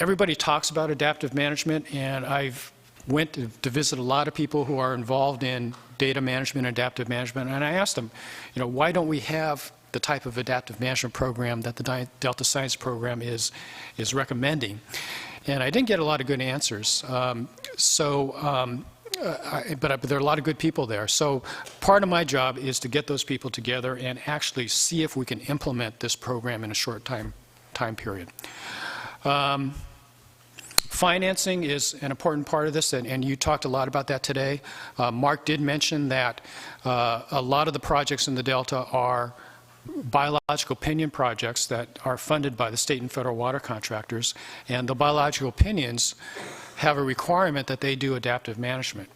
Everybody talks about adaptive management, and I've went to visit a lot of people who are involved in data management and adaptive management, and I asked them, why don't we have the type of adaptive management program that the Delta Science Program is recommending? And I didn't get a lot of good answers. But there are a lot of good people there. So part of my job is to get those people together and actually see if we can implement this program in a short time period. Financing is an important part of this, and you talked a lot about that today. Mark did mention that a lot of the projects in the Delta are biological opinion projects that are funded by the state and federal water contractors, and the biological opinions have a requirement that they do adaptive management.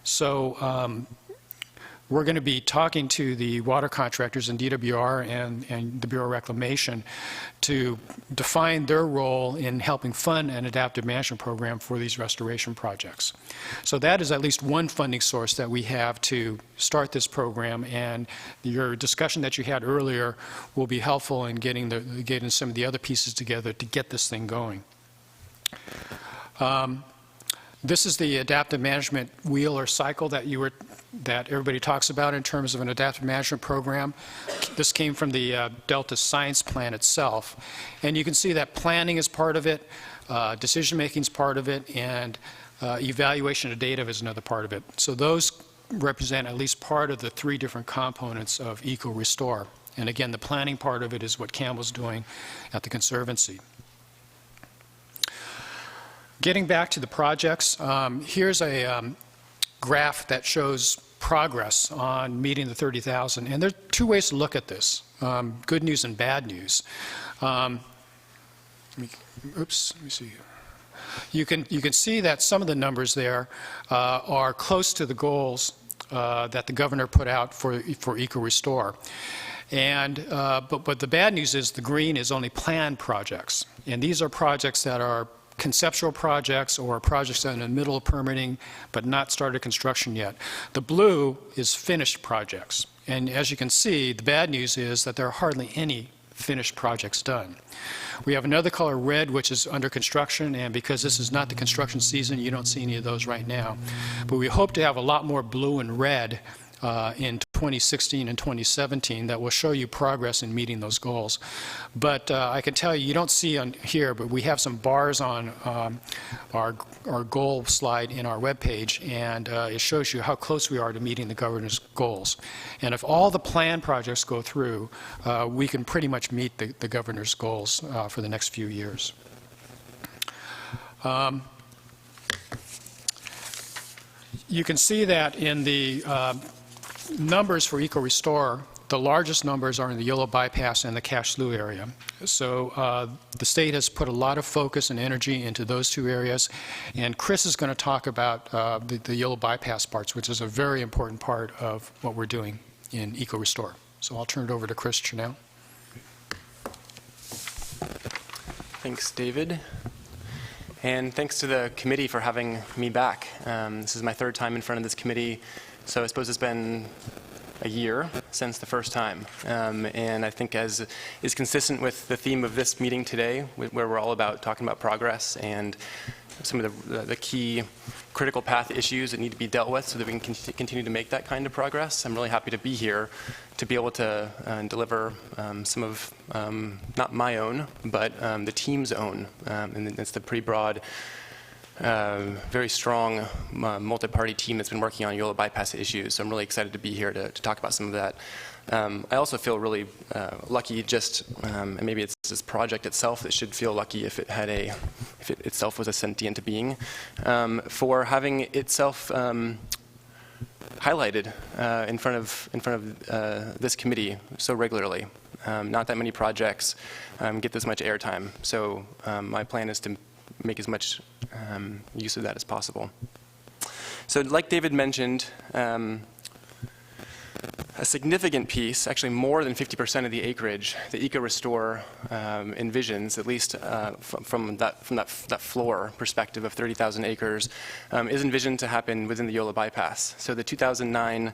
So we're going to be talking to the water contractors in DWR and the Bureau of Reclamation to define their role in helping fund an adaptive management program for these restoration projects. So that is at least one funding source that we have to start this program, and your discussion that you had earlier will be helpful in getting some of the other pieces together to get this thing going. This is the adaptive management wheel or cycle that everybody talks about in terms of an adaptive management program. This came from the Delta Science Plan itself. And you can see that planning is part of it, decision-making is part of it, and evaluation of data is another part of it. So those represent at least part of the three different components of EcoRestore. And again, the planning part of it is what Campbell's doing at the Conservancy. Getting back to the projects, here's a graph that shows progress on meeting the 30,000. And there are two ways to look at this, good news and bad news. Let me see. You can see that some of the numbers there are close to the goals that the governor put out for EcoRestore. And, but the bad news is the green is only planned projects. And these are projects that are conceptual projects or projects that are in the middle of permitting but not started construction yet. The blue is finished projects. And as you can see, the bad news is that there are hardly any finished projects done. We have another color, red, which is under construction, and because this is not the construction season, you don't see any of those right now. But we hope to have a lot more blue and red in 2016 and 2017 that will show you progress in meeting those goals. But I can tell you, you don't see on here, but we have some bars on our goal slide in our webpage, and it shows you how close we are to meeting the governor's goals. And if all the planned projects go through, we can pretty much meet the governor's goals for the next few years. You can see that in the numbers for EcoRestore, the largest numbers are in the Yellow Bypass and the Cache Slough area. So the state has put a lot of focus and energy into those two areas, and Chris is going to talk about the Yellow Bypass parts, which is a very important part of what we're doing in EcoRestore. So I'll turn it over to Chris Chanel. Thanks, David. And thanks to the committee for having me back. This is my third time in front of this committee, so I suppose it's been a year since the first time. And I think as is consistent with the theme of this meeting today, where we're all about talking about progress and some of the key critical path issues that need to be dealt with so that we can continue to make that kind of progress. I'm really happy to be here to be able to deliver some of, not my own, but the team's own. And it's the pretty broad, very strong multi-party team that's been working on Yola bypass issues. So I'm really excited to be here to talk about some of that. I also feel really lucky and maybe it's this project itself that should feel lucky if it itself was a sentient being, for having itself highlighted in front of this committee so regularly. Not that many projects get this much airtime, so my plan is to make as much use of that as possible. So like David mentioned, a significant piece, actually more than 50% of the acreage, the EcoRestore envisions, at least from that floor perspective of 30,000 acres, is envisioned to happen within the Yola bypass. So the 2009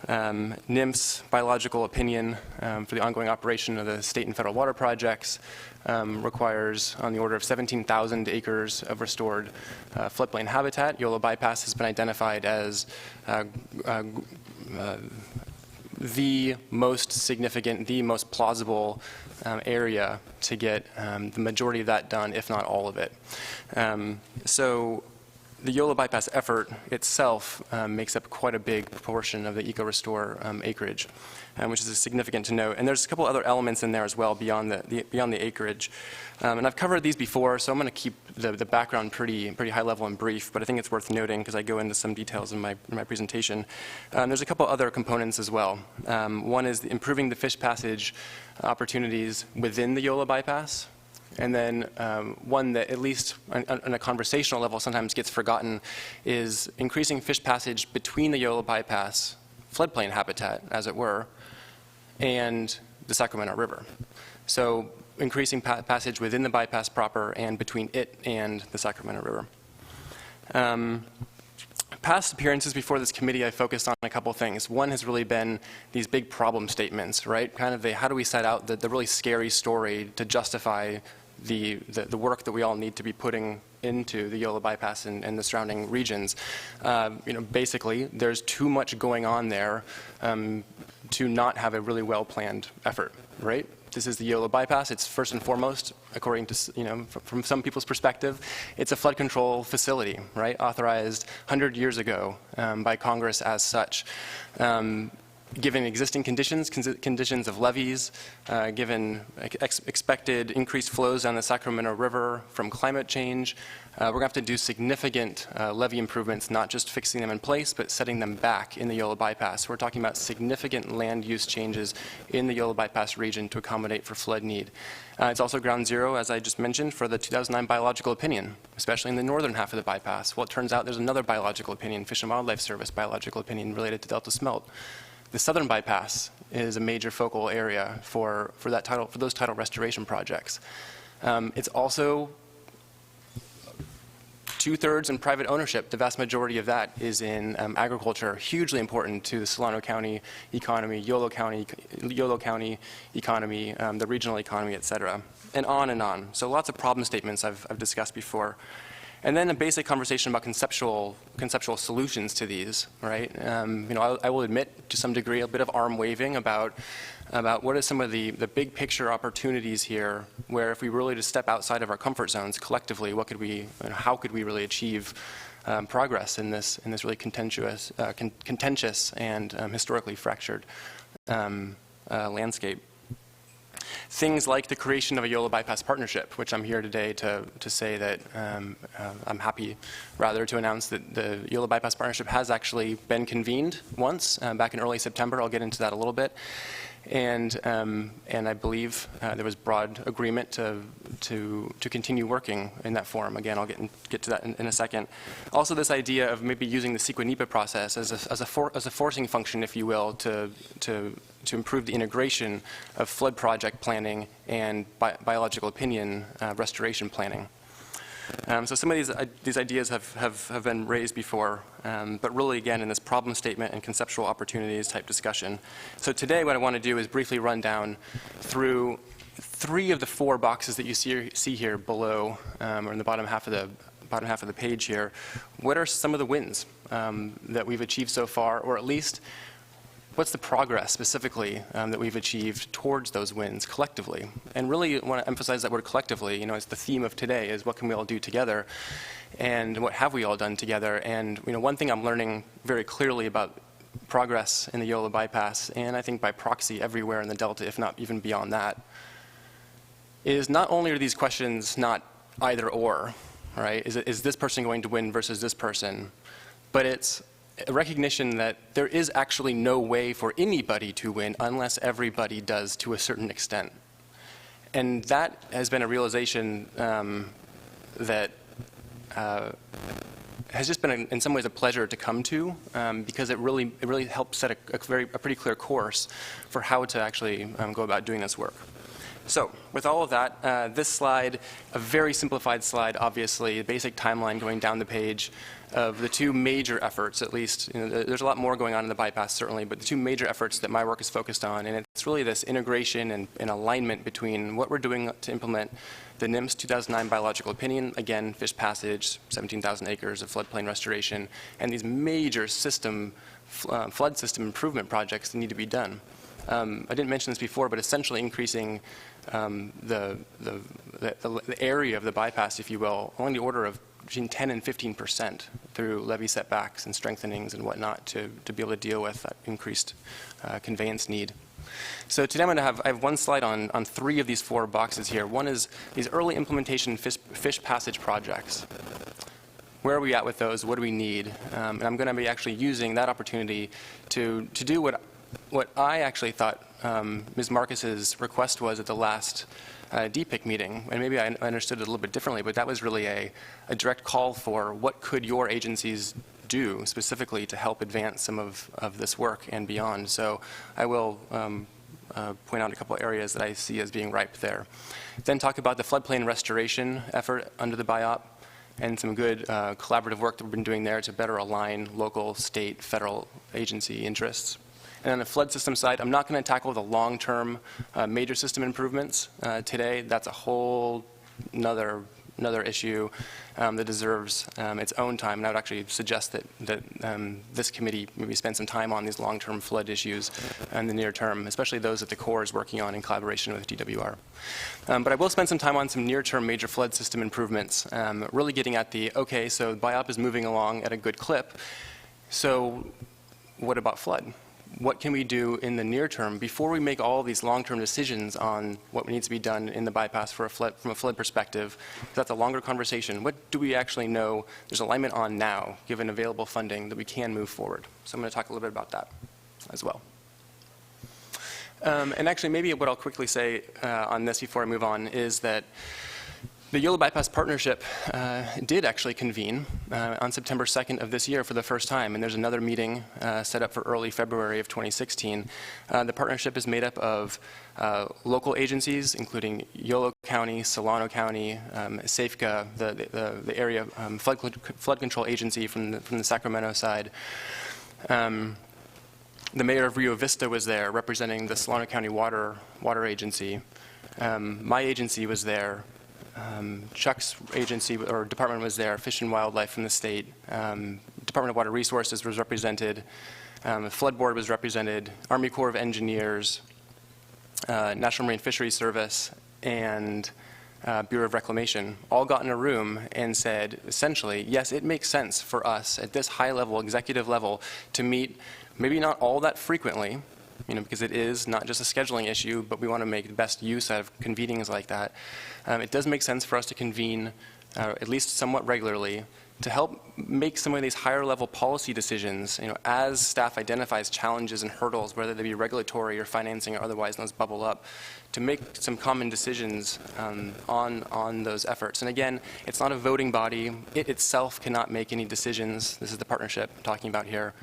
NIMS biological opinion for the ongoing operation of the state and federal water projects requires on the order of 17,000 acres of restored floodplain habitat. Yola bypass has been identified as the most significant, the most plausible area to get the majority of that done, if not all of it. So the Yola bypass effort itself makes up quite a big proportion of the EcoRestore acreage, which is significant to note. And there's a couple other elements in there as well beyond the acreage. And I've covered these before, so I'm going to keep the background pretty high level and brief, but I think it's worth noting because I go into some details in my presentation. There's a couple other components as well. One is improving the fish passage opportunities within the Yola bypass. And then one that, at least on a conversational level, sometimes gets forgotten is increasing fish passage between the Yola bypass, floodplain habitat, as it were, and the Sacramento River. So increasing passage within the bypass proper and between it and the Sacramento River. Past appearances before this committee, I focused on a couple things. One has really been these big problem statements, right? Kind of how do we set out the really scary story to justify the work that we all need to be putting into the Yola bypass and the surrounding regions. Basically, there's too much going on there to not have a really well-planned effort, right? This is the Yola bypass. It's first and foremost, according to, from some people's perspective, it's a flood control facility, right? Authorized 100 years ago by Congress as such. Given existing conditions of levees, given expected increased flows down the Sacramento River from climate change, we're going to have to do significant levee improvements, not just fixing them in place, but setting them back in the Yola bypass. We're talking about significant land use changes in the Yola bypass region to accommodate for flood need. It's also ground zero, as I just mentioned, for the 2009 biological opinion, especially in the northern half of the bypass. Well, it turns out there's another biological opinion, Fish and Wildlife Service biological opinion related to Delta smelt. The southern bypass is a major focal area for those tidal restoration projects. It's also 2/3 in private ownership. The vast majority of that is in agriculture, hugely important to the Solano County economy, Yolo County economy, the regional economy, et cetera, and on and on. So lots of problem statements I've discussed before. And then a basic conversation about conceptual solutions to these, right? I will admit to some degree a bit of arm waving about what are some of the big picture opportunities here, where if we really just step outside of our comfort zones collectively, how could we really achieve progress in this really contentious and historically fractured landscape. Things like the creation of a Yola bypass partnership, which I'm here today to say that I'm happy rather to announce that the Yola bypass partnership has actually been convened once back in early September. I'll get into that a little bit. And I believe there was broad agreement to continue working in that forum. Again, I'll get to that in a second. Also, this idea of maybe using the CEQA-NEPA process as a forcing function, if you will, to improve the integration of flood project planning and biological opinion restoration planning. So some of these ideas have been raised before, but really, again, in this problem statement and conceptual opportunities type discussion. So today what I want to do is briefly run down through 3 of the 4 boxes that you see here below, or in the bottom half of the bottom half of the page here, what are some of the wins that we've achieved so far, or at least what's the progress specifically that we've achieved towards those wins collectively? And really want to emphasize that word collectively. You know, it's the theme of today is what can we all do together, and what have we all done together? And you know, one thing I'm learning very clearly about progress in the Yola bypass, and I think by proxy everywhere in the Delta, if not even beyond that, is not only are these questions not either or, right? Is this person going to win versus this person? But it's a recognition that there is actually no way for anybody to win unless everybody does to a certain extent. And that has been a realization that has just been, in some ways, a pleasure to come to because it really helps set a pretty clear course for how to actually go about doing this work. So, with all of that, this slide, a very simplified slide, obviously, a basic timeline going down the page of the two major efforts, at least. You know, there's a lot more going on in the bypass, certainly, but the two major efforts that my work is focused on, and it's really this integration and alignment between what we're doing to implement the NIMS 2009 biological opinion, again, fish passage, 17,000 acres of floodplain restoration, and these major flood system improvement projects that need to be done. I didn't mention this before, but essentially increasing the area of the bypass, if you will, along the order of between 10 and 15% through levee setbacks and strengthenings and whatnot to be able to deal with that increased conveyance need. So today I have one slide on three of these four boxes here. One is these early implementation fish passage projects. Where are we at with those? What do we need? And I'm going to be actually using that opportunity to do what I actually thought Ms. Marcus's request was at the last DPIIC meeting, and maybe I understood it a little bit differently, but that was really a direct call for what could your agencies do specifically to help advance some of this work and beyond. So I will point out a couple areas that I see as being ripe there. Then talk about the floodplain restoration effort under the BIOP and some good collaborative work that we've been doing there to better align local, state, federal agency interests. And on the flood system side, I'm not going to tackle the long-term major system improvements today. That's a whole another issue that deserves its own time. And I would actually suggest that this committee maybe spend some time on these long-term flood issues in the near term, especially those that the Corps is working on in collaboration with DWR. But I will spend some time on some near-term major flood system improvements, really getting at okay, so BIOP is moving along at a good clip. So what about flood? What can we do in the near term before we make all these long-term decisions on what needs to be done in the bypass from a flood perspective? That's a longer conversation. What do we actually know there's alignment on now, given available funding, that we can move forward? So I'm going to talk a little bit about that as well. And actually, maybe what I'll quickly say on this before I move on is that the Yola Bypass Partnership did actually convene on September 2nd of this year for the first time, and there's another meeting set up for early February of 2016. The partnership is made up of local agencies, including Yolo County, Solano County, SAFCA, the area flood control agency from the Sacramento side. The mayor of Rio Vista was there, representing the Solano County Water Agency. My agency was there. Chuck's agency or department was there, Fish and Wildlife from the state, Department of Water Resources was represented, the Flood Board was represented, Army Corps of Engineers, National Marine Fisheries Service, and Bureau of Reclamation all got in a room and said, essentially, yes, it makes sense for us at this high level, executive level, to meet maybe not all that frequently, because it is not just a scheduling issue, but we want to make the best use out of convenings like that. It does make sense for us to convene at least somewhat regularly to help make some of these higher level policy decisions, as staff identifies challenges and hurdles, whether they be regulatory or financing or otherwise, and those bubble up, to make some common decisions on those efforts. And again, it's not a voting body. It itself cannot make any decisions. This is the partnership I'm talking about here.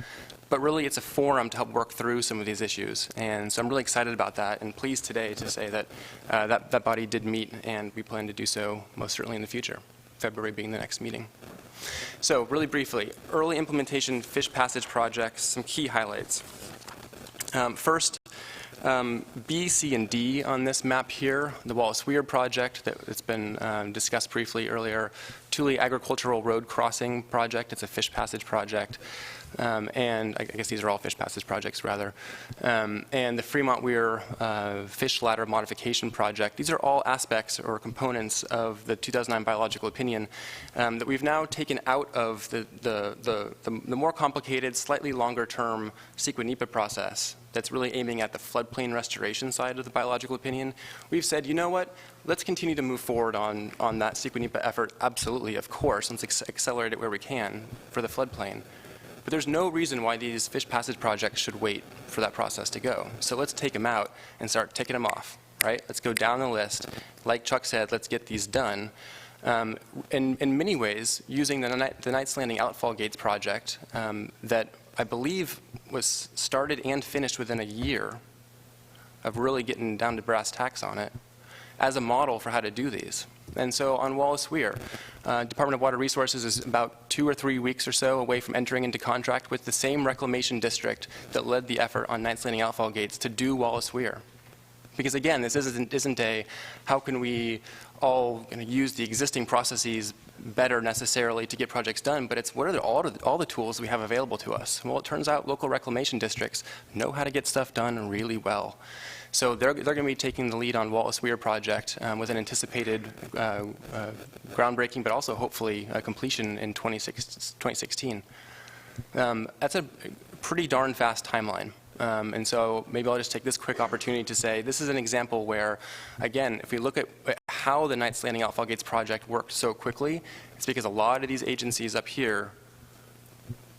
But really, it's a forum to help work through some of these issues. And so I'm really excited about that and pleased today to say that that body did meet, and we plan to do so most certainly in the future, February being the next meeting. So really briefly, early implementation fish passage projects, some key highlights. First, B, C, and D on this map here, the Wallace Weir project that's been discussed briefly earlier, Thule Agricultural Road Crossing project, it's a fish passage project, and I guess these are all fish passage projects rather, and the Fremont Weir fish ladder modification project. These are all aspects or components of the 2009 biological opinion that we've now taken out of the more complicated, slightly longer term CEQA-NEPA process that's really aiming at the floodplain restoration side of the biological opinion. We've said, you know what, let's continue to move forward on that CEQA-NEPA effort, absolutely, of course, let's accelerate it where we can for the floodplain. But there's no reason why these fish passage projects should wait for that process to go. So let's take them out and start ticking them off, right? Let's go down the list. Like Chuck said, let's get these done. In many ways, using the Knights Landing Outfall Gates project that I believe was started and finished within a year of really getting down to brass tacks on it as a model for how to do these. And so on Wallace Weir, Department of Water Resources is about 2 or 3 weeks or so away from entering into contract with the same reclamation district that led the effort on Knights Landing Outfall Gates to do Wallace Weir. Because again, this isn't a how can we all use the existing processes better necessarily to get projects done, but it's what are all the tools we have available to us. Well, it turns out local reclamation districts know how to get stuff done really well. So they're going to be taking the lead on Wallace Weir project with an anticipated groundbreaking, but also hopefully completion in 2016. That's a pretty darn fast timeline. And so maybe I'll just take this quick opportunity to say this is an example where, again, if we look at how the Knights Landing Outfall Gates project worked so quickly, it's because a lot of these agencies up here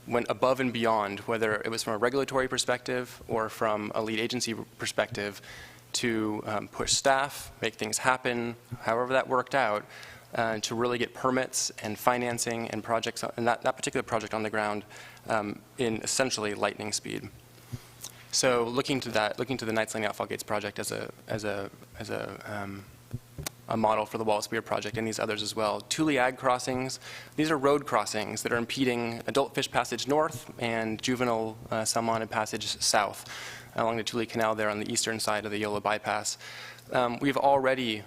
went above and beyond, whether it was from a regulatory perspective or from a lead agency perspective, to push staff, make things happen, however that worked out, to really get permits and financing and projects, and that particular project on the ground in essentially lightning speed. So looking to the Knights Landing Outfall Gates project as a model for the Wallace Weir project and these others as well. Thule Ag crossings, these are road crossings that are impeding adult fish passage north and juvenile salmon passage south along the Thule Canal there on the eastern side of the Yola bypass. We've already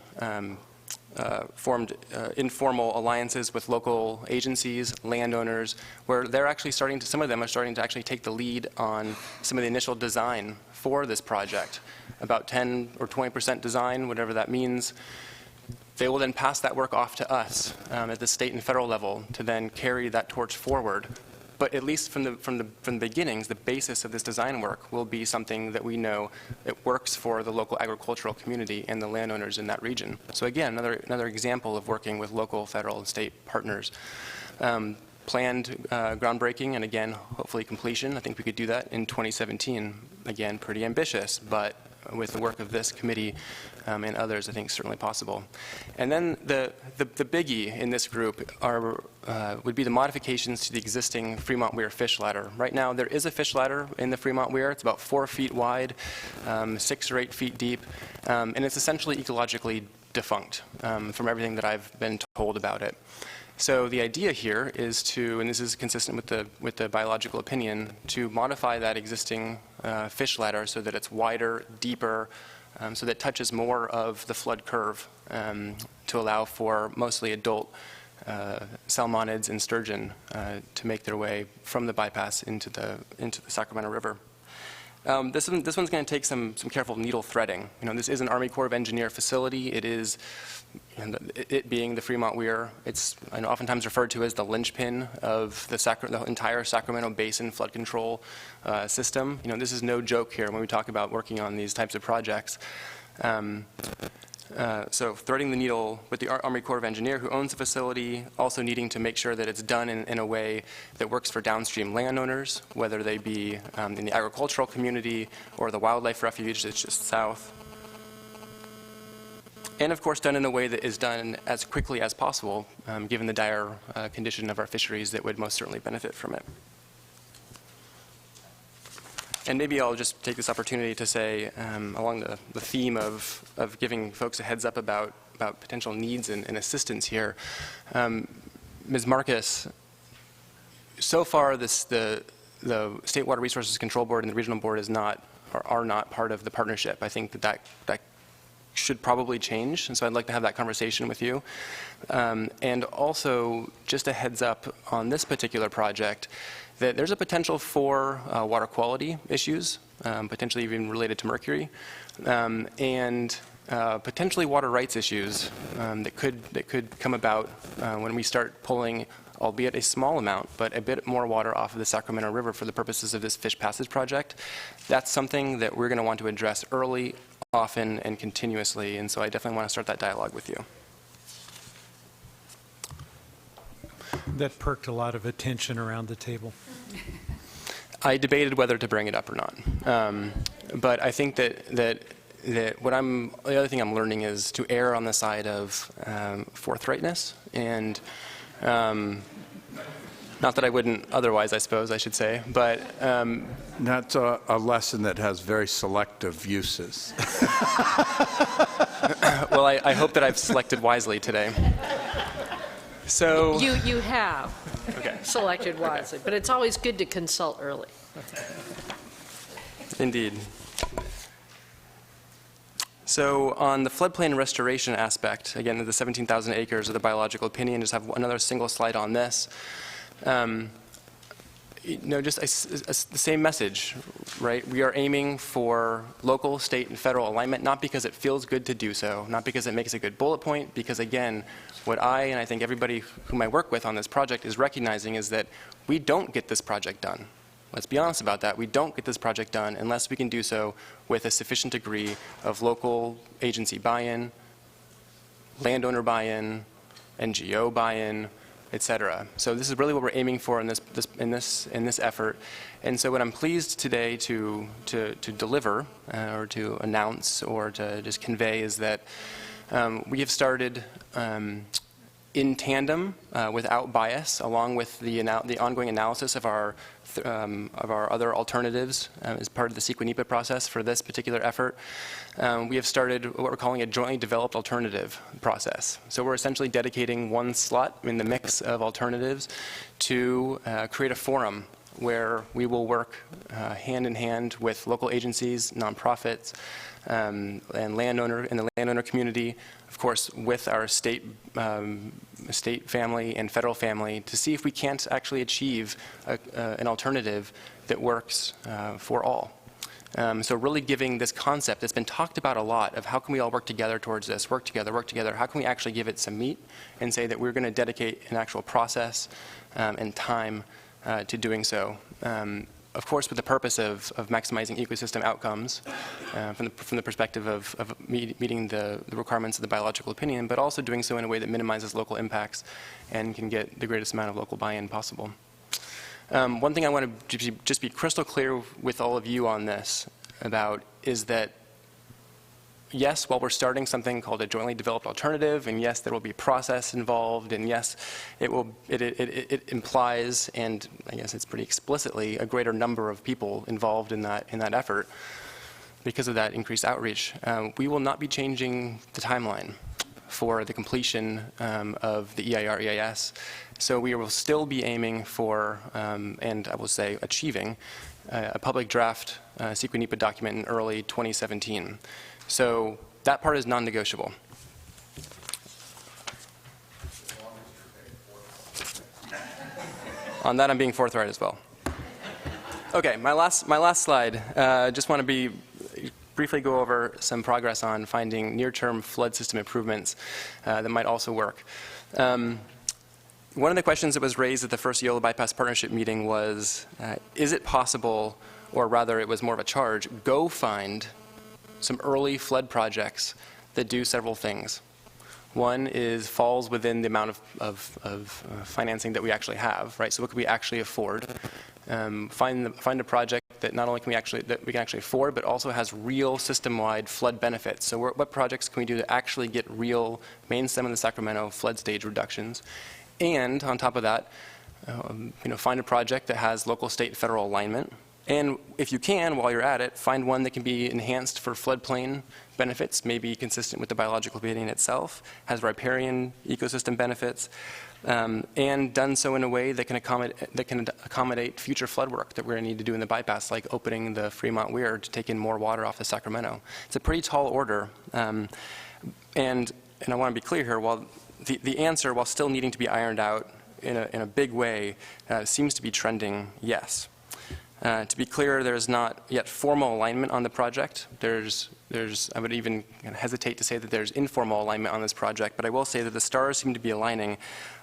formed informal alliances with local agencies, landowners, where they're actually some of them are starting to actually take the lead on some of the initial design for this project, about 10 or 20% design, whatever that means. They will then pass that work off to us at the state and federal level to then carry that torch forward. But at least from the beginnings, the basis of this design work will be something that we know it works for the local agricultural community and the landowners in that region. So again, another example of working with local, federal, and state partners. Planned groundbreaking and again, hopefully completion. I think we could do that in 2017. Again, pretty ambitious, but with the work of this committee and others, I think certainly possible. And then the biggie in this group would be the modifications to the existing Fremont Weir fish ladder. Right now, there is a fish ladder in the Fremont Weir. It's about 4 feet wide, 6 or 8 feet deep, and it's essentially ecologically defunct from everything that I've been told about it. So the idea here is to, and this is consistent with the biological opinion, to modify that existing fish ladder so that it's wider, deeper, so that it touches more of the flood curve to allow for mostly adult salmonids and sturgeon to make their way from the bypass into the Sacramento River. This one's going to take some careful needle threading. This is an Army Corps of Engineer facility. It is, it being the Fremont Weir, it's oftentimes referred to as the linchpin of the entire Sacramento Basin flood control system. This is no joke here when we talk about working on these types of projects. So threading the needle with the Army Corps of Engineer who owns the facility, also needing to make sure that it's done in a way that works for downstream landowners, whether they be in the agricultural community or the wildlife refuge that's just south. And of course done in a way that is done as quickly as possible, given the dire condition of our fisheries that would most certainly benefit from it. And maybe I'll just take this opportunity to say, along the theme of giving folks a heads up about potential needs and assistance here, Ms. Marcus, so far the State Water Resources Control Board and the Regional Board is not are not part of the partnership. I think that should probably change, and so I'd like to have that conversation with you. And also, just a heads up on this particular project, that there's a potential for water quality issues, potentially even related to mercury, and potentially water rights issues that could come about when we start pulling, albeit a small amount, but a bit more water off of the Sacramento River for the purposes of this fish passage project. That's something that we're going to want to address early, often, and continuously, and so I definitely want to start that dialogue with you. That perked a lot of attention around the table. I debated whether to bring it up or not, but I think that the other thing I'm learning is to err on the side of forthrightness, and not that I wouldn't otherwise, I suppose I should say, but that's a lesson that has very selective uses. Well, I hope that I've selected wisely today. So you have okay. selected wisely, but it's always good to consult early. Indeed. So on the floodplain restoration aspect, again, the 17,000 acres of the biological opinion, just have another single slide on this. Just the same message, right? We are aiming for local, state, and federal alignment, not because it feels good to do so, not because it makes a good bullet point, because again, what and I think everybody whom I work with on this project is recognizing is that we don't get this project done. Let's be honest about that. We don't get this project done unless we can do so with a sufficient degree of local agency buy-in, landowner buy-in, NGO buy-in, et cetera. So this is really what we're aiming for in this effort. And so what I'm pleased today to deliver or to announce or to just convey is that we have started in tandem, without bias, along with the ongoing analysis of our other alternatives as part of the CEQA-NEPA process for this particular effort. We have started what we're calling a jointly developed alternative process. So we're essentially dedicating one slot in the mix of alternatives to create a forum where we will work hand in hand with local agencies, nonprofits, and the landowner community, of course, with our state family and federal family, to see if we can't actually achieve an alternative that works for all. So really giving this concept that's been talked about a lot of how can we all work together towards this, work together, how can we actually give it some meat and say that we're going to dedicate an actual process and time to doing so. Of course, with the purpose of maximizing ecosystem outcomes from the perspective of meeting the requirements of the biological opinion, but also doing so in a way that minimizes local impacts and can get the greatest amount of local buy-in possible. One thing I want to just be crystal clear with all of you on this about is that yes, while we're starting something called a jointly developed alternative, and yes, there will be process involved, and yes, it implies, and I guess it's pretty explicitly, a greater number of people involved in that effort because of that increased outreach. We will not be changing the timeline for the completion of the EIR-EIS. So we will still be aiming for, and I will say achieving, a public draft CEQA-NEPA document in early 2017. So that part is non-negotiable. On that, I'm being forthright as well. Okay, my last slide. Just want to briefly go over some progress on finding near-term flood system improvements that might also work. One of the questions that was raised at the first Yola Bypass Partnership meeting was, is it possible, or rather it was more of a charge, go find some early flood projects that do several things. One falls within the amount of financing that we actually have, right? So what could we actually afford? Find a project that not only can we actually afford, but also has real system-wide flood benefits. So what projects can we do to actually get real main stem of the Sacramento flood stage reductions? And on top of that, find a project that has local, state, federal alignment. And if you can, while you're at it, find one that can be enhanced for floodplain benefits, maybe consistent with the biological opinion itself, has riparian ecosystem benefits, and done so in a way that can accommodate future flood work that we're going to need to do in the bypass, like opening the Fremont Weir to take in more water off the Sacramento. It's a pretty tall order, and I want to be clear here, while the answer, while still needing to be ironed out in a big way, seems to be trending yes. To be clear, there's not yet formal alignment on the project. I would even hesitate to say that there's informal alignment on this project, but I will say that the stars seem to be aligning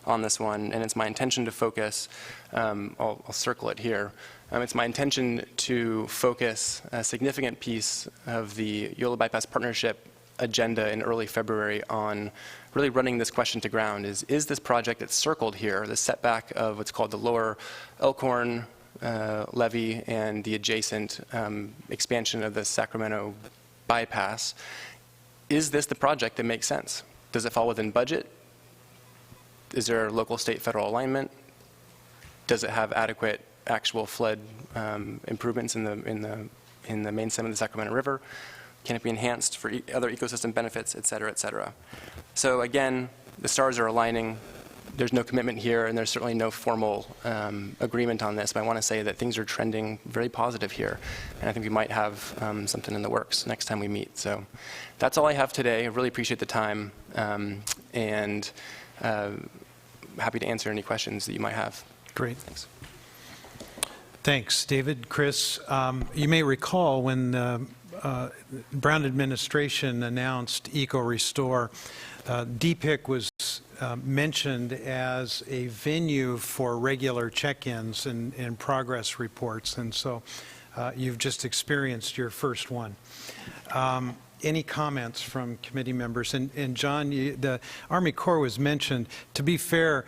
on this one, and it's my intention to focus, I'll circle it here, it's my intention to focus a significant piece of the Yola Bypass Partnership agenda in early February on really running this question to ground. Is this project that's circled here, the setback of what's called the lower Elkhorn levee and the adjacent expansion of the Sacramento bypass, is this the project that makes sense? Does it fall within budget? Is there local, state, federal alignment? Does it have adequate actual flood improvements in the main stem of the Sacramento River? Can it be enhanced for other ecosystem benefits, et cetera, et cetera? So again, the stars are aligning. There's no commitment here, and there's certainly no formal agreement on this, but I want to say that things are trending very positive here, and I think we might have something in the works next time we meet. So that's all I have today. I really appreciate the time, and happy to answer any questions that you might have. Great. Thanks. Thanks, David. Chris, you may recall when the Brown administration announced EcoRestore, DPIIC was mentioned as a venue for regular check-ins and progress reports, and so you've just experienced your first one. Any comments from committee members? And John, the Army Corps was mentioned. To be fair,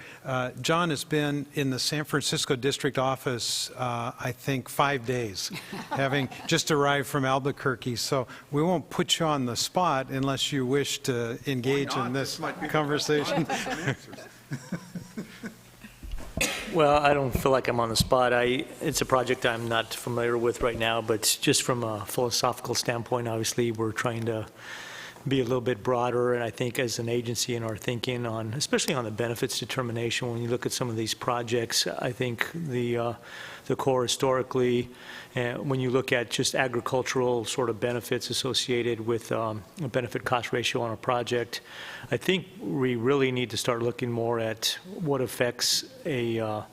John has been in the San Francisco district office, I think, 5 days, having just arrived from Albuquerque. So we won't put you on the spot unless you wish to engage in this conversation. Well, I don't feel like I'm on the spot. It's a project I'm not familiar with right now, but just from a philosophical standpoint, obviously, we're trying to be a little bit broader, and I think as an agency in our thinking on, especially on the benefits determination, when you look at some of these projects, I think the Corps historically, when you look at just agricultural sort of benefits associated with a benefit cost ratio on a project, I think we really need to start looking more at what affects the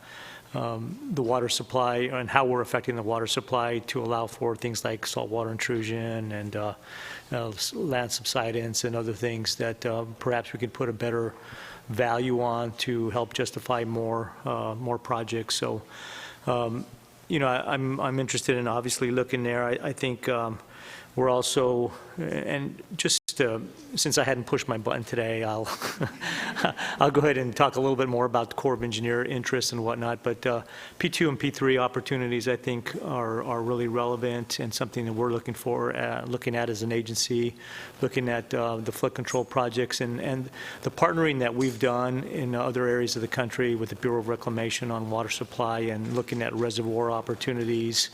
water supply and how we're affecting the water supply to allow for things like saltwater intrusion and land subsidence and other things that perhaps we could put a better value on to help justify more projects. So, you know, I'm interested in obviously looking there. I think we're also, and just since I hadn't pushed my button today, I'll I'll go ahead and talk a little bit more about the Corps of Engineer interests and whatnot. But P2 and P3 opportunities, I think, are really relevant and something that we're looking at as an agency, looking at the flood control projects and the partnering that we've done in other areas of the country with the Bureau of Reclamation on water supply and looking at reservoir opportunities.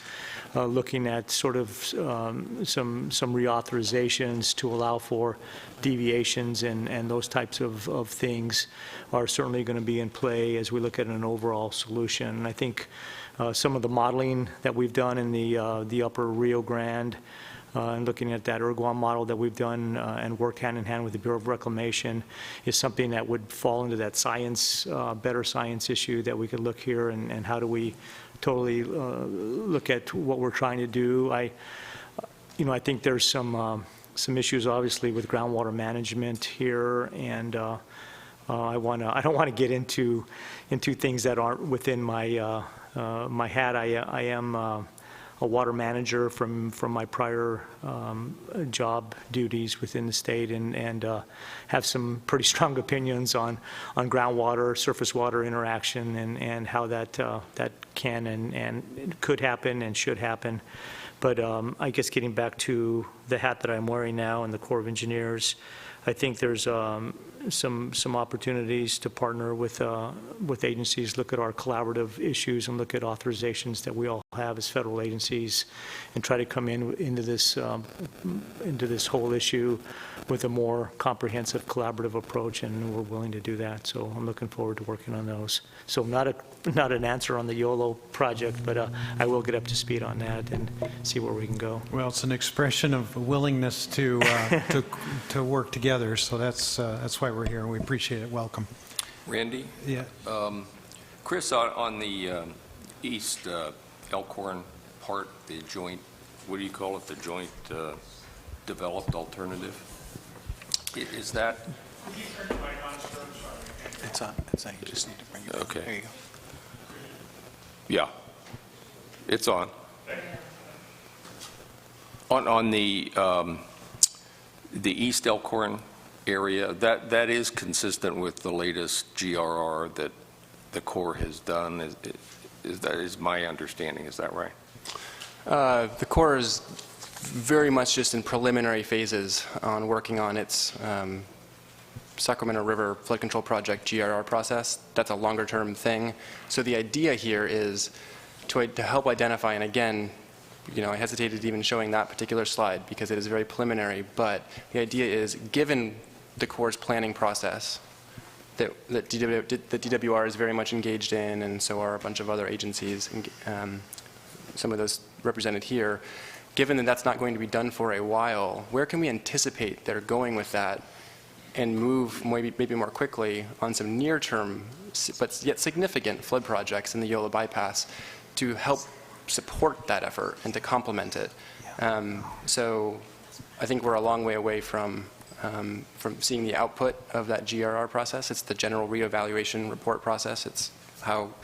Looking at sort of some reauthorizations to allow for deviations and those types of things are certainly going to be in play as we look at an overall solution. And I think some of the modeling that we've done in the upper Rio Grande and looking at that Uruguay model that we've done and work hand in hand with the Bureau of Reclamation is something that would fall into that science, better science issue that we could look here and how do we totally look at what we're trying to do. I think there's some issues obviously with groundwater management here, and I don't want to get into things that aren't within my my hat. I am a water manager from my prior job duties within the state, and have some pretty strong opinions on groundwater, surface water interaction, and how that can and could happen and should happen. But I guess getting back to the hat that I'm wearing now in the Corps of Engineers, I think there's some opportunities to partner with agencies, look at our collaborative issues, and look at authorizations that we all have as federal agencies, and try to come into this whole issue with a more comprehensive collaborative approach, and we're willing to do that. So I'm looking forward to working on those. So not an answer on the YOLO project, but I will get up to speed on that and see where we can go. Well, it's an expression of willingness to work together, so that's why we're here, and we appreciate it. Welcome. Randy? Yeah. Chris, on the east Elkhorn part, the joint, what do you call it, the joint developed alternative? Is that? It's on. You just need to bring it up. Okay. There you go. Yeah. It's on. On the East Elkhorn area, that is consistent with the latest GRR that the Corps has done. That is my understanding. Is that right? The Corps is very much just in preliminary phases on working on its Sacramento River Flood Control Project GRR process. That's a longer-term thing. So the idea here is to help identify, and again, I hesitated even showing that particular slide because it is very preliminary, but the idea is, given the Corps' planning process that DWR is very much engaged in, and so are a bunch of other agencies, some of those represented here, given that that's not going to be done for a while, where can we anticipate they're going with that and move maybe more quickly on some near-term, but yet significant flood projects in the YOLO bypass to help support that effort and to complement it? So I think we're a long way away from seeing the output of that GRR process. It's the general reevaluation report process. It's how,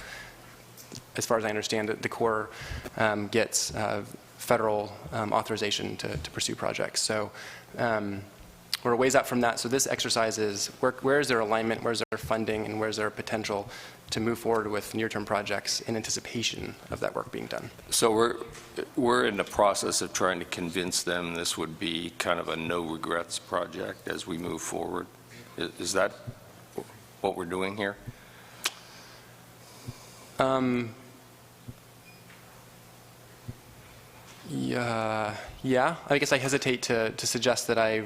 as far as I understand it, the Corps gets federal authorization to pursue projects. So we're a ways out from that. So this exercise is where is there alignment, where's there funding, and where's there potential to move forward with near-term projects in anticipation of that work being done. So we're in the process of trying to convince them this would be kind of a no regrets project as we move forward. Is that what we're doing here? Yeah. I guess I hesitate to suggest that I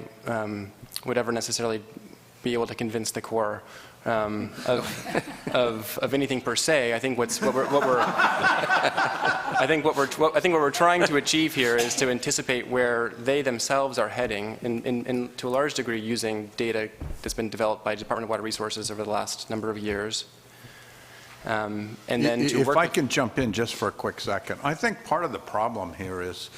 would ever necessarily be able to convince the Corps of anything per se. I think what we're trying to achieve here is to anticipate where they themselves are heading, and to a large degree using data that's been developed by Department of Water Resources over the last number of years. And then if I can jump in just for a quick second, I think part of the problem here is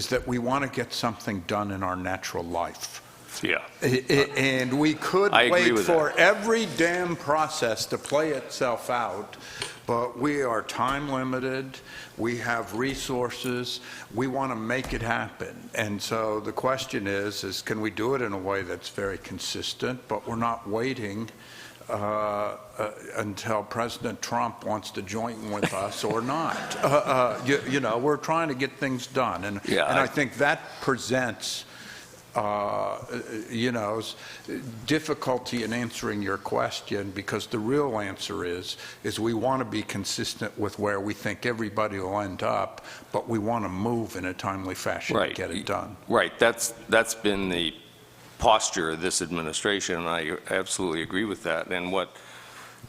that we want to get something done in our natural life. Yeah. And we could wait for every damn process to play itself out, but we are time limited, we have resources, we want to make it happen. And so the question is can we do it in a way that's very consistent, but we're not waiting until President Trump wants to join with us or not. We're trying to get things done. And I think that presents difficulty in answering your question, because the real answer is we want to be consistent with where we think everybody will end up, but we want to move in a timely fashion to get it done. Right. That's been the posture of this administration, and I absolutely agree with that. And what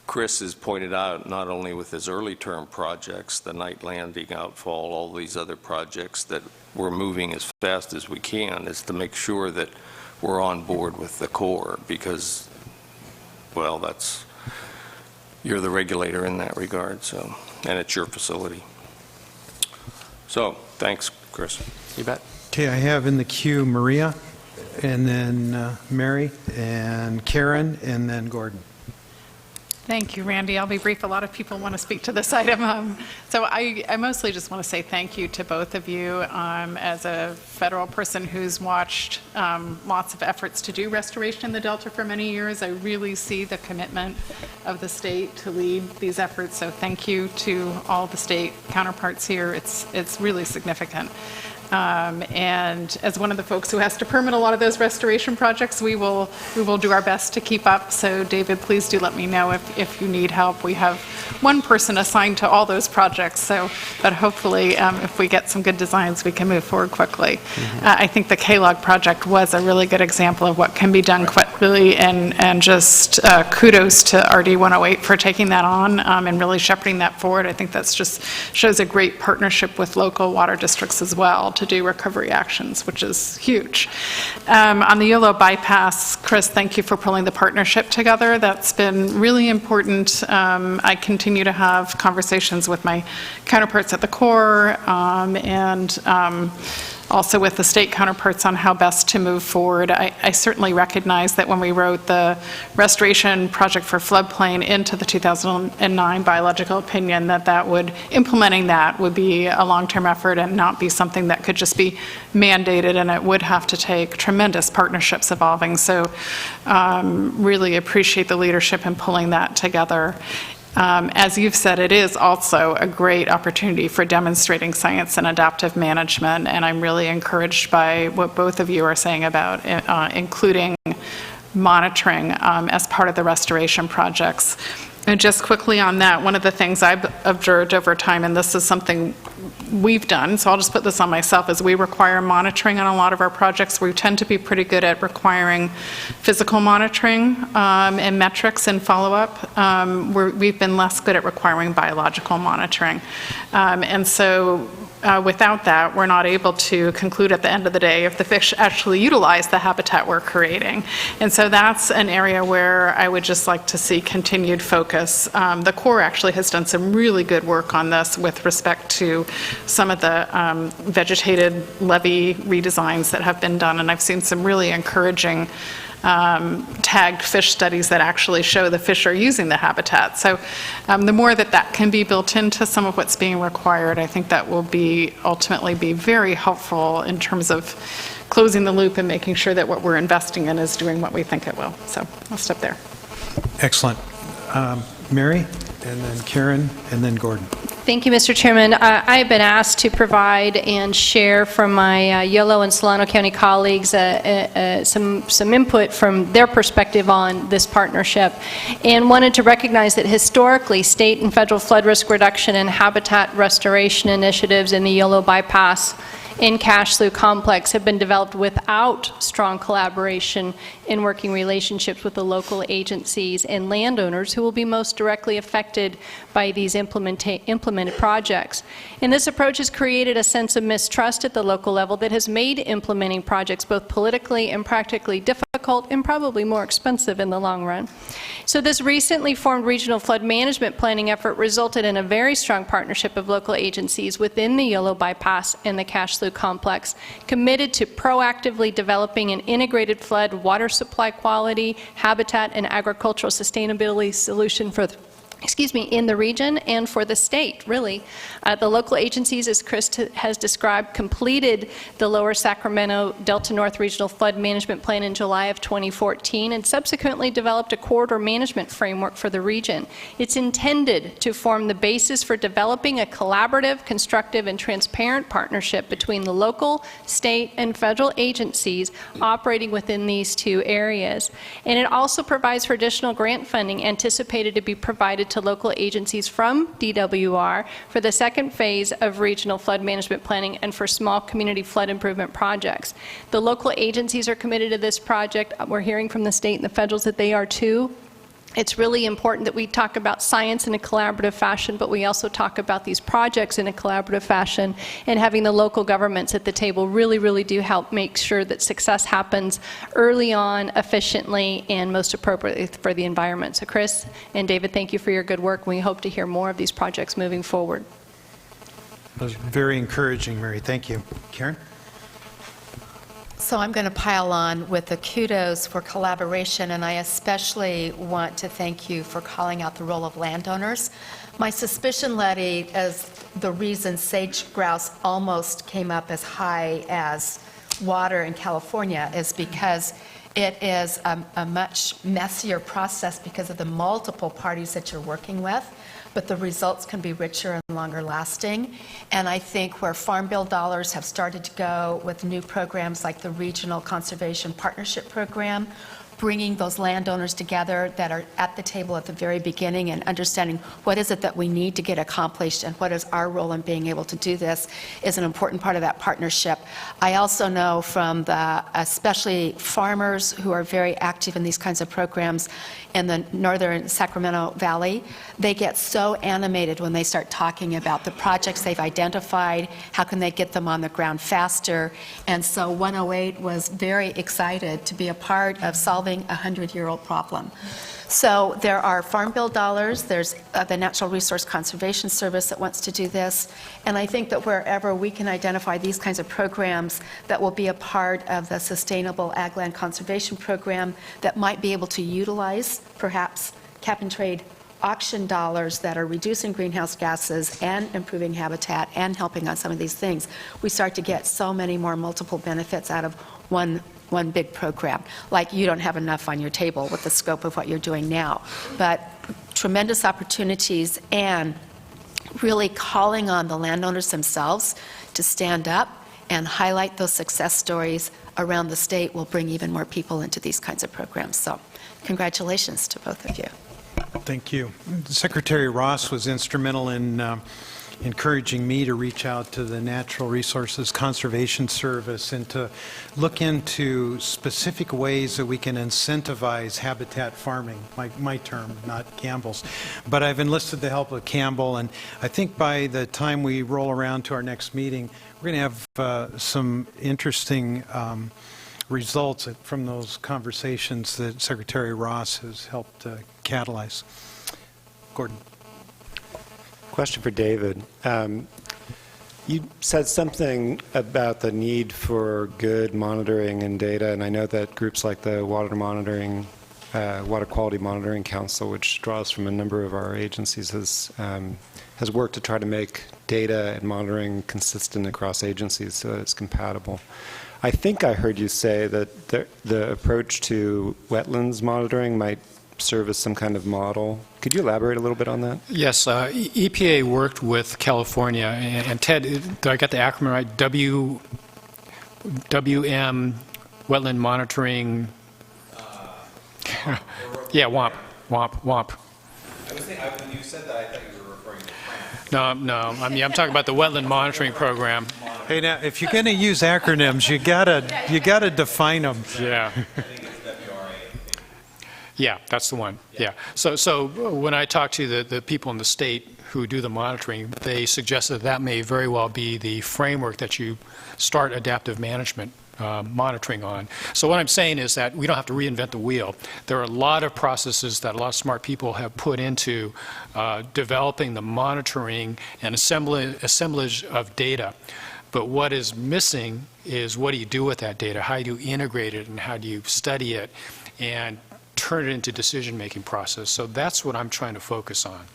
Chris has pointed out, not only with his early term projects, the night landing, outfall, all these other projects, that we're moving as fast as we can, is to make sure that we're on board with the Corps, because, well, you're the regulator in that regard, so, and it's your facility. So, thanks, Chris. You bet. Okay, I have in the queue Maria, and then Mary, and Karen, and then Gordon. Thank you, Randy. I'll be brief. A lot of people want to speak to this item. So I mostly just want to say thank you to both of you. As a federal person who's watched lots of efforts to do restoration in the Delta for many years, I really see the commitment of the state to lead these efforts. So thank you to all the state counterparts here. It's really significant. And as one of the folks who has to permit a lot of those restoration projects, we will do our best to keep up. So David, please do let me know if you need help. We have one person assigned to all those projects, but hopefully if we get some good designs, we can move forward quickly. I think the K-Log project was a really good example of what can be done quickly, and just kudos to RD 108 for taking that on and really shepherding that forward. I think that's just shows a great partnership with local water districts as well to do recovery actions, which is huge. On the Yolo bypass, Chris, thank you for pulling the partnership together. That's been really important. I continue to have conversations with my counterparts at the Corps and also with the state counterparts on how best to move forward. I certainly recognize that when we wrote the restoration project for floodplain into the 2009 biological opinion, implementing that would be a long-term effort and not be something that could just be mandated, and it would have to take tremendous partnerships evolving. So really appreciate the leadership in pulling that together. As you've said, it is also a great opportunity for demonstrating science and adaptive management, and I'm really encouraged by what both of you are saying about including monitoring as part of the restoration projects. And just quickly on that, one of the things I've observed over time, and this is something we've done, so I'll just put this on myself, is we require monitoring on a lot of our projects. We tend to be pretty good at requiring physical monitoring and metrics and follow-up. We've been less good at requiring biological monitoring. And so without that, we're not able to conclude at the end of the day if the fish actually utilize the habitat we're creating. And so that's an area where I would just like to see continued focus. The Corps actually has done some really good work on this with respect to some of the vegetated levee redesigns that have been done, and I've seen some really encouraging tagged fish studies that actually show the fish are using the habitat. So the more that can be built into some of what's being required, I think that will ultimately be very helpful in terms of closing the loop and making sure that what we're investing in is doing what we think it will. So I'll stop there. Excellent. Mary, and then Karen, and then Gordon. Thank you, Mr. Chairman. I've been asked to provide and share from my Yolo and Solano County colleagues some input from their perspective on this partnership, and wanted to recognize that historically, state and federal flood risk reduction and habitat restoration initiatives in the Yolo bypass in Cash Slough complex have been developed without strong collaboration in working relationships with the local agencies and landowners who will be most directly affected by these implemented projects. And this approach has created a sense of mistrust at the local level that has made implementing projects both politically and practically difficult and probably more expensive in the long run. So this recently formed regional flood management planning effort resulted in a very strong partnership of local agencies within the Yolo bypass and the Cash Slough complex, committed to proactively developing an integrated flood, water supply quality, habitat, and agricultural sustainability solution for in the region and for the state, really. The local agencies, as Chris has described, completed the Lower Sacramento Delta North Regional Flood Management Plan in July of 2014 and subsequently developed a corridor management framework for the region. It's intended to form the basis for developing a collaborative, constructive, and transparent partnership between the local, state, and federal agencies operating within these two areas. And it also provides for additional grant funding anticipated to be provided to local agencies from DWR for the second phase of regional flood management planning and for small community flood improvement projects. The local agencies are committed to this project. We're hearing from the state and the federals that they are too. It's really important that we talk about science in a collaborative fashion, but we also talk about these projects in a collaborative fashion, and having the local governments at the table really, really do help make sure that success happens early on, efficiently, and most appropriately for the environment. So Chris and David, thank you for your good work. We hope to hear more of these projects moving forward. That was very encouraging, Mary. Thank you. Karen? So I'm going to pile on with the kudos for collaboration, and I especially want to thank you for calling out the role of landowners. My suspicion, Letty, as the reason sage grouse almost came up as high as water in California is because It is a much messier process because of the multiple parties that you're working with, but the results can be richer and longer lasting. And I think where Farm Bill dollars have started to go with new programs like the Regional Conservation Partnership Program, bringing those landowners together that are at the table at the very beginning and understanding what is it that we need to get accomplished and what is our role in being able to do this is an important part of that partnership. I also know from the, especially farmers who are very active in these kinds of programs in the northern Sacramento Valley, they get so animated when they start talking about the projects they've identified, how can they get them on the ground faster. And so 108 was very excited to be a part of solving a 100-year-old problem. So there are Farm Bill dollars, there's the Natural Resource Conservation Service that wants to do this, and I think that wherever we can identify these kinds of programs that will be a part of the Sustainable Ag Land Conservation Program that might be able to utilize perhaps cap and trade auction dollars that are reducing greenhouse gases and improving habitat and helping on some of these things, we start to get so many more multiple benefits out of one big program. Like you don't have enough on your table with the scope of what you're doing now. But tremendous opportunities and really calling on the landowners themselves to stand up and highlight those success stories around the state will bring even more people into these kinds of programs. So congratulations to both of you. Thank you. Secretary Ross was instrumental in encouraging me to reach out to the Natural Resources Conservation Service and to look into specific ways that we can incentivize habitat farming, my term, not Campbell's. But I've enlisted the help of Campbell, and I think by the time we roll around to our next meeting, we're going to have some interesting results from those conversations that Secretary Ross has helped catalyze. Gordon. Question for David. You said something about the need for good monitoring and data, and I know that groups like the Water Quality Monitoring Council, which draws from a number of our agencies, has worked to try to make data and monitoring consistent across agencies so that it's compatible. I think I heard you say that the approach to wetlands monitoring might serve as some kind of model. Could you elaborate a little bit on that? Yes, EPA worked with California, and Ted, did I get the acronym right? WM, Wetland Monitoring. Yeah, WOMP. I was thinking, when you said that, I thought you were referring to France. No, I mean, I'm talking about the Wetland Monitoring Program. Hey, now, if you're going to use acronyms, you gotta define them. Yeah. Yeah, that's the one. Yeah. So when I talked to the people in the state who do the monitoring, they suggested that may very well be the framework that you start adaptive management monitoring on. So what I'm saying is that we don't have to reinvent the wheel. There are a lot of processes that a lot of smart people have put into developing the monitoring and assemblage of data. But what is missing is what do you do with that data? How do you integrate it and how do you study it and turn it into decision-making process? So that's what I'm trying to focus on.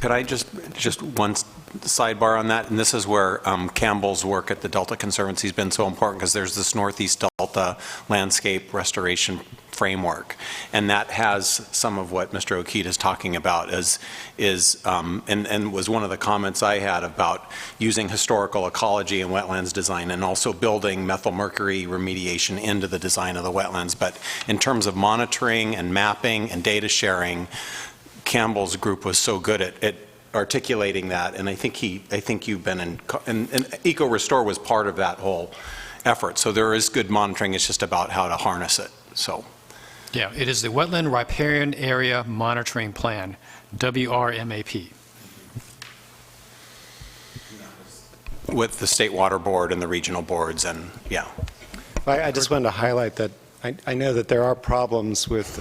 Could I just one sidebar on that? And this is where Campbell's work at the Delta Conservancy has been so important, because there's this Northeast Delta landscape restoration framework, and that has some of what Mr. O'Keefe is talking about, and was one of the comments I had about using historical ecology and wetlands design, and also building methyl mercury remediation into the design of the wetlands. But in terms of monitoring and mapping and data sharing, Campbell's group was so good at articulating that, and I think you've been and EcoRestore was part of that whole effort. So there is good monitoring. It's just about how to harness it. So. Yeah, it is the Wetland Riparian Area Monitoring Plan, WRMAP. With the State Water Board and the regional boards, and yeah. I just wanted to highlight that I know that there are problems with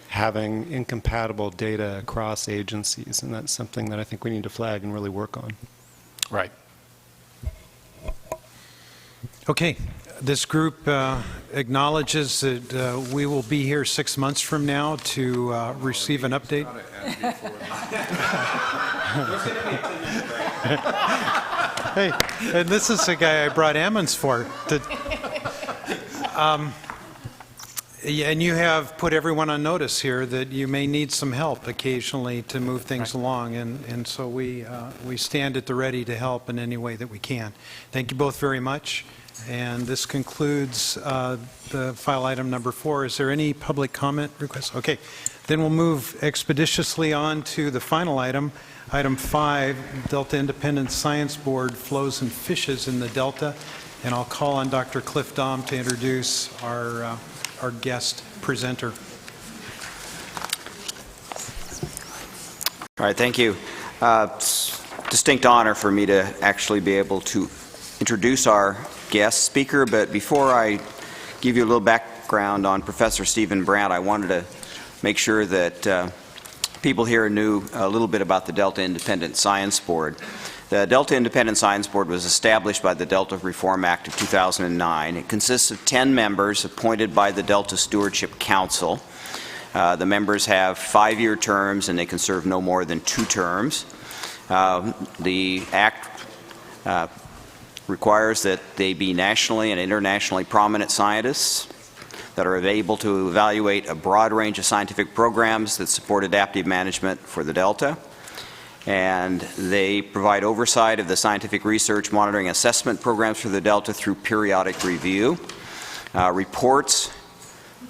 having incompatible data across agencies, and that's something that I think we need to flag and really work on. Right. Okay. This group acknowledges that we will be here 6 months from now to receive an update. Hey, and this is the guy I brought Ammons for. Yeah, and you have put everyone on notice here that you may need some help occasionally to move things along, and so we stand at the ready to help in any way that we can. Thank you both very much, and this concludes the file item number 4. Is there any public comment requests? Okay, then we'll move expeditiously on to the final item, item 5, Delta Independent Science Board Flows and Fishes in the Delta, and I'll call on Dr. Cliff Dahm to introduce our guest presenter. All right, thank you. It's a distinct honor for me to actually be able to introduce our guest speaker, but before I give you a little background on Professor Stephen Brandt, I wanted to make sure that people here knew a little bit about the Delta Independent Science Board. The Delta Independent Science Board was established by the Delta Reform Act of 2009. It consists of 10 members appointed by the Delta Stewardship Council. The members have 5-year terms and they can serve no more than 2 terms. The Act requires that they be nationally and internationally prominent scientists that are able to evaluate a broad range of scientific programs that support adaptive management for the Delta. And they provide oversight of the scientific research, monitoring, assessment programs for the Delta through periodic review. Reports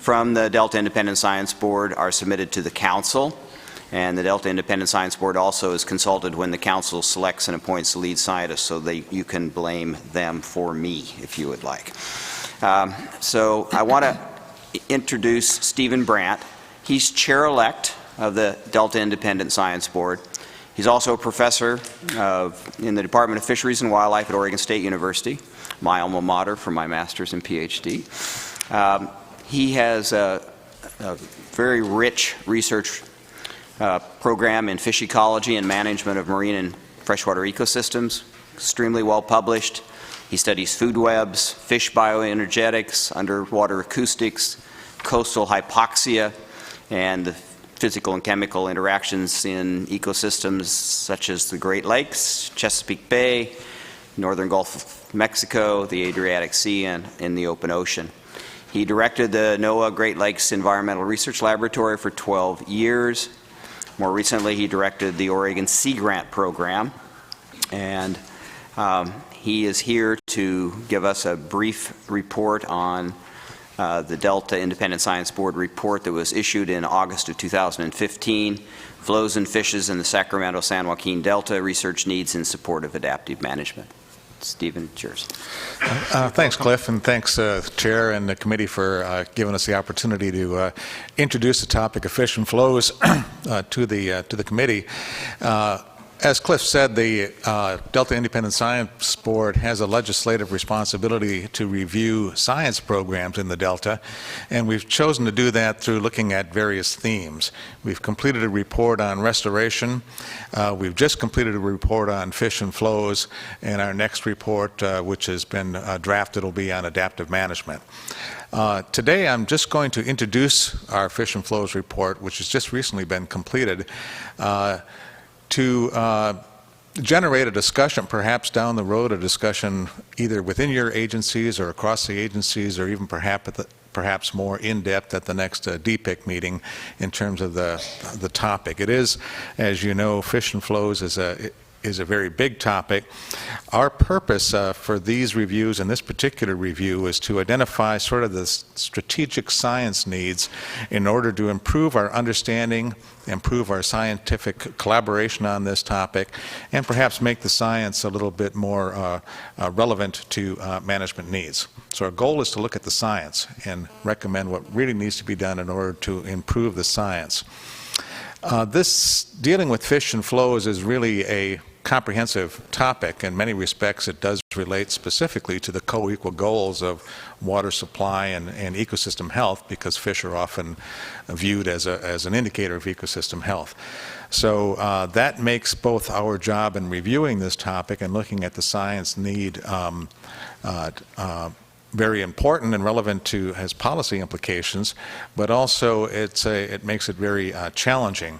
from the Delta Independent Science Board are submitted to the Council, and the Delta Independent Science Board also is consulted when the Council selects and appoints the lead scientist, so you can blame them for me if you would like. So I want to introduce Stephen Brandt. He's chair-elect of the Delta Independent Science Board. He's also a professor in the Department of Fisheries and Wildlife at Oregon State University, my alma mater for my master's and PhD. He has a very rich research program in fish ecology and management of marine and freshwater ecosystems, extremely well published. He studies food webs, fish bioenergetics, underwater acoustics, coastal hypoxia, and the physical and chemical interactions in ecosystems such as the Great Lakes, Chesapeake Bay, northern Gulf of Mexico, the Adriatic Sea, and in the open ocean. He directed the NOAA Great Lakes Environmental Research Laboratory for 12 years. More recently, he directed the Oregon Sea Grant Program, and he is here to give us a brief report on the Delta Independent Science Board report that was issued in August of 2015, Flows and Fishes in the Sacramento-San Joaquin Delta, Research Needs in Support of Adaptive Management. Stephen, cheers. Thanks, Cliff, and thanks, Chair and the committee for giving us the opportunity to introduce the topic of fish and flows to the committee. As Cliff said, the Delta Independent Science Board has a legislative responsibility to review science programs in the Delta, and we've chosen to do that through looking at various themes. We've completed a report on restoration. We've just completed a report on fish and flows, and our next report, which has been drafted, will be on adaptive management. Today, I'm just going to introduce our fish and flows report, which has just recently been completed, to generate a discussion, perhaps down the road, a discussion either within your agencies or across the agencies, or even perhaps more in-depth at the next DPIIC meeting in terms of the topic. It is, as you know, fish and flows is a very big topic. Our purpose for these reviews and this particular review is to identify sort of the strategic science needs in order to improve our understanding, improve our scientific collaboration on this topic, and perhaps make the science a little bit more relevant to management needs. So our goal is to look at the science and recommend what really needs to be done in order to improve the science. This dealing with fish and flows is really a comprehensive topic. In many respects, it does relate specifically to the coequal goals of water supply and ecosystem health, because fish are often viewed as an indicator of ecosystem health. So that makes both our job in reviewing this topic and looking at the science need very important and relevant to has policy implications, but also it makes it very challenging.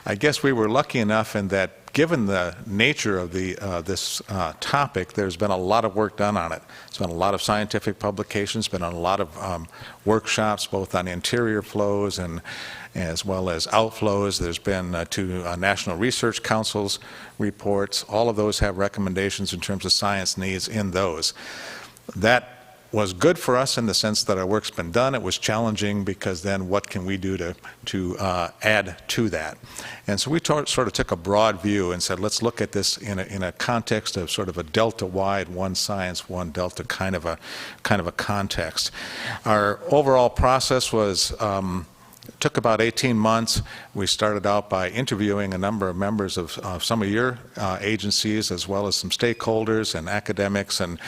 I guess we were lucky enough in that, given the nature of this topic, there's been a lot of work done on it. There's been a lot of scientific publications, been a lot of workshops, both on interior flows and as well as outflows. There's been two National Research Council's reports. All of those have recommendations in terms of science needs in those. That was good for us in the sense that our work's been done. It was challenging because then what can we do to add to that? And so we sort of took a broad view and said, let's look at this in a context of sort of a delta-wide, one science, one delta kind of a context. Our overall process was took about 18 months. We started out by interviewing a number of members of some of your agencies, as well as some stakeholders and academics, and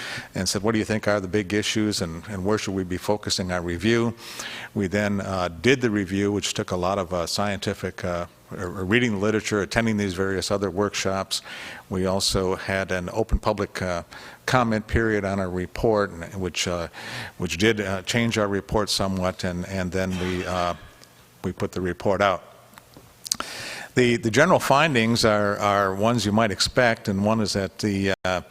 said, what do you think are the big issues, and where should we be focusing our review? We then did the review, which took a lot of scientific reading the literature, attending these various other workshops. We also had an open public comment period on our report, which did change our report somewhat, and then we put the report out. The general findings are ones you might expect, and one is that that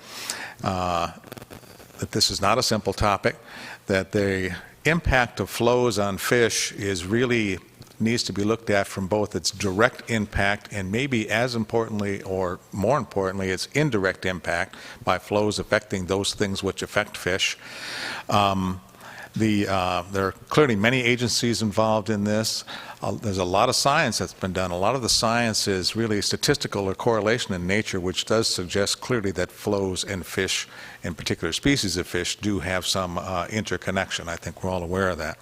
this is not a simple topic, that the impact of flows on fish needs to be looked at from both its direct impact and maybe as importantly or more importantly its indirect impact by flows affecting those things which affect fish. There are clearly many agencies involved in this. There's a lot of science that's been done. A lot of the science is really statistical or correlation in nature, which does suggest clearly that flows in fish, in particular species of fish, do have some interconnection. I think we're all aware of that.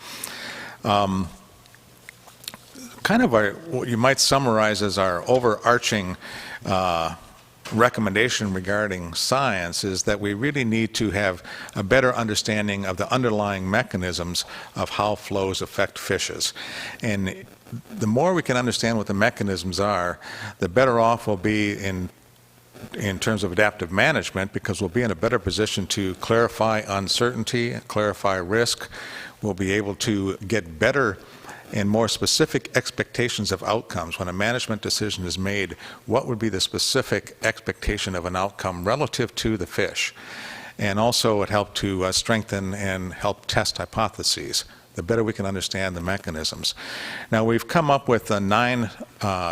Kind of what you might summarize as our overarching recommendation regarding science is that we really need to have a better understanding of the underlying mechanisms of how flows affect fishes. And the more we can understand what the mechanisms are, the better off we'll be in terms of adaptive management, because we'll be in a better position to clarify uncertainty, clarify risk. We'll be able to get better and more specific expectations of outcomes. When a management decision is made, what would be the specific expectation of an outcome relative to the fish? And also it helped to strengthen and help test hypotheses. The better we can understand the mechanisms. Now, we've come up with 9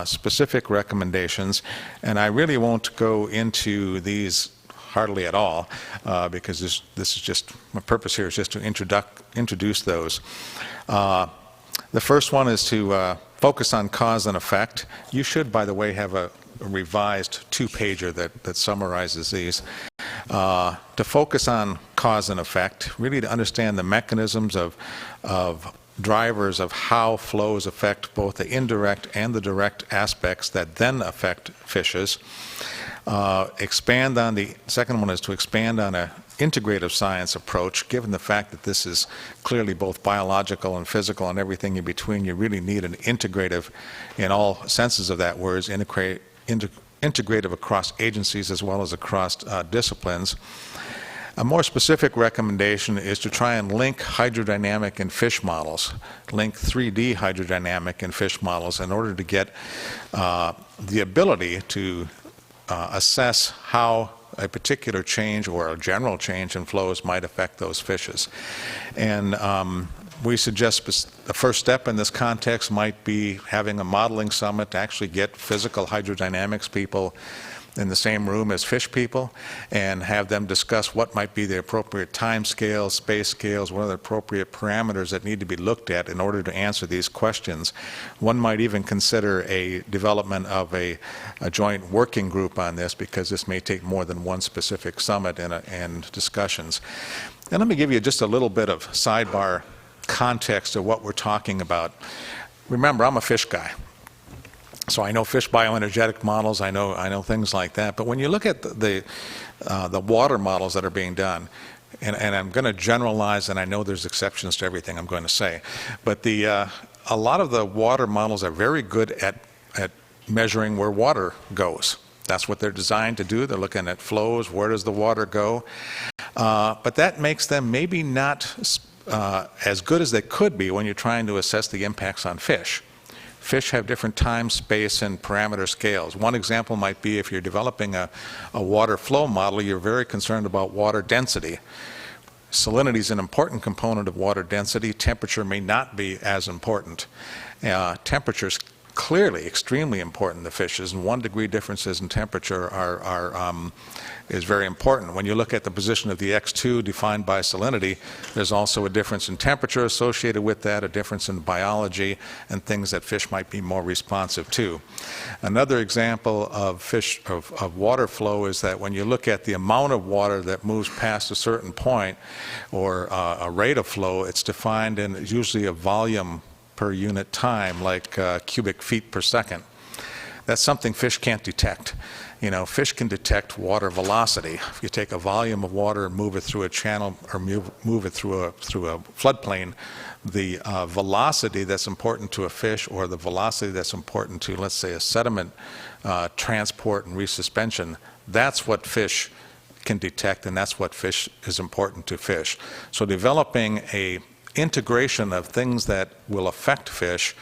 specific recommendations, and I really won't go into these hardly at all, because this is just, my purpose here is just to introduce those. The first one is to focus on cause and effect. You should, by the way, have a revised 2-pager that summarizes these. To focus on cause and effect, really to understand the mechanisms of drivers of how flows affect both the indirect and the direct aspects that then affect fishes. The second one is to expand on an integrative science approach. Given the fact that this is clearly both biological and physical and everything in between, you really need an integrative, in all senses of that word, integrative across agencies as well as across disciplines. A more specific recommendation is to try and link hydrodynamic and fish models, link 3D hydrodynamic and fish models in order to get the ability to assess how a particular change or a general change in flows might affect those fishes. And we suggest the first step in this context might be having a modeling summit to actually get physical hydrodynamics people in the same room as fish people and have them discuss what might be the appropriate time scales, space scales, what are the appropriate parameters that need to be looked at in order to answer these questions. One might even consider a development of a joint working group on this, because this may take more than one specific summit and discussions. And let me give you just a little bit of sidebar context of what we're talking about. Remember, I'm a fish guy. So I know fish bioenergetic models, I know things like that. But when you look at the water models that are being done, and I'm going to generalize, and I know there's exceptions to everything I'm going to say, but a lot of the water models are very good at measuring where water goes. That's what they're designed to do. They're looking at flows, where does the water go? but that makes them maybe not as good as they could be when you're trying to assess the impacts on fish. Fish have different time, space, and parameter scales. One example might be if you're developing a water flow model, you're very concerned about water density. Salinity is an important component of water density. Temperature may not be as important. Temperature is clearly extremely important to fishes, and 1 degree differences in temperature is very important. When you look at the position of the X2 defined by salinity, there's also a difference in temperature associated with that, a difference in biology, and things that fish might be more responsive to. Another example of water flow is that when you look at the amount of water that moves past a certain point, or a rate of flow, it's defined in usually a volume per unit time, like cubic feet per second. That's something fish can't detect. You know, fish can detect water velocity. If you take a volume of water and move it through a channel or move it through a floodplain, the velocity that's important to a fish, or the velocity that's important to, let's say, a sediment transport and resuspension, that's what fish can detect, and that's what fish is important to fish. So developing a integration of things that will affect fish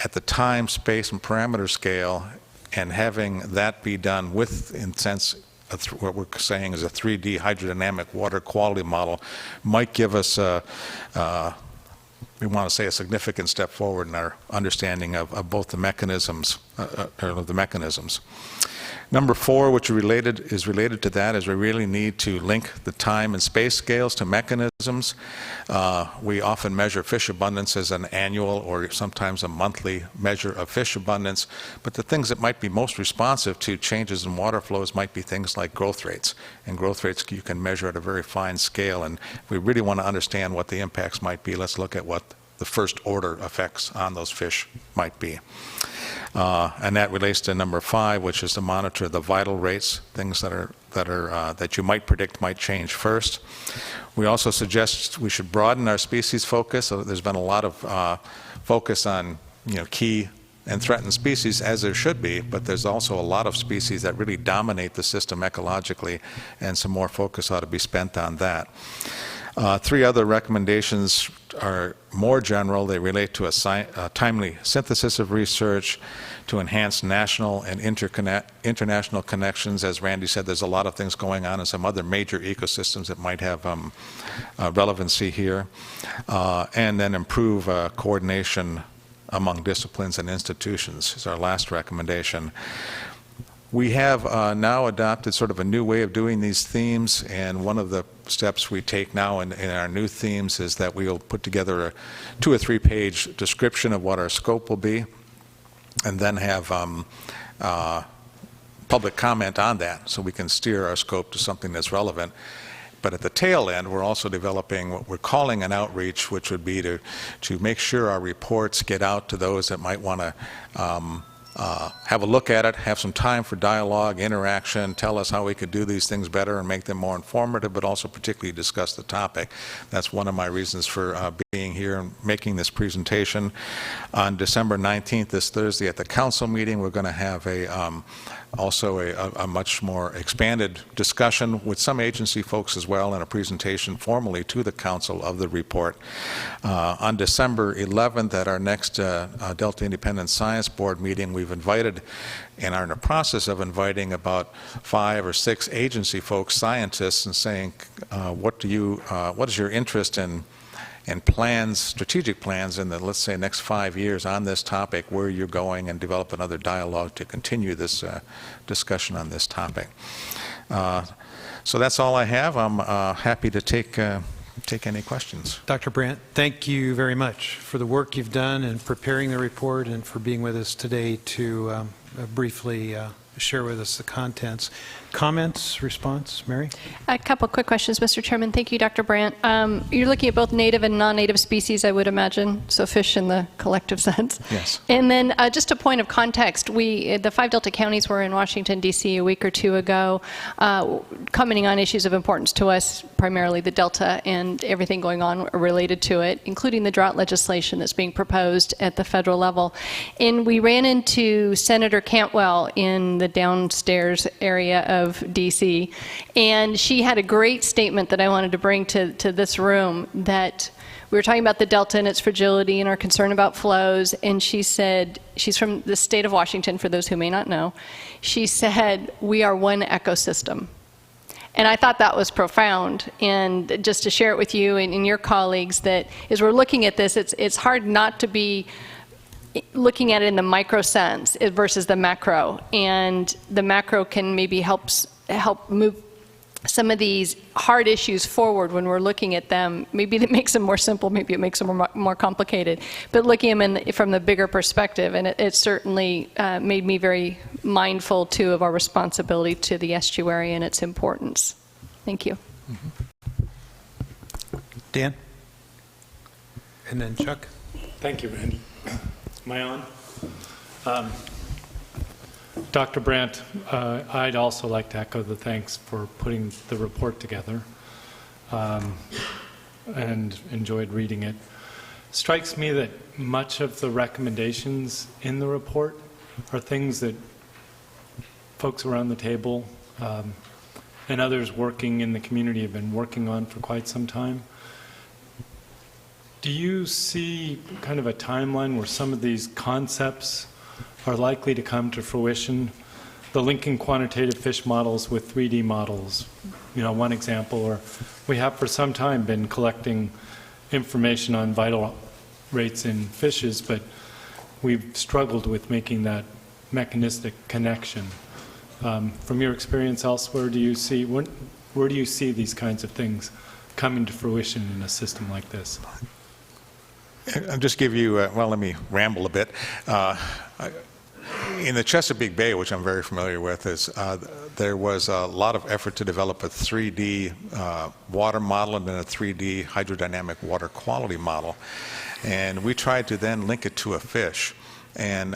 at the time, space, and parameter scale, and having that be done with, in sense, what we're saying is a 3D hydrodynamic water quality model, might give us we want to say a significant step forward in our understanding of both the mechanisms, Number 4, which is related to that, is we really need to link the time and space scales to mechanisms. We often measure fish abundance as an annual or sometimes a monthly measure of fish abundance, but the things that might be most responsive to changes in water flows might be things like growth rates. And growth rates you can measure at a very fine scale, and if we really want to understand what the impacts might be, let's look at what the first order effects on those fish might be. And that relates to number 5, which is to monitor the vital rates, things that you might predict might change first. We also suggest we should broaden our species focus. So there's been a lot of focus on key and threatened species, as there should be, but there's also a lot of species that really dominate the system ecologically, and some more focus ought to be spent on that. 3 other recommendations are more general. They relate to a timely synthesis of research, to enhance national and international connections. As Randy said, there's a lot of things going on in some other major ecosystems that might have relevancy here. And then improve coordination among disciplines and institutions is our last recommendation. We have now adopted sort of a new way of doing these themes, and one of the steps we take now in our new themes is that we will put together a 2 or 3 page description of what our scope will be, and then have public comment on that, so we can steer our scope to something that's relevant. But at the tail end, we're also developing what we're calling an outreach, which would be to make sure our reports get out to those that might want to have a look at it, have some time for dialogue, interaction, tell us how we could do these things better and make them more informative, but also particularly discuss the topic. That's one of my reasons for being here and making this presentation. On December 19th, this Thursday, at the council meeting, we're going to have also a much more expanded discussion with some agency folks as well, and a presentation formally to the council of the report. On December 11th, at our next Delta Independent Science Board meeting, we've invited and are in the process of inviting about 5 or 6 agency folks, scientists, and saying, what is your interest in plans, strategic plans in the, let's say, next 5 years on this topic, where you're going, and develop another dialogue to continue this discussion on this topic. So that's all I have. I'm happy to take any questions. Dr. Brandt, thank you very much for the work you've done in preparing the report and for being with us today to briefly share with us the contents. Comments, response, Mary? A couple quick questions, Mr. Chairman. Thank you, Dr. Brandt. You're looking at both native and non-native species, I would imagine, so fish in the collective sense. Yes. And then just a point of context, the 5 Delta counties were in Washington, D.C. a week or 2 ago, commenting on issues of importance to us, primarily the Delta and everything going on related to it, including the drought legislation that's being proposed at the federal level. And we ran into Senator Cantwell in the downstairs area of DC. And she had a great statement that I wanted to bring to this room, that we were talking about the Delta and its fragility and our concern about flows, and she said, she's from the state of Washington, for those who may not know, she said, we are one ecosystem. And I thought that was profound. And just to share it with you and your colleagues, that as we're looking at this, it's hard not to be looking at it in the micro sense versus the macro. And the macro can maybe help move some of these hard issues forward when we're looking at them. Maybe it makes them more simple, maybe it makes them more complicated, but looking at them from the bigger perspective. And it certainly made me very mindful, too, of our responsibility to the estuary and its importance. Thank you. Dan? And then Chuck? Thank you, Randy. Am I on? Dr. Brandt, I'd also like to echo the thanks for putting the report together and enjoyed reading it. Strikes me that much of the recommendations in the report are things that folks around the table and others working in the community have been working on for quite some time. Do you see kind of a timeline where some of these concepts are likely to come to fruition? The linking quantitative fish models with 3D models, one example, or we have for some time been collecting information on vital rates in fishes, but we've struggled with making that mechanistic connection. From your experience elsewhere, where do you see these kinds of things coming to fruition in a system like this? I'll just give you, well, let me ramble a bit. In the Chesapeake Bay, which I'm very familiar with, there was a lot of effort to develop a 3D water model and then a 3D hydrodynamic water quality model. And we tried to then link it to a fish. And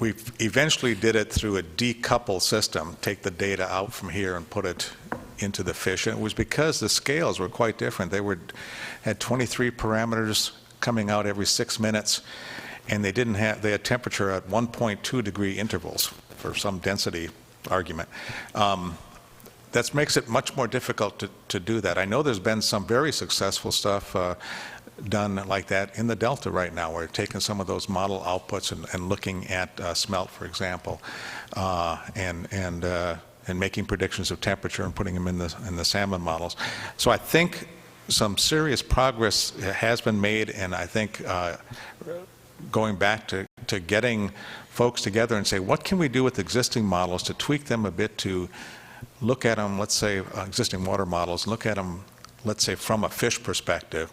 we eventually did it through a decoupled system, take the data out from here and put it into the fish. And it was because the scales were quite different. They had 23 parameters coming out every 6 minutes, and they had temperature at 1.2 degree intervals for some density argument. That makes it much more difficult to do that. I know there's been some very successful stuff done like that in the Delta right now, where we're taking some of those model outputs and looking at smelt, for example, and making predictions of temperature and putting them in the salmon models. So I think some serious progress has been made, and I think going back to getting folks together and say, what can we do with existing models to tweak them a bit, to look at them, let's say, existing water models, look at them, let's say, from a fish perspective,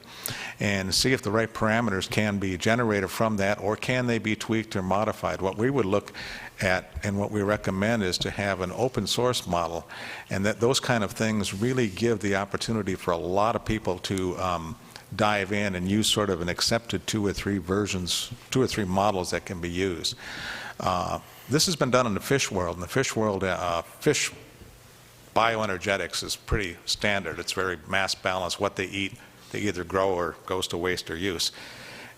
and see if the right parameters can be generated from that, or can they be tweaked or modified. What we would look at and what we recommend is to have an open source model, and that those kind of things really give the opportunity for a lot of people to dive in and use sort of an accepted 2 or 3 versions, 2 or 3 models that can be used. This has been done in the fish world. In the fish world, fish bioenergetics is pretty standard. It's very mass balanced. What they eat, they either grow or goes to waste or use.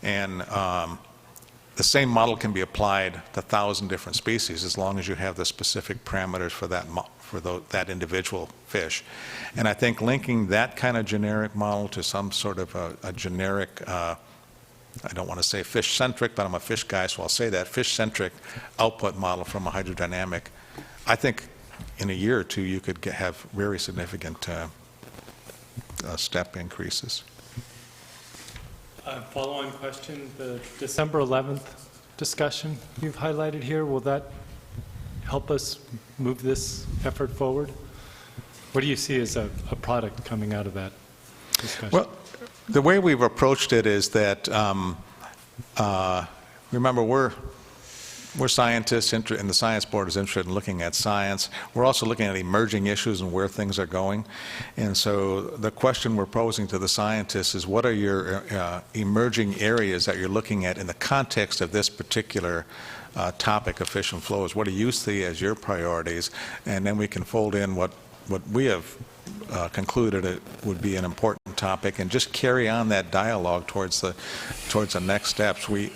And the same model can be applied to 1,000 different species as long as you have the specific parameters for that individual fish. And I think linking that kind of generic model to some sort of a generic, I don't want to say fish-centric, but I'm a fish guy, so I'll say that, fish-centric output model from a hydrodynamic, I think in a year or 2 you could have very significant step increases. Follow-on question, the December 11th discussion you've highlighted here, will that help us move this effort forward? What do you see as a product coming out of that discussion? Well, the way we've approached it is that, remember, we're scientists, and the Science Board is interested in looking at science. We're also looking at emerging issues and where things are going. And so the question we're posing to the scientists is, what are your emerging areas that you're looking at in the context of this particular topic of fish and flows? What do you see as your priorities? And then we can fold in what we have concluded it would be an important topic, and just carry on that dialogue towards the next steps. We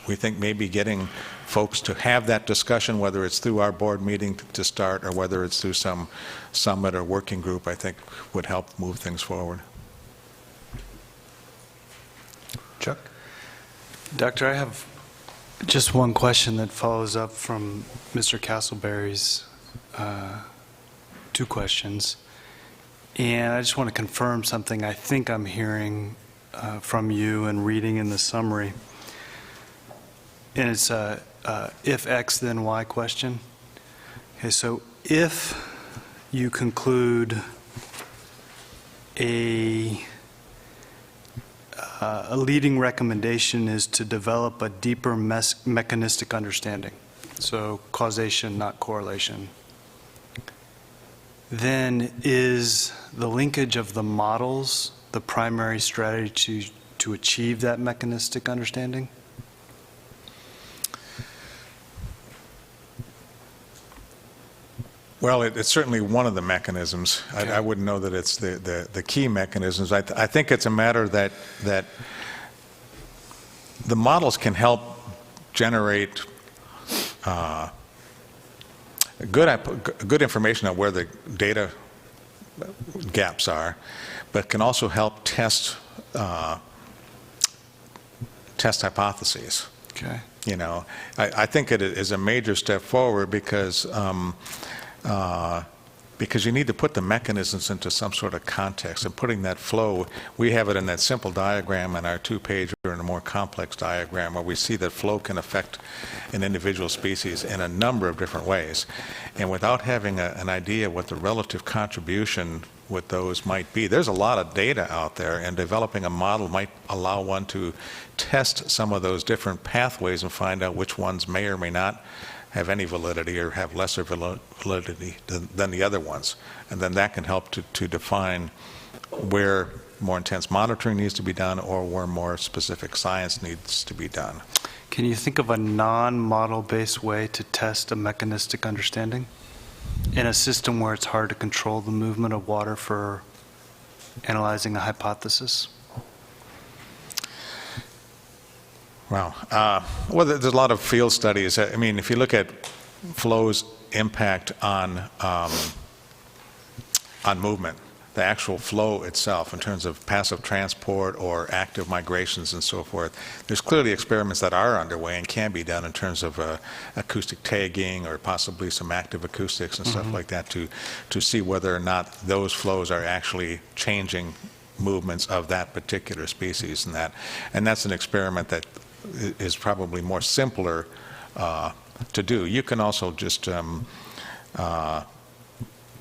think maybe getting folks to have that discussion, whether it's through our board meeting to start or whether it's through some summit or working group, I think would help move things forward. Chuck? Doctor, I have just one question that follows up from Mr. Castleberry's two questions. And I just want to confirm something I think I'm hearing from you and reading in the summary. And it's a if X then Y question. Okay, so if you conclude a leading recommendation is to develop a deeper mechanistic understanding, so causation, not correlation, then is the linkage of the models the primary strategy to achieve that mechanistic understanding? Well, it's certainly one of the mechanisms. Okay. I wouldn't know that it's the key mechanisms. I think it's a matter that the models can help generate good information on where the data gaps are, but can also help test hypotheses. Okay. You know, I think it is a major step forward because you need to put the mechanisms into some sort of context, and putting that flow, we have it in that simple diagram in our 2-page or in a more complex diagram where we see that flow can affect an individual species in a number of different ways. And without having an idea what the relative contribution with those might be, there's a lot of data out there, and developing a model might allow one to test some of those different pathways and find out which ones may or may not have any validity or have lesser validity than the other ones. And then that can help to define where more intense monitoring needs to be done or where more specific science needs to be done. Can you think of a non-model based way to test a mechanistic understanding in a system where it's hard to control the movement of water for analyzing a hypothesis? Wow. Well, there's a lot of field studies. I mean, if you look at flow's impact on movement, the actual flow itself in terms of passive transport or active migrations and so forth, there's clearly experiments that are underway and can be done in terms of acoustic tagging or possibly some active acoustics and stuff like that to see whether or not those flows are actually changing movements of that particular species. And that's an experiment that is probably more simpler to do. You can also just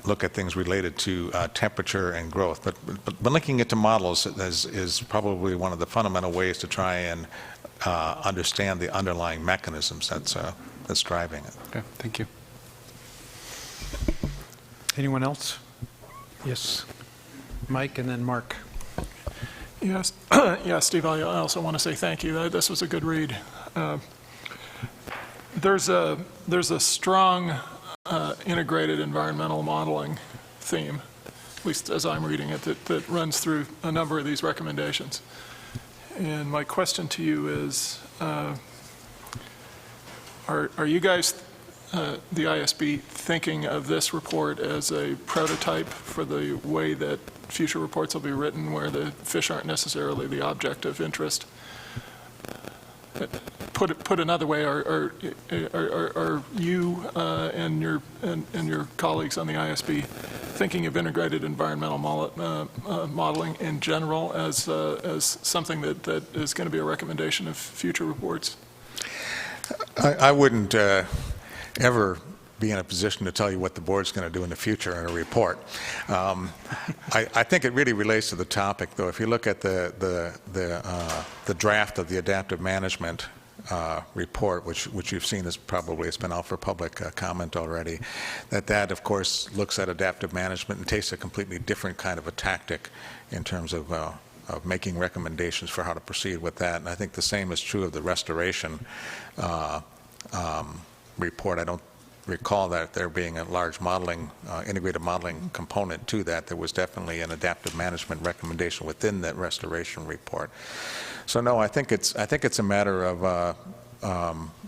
look at things related to temperature and growth, but linking it to models is probably one of the fundamental ways to try and understand the underlying mechanisms that's driving it. Okay, thank you. Anyone else? Yes. Mike and then Mark. Yes, yeah, Steve, I also want to say thank you. This was a good read. There's a strong integrated environmental modeling theme, at least as I'm reading it, that runs through a number of these recommendations. And my question to you is, are you guys, the ISB, thinking of this report as a prototype for the way that future reports will be written, where the fish aren't necessarily the object of interest? Put another way, are you and your colleagues on the ISB thinking of integrated environmental modeling in general as something that is going to be a recommendation of future reports? I wouldn't ever be in a position to tell you what the board's going to do in the future in a report. I think it really relates to the topic, though. If you look at the draft of the adaptive management report, which you've seen, it's been out for public comment already, that of course looks at adaptive management and takes a completely different kind of a tactic in terms of making recommendations for how to proceed with that. And I think the same is true of the restoration report. I don't recall that there being a large modeling, integrated modeling component to that. There was definitely an adaptive management recommendation within that restoration report. So no, I think it's a matter of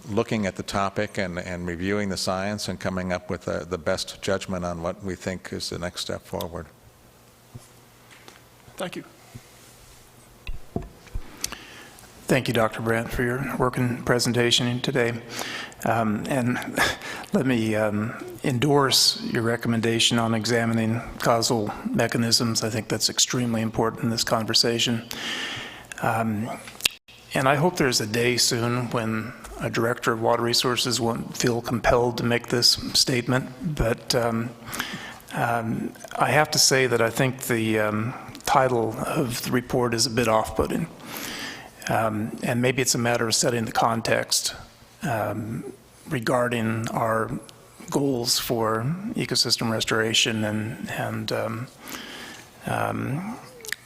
looking at the topic and reviewing the science and coming up with the best judgment on what we think is the next step forward. Thank you. Thank you, Dr. Brandt, for your working presentation today. And let me endorse your recommendation on examining causal mechanisms. I think that's extremely important in this conversation. And I hope there's a day soon when a director of water resources won't feel compelled to make this statement. But I have to say that I think the title of the report is a bit off-putting. And maybe it's a matter of setting the context regarding our goals for ecosystem restoration and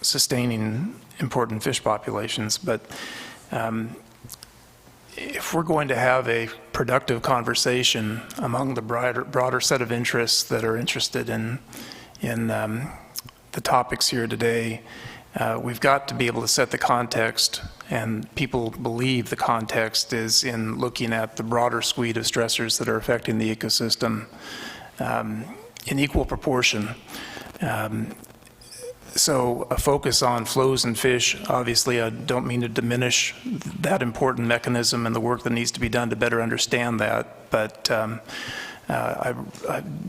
sustaining important fish populations. But if we're going to have a productive conversation among the broader set of interests that are interested in the topics here today, we've got to be able to set the context, and people believe the context is in looking at the broader suite of stressors that are affecting the ecosystem in equal proportion. So a focus on flows and fish, obviously I don't mean to diminish that important mechanism and the work that needs to be done to better understand that, but I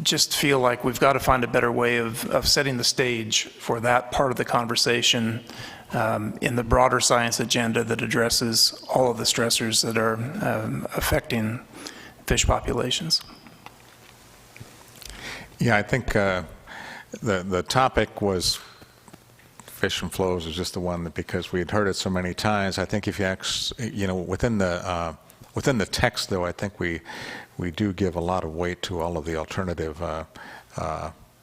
just feel like we've got to find a better way of setting the stage for that part of the conversation in the broader science agenda that addresses all of the stressors that are affecting fish populations. Yeah, I think the topic was fish and flows is just the one that, because we had heard it so many times. I think if you actually, within the text, though, I think we do give a lot of weight to all of the alternative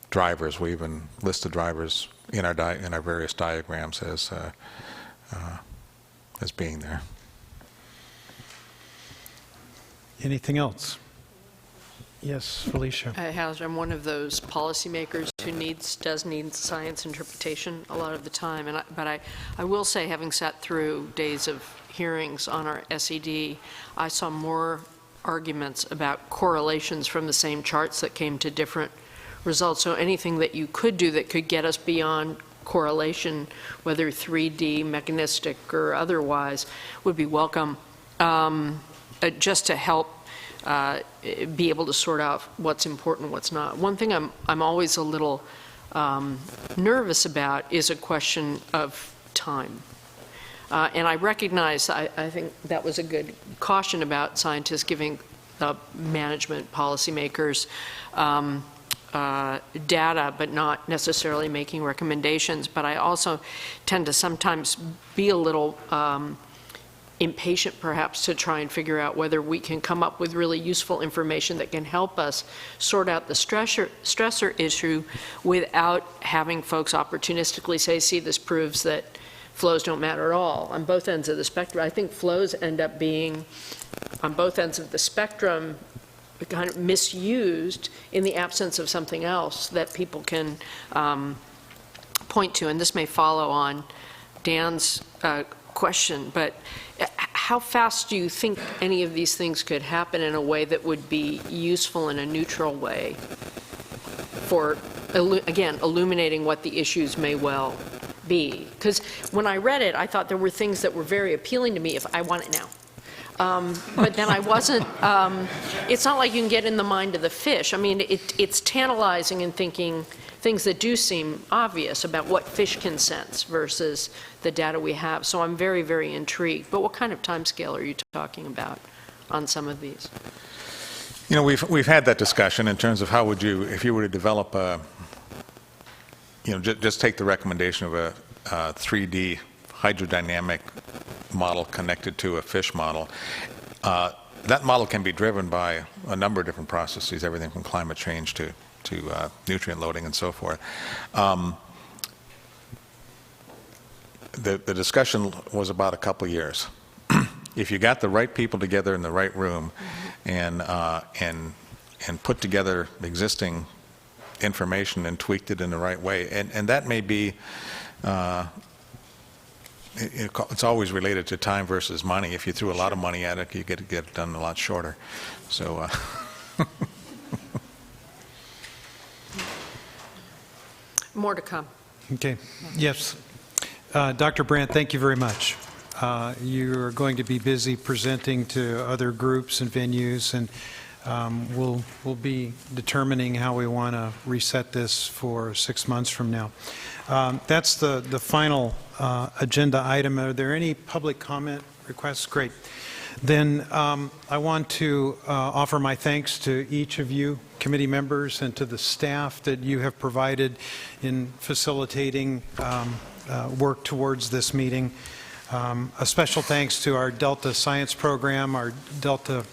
drivers. We even list the drivers in our various diagrams as being there. Anything else? Yes, Felicia. Hauser, I'm one of those policymakers who does need science interpretation a lot of the time. But I will say, having sat through days of hearings on our SED, I saw more arguments about correlations from the same charts that came to different results. So anything that you could do that could get us beyond correlation, whether 3D, mechanistic, or otherwise, would be welcome, just to help be able to sort out what's important, what's not. One thing I'm always a little nervous about is a question of time. And I recognize, I think that was a good caution about scientists giving management policymakers data, but not necessarily making recommendations. But I also tend to sometimes be a little impatient, perhaps, to try and figure out whether we can come up with really useful information that can help us sort out the stressor issue without having folks opportunistically say, see, this proves that flows don't matter at all. On both ends of the spectrum, I think flows end up being, on both ends of the spectrum, kind of misused in the absence of something else that people can point to. And this may follow on Dan's question, but how fast do you think any of these things could happen in a way that would be useful in a neutral way for, again, illuminating what the issues may well be? Because when I read it, I thought there were things that were very appealing to me if I want it now. But then I wasn't, it's not like you can get in the mind of the fish. I mean, it's tantalizing in thinking things that do seem obvious about what fish can sense versus the data we have. So I'm very, very intrigued. But what kind of timescale are you talking about on some of these? We've had that discussion in terms of how would you, if you were to develop a, just take the recommendation of a 3D hydrodynamic model connected to a fish model. That model can be driven by a number of different processes, everything from climate change to nutrient loading and so forth. The discussion was about a couple of years. If you got the right people together in the right room and put together existing information and tweaked it in the right way, and that may be it's always related to time versus money. If you threw a lot of money at it, you get it done a lot shorter. So. More to come. Okay. Yes. Dr. Brandt, thank you very much. You're going to be busy presenting to other groups and venues, and we'll be determining how we want to reset this for 6 months from now. That's the final agenda item. Are there any public comment requests? Great. Then I want to offer my thanks to each of you, committee members, and to the staff that you have provided in facilitating work towards this meeting. A special thanks to our Delta Science Program, our Delta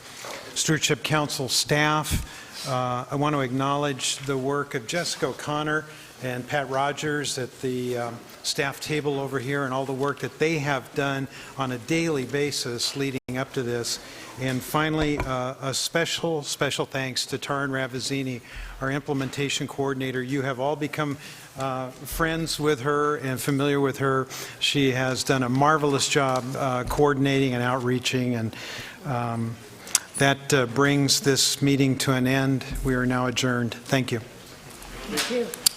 Stewardship Council staff. I want to acknowledge the work of Jessica O'Connor and Pat Rogers at the staff table over here, and all the work that they have done on a daily basis leading up to this. And finally, a special thanks to Taryn Ravizini, our implementation coordinator. You have all become friends with her and familiar with her. She has done a marvelous job coordinating and outreaching, and that brings this meeting to an end. We are now adjourned. Thank you. Thank you.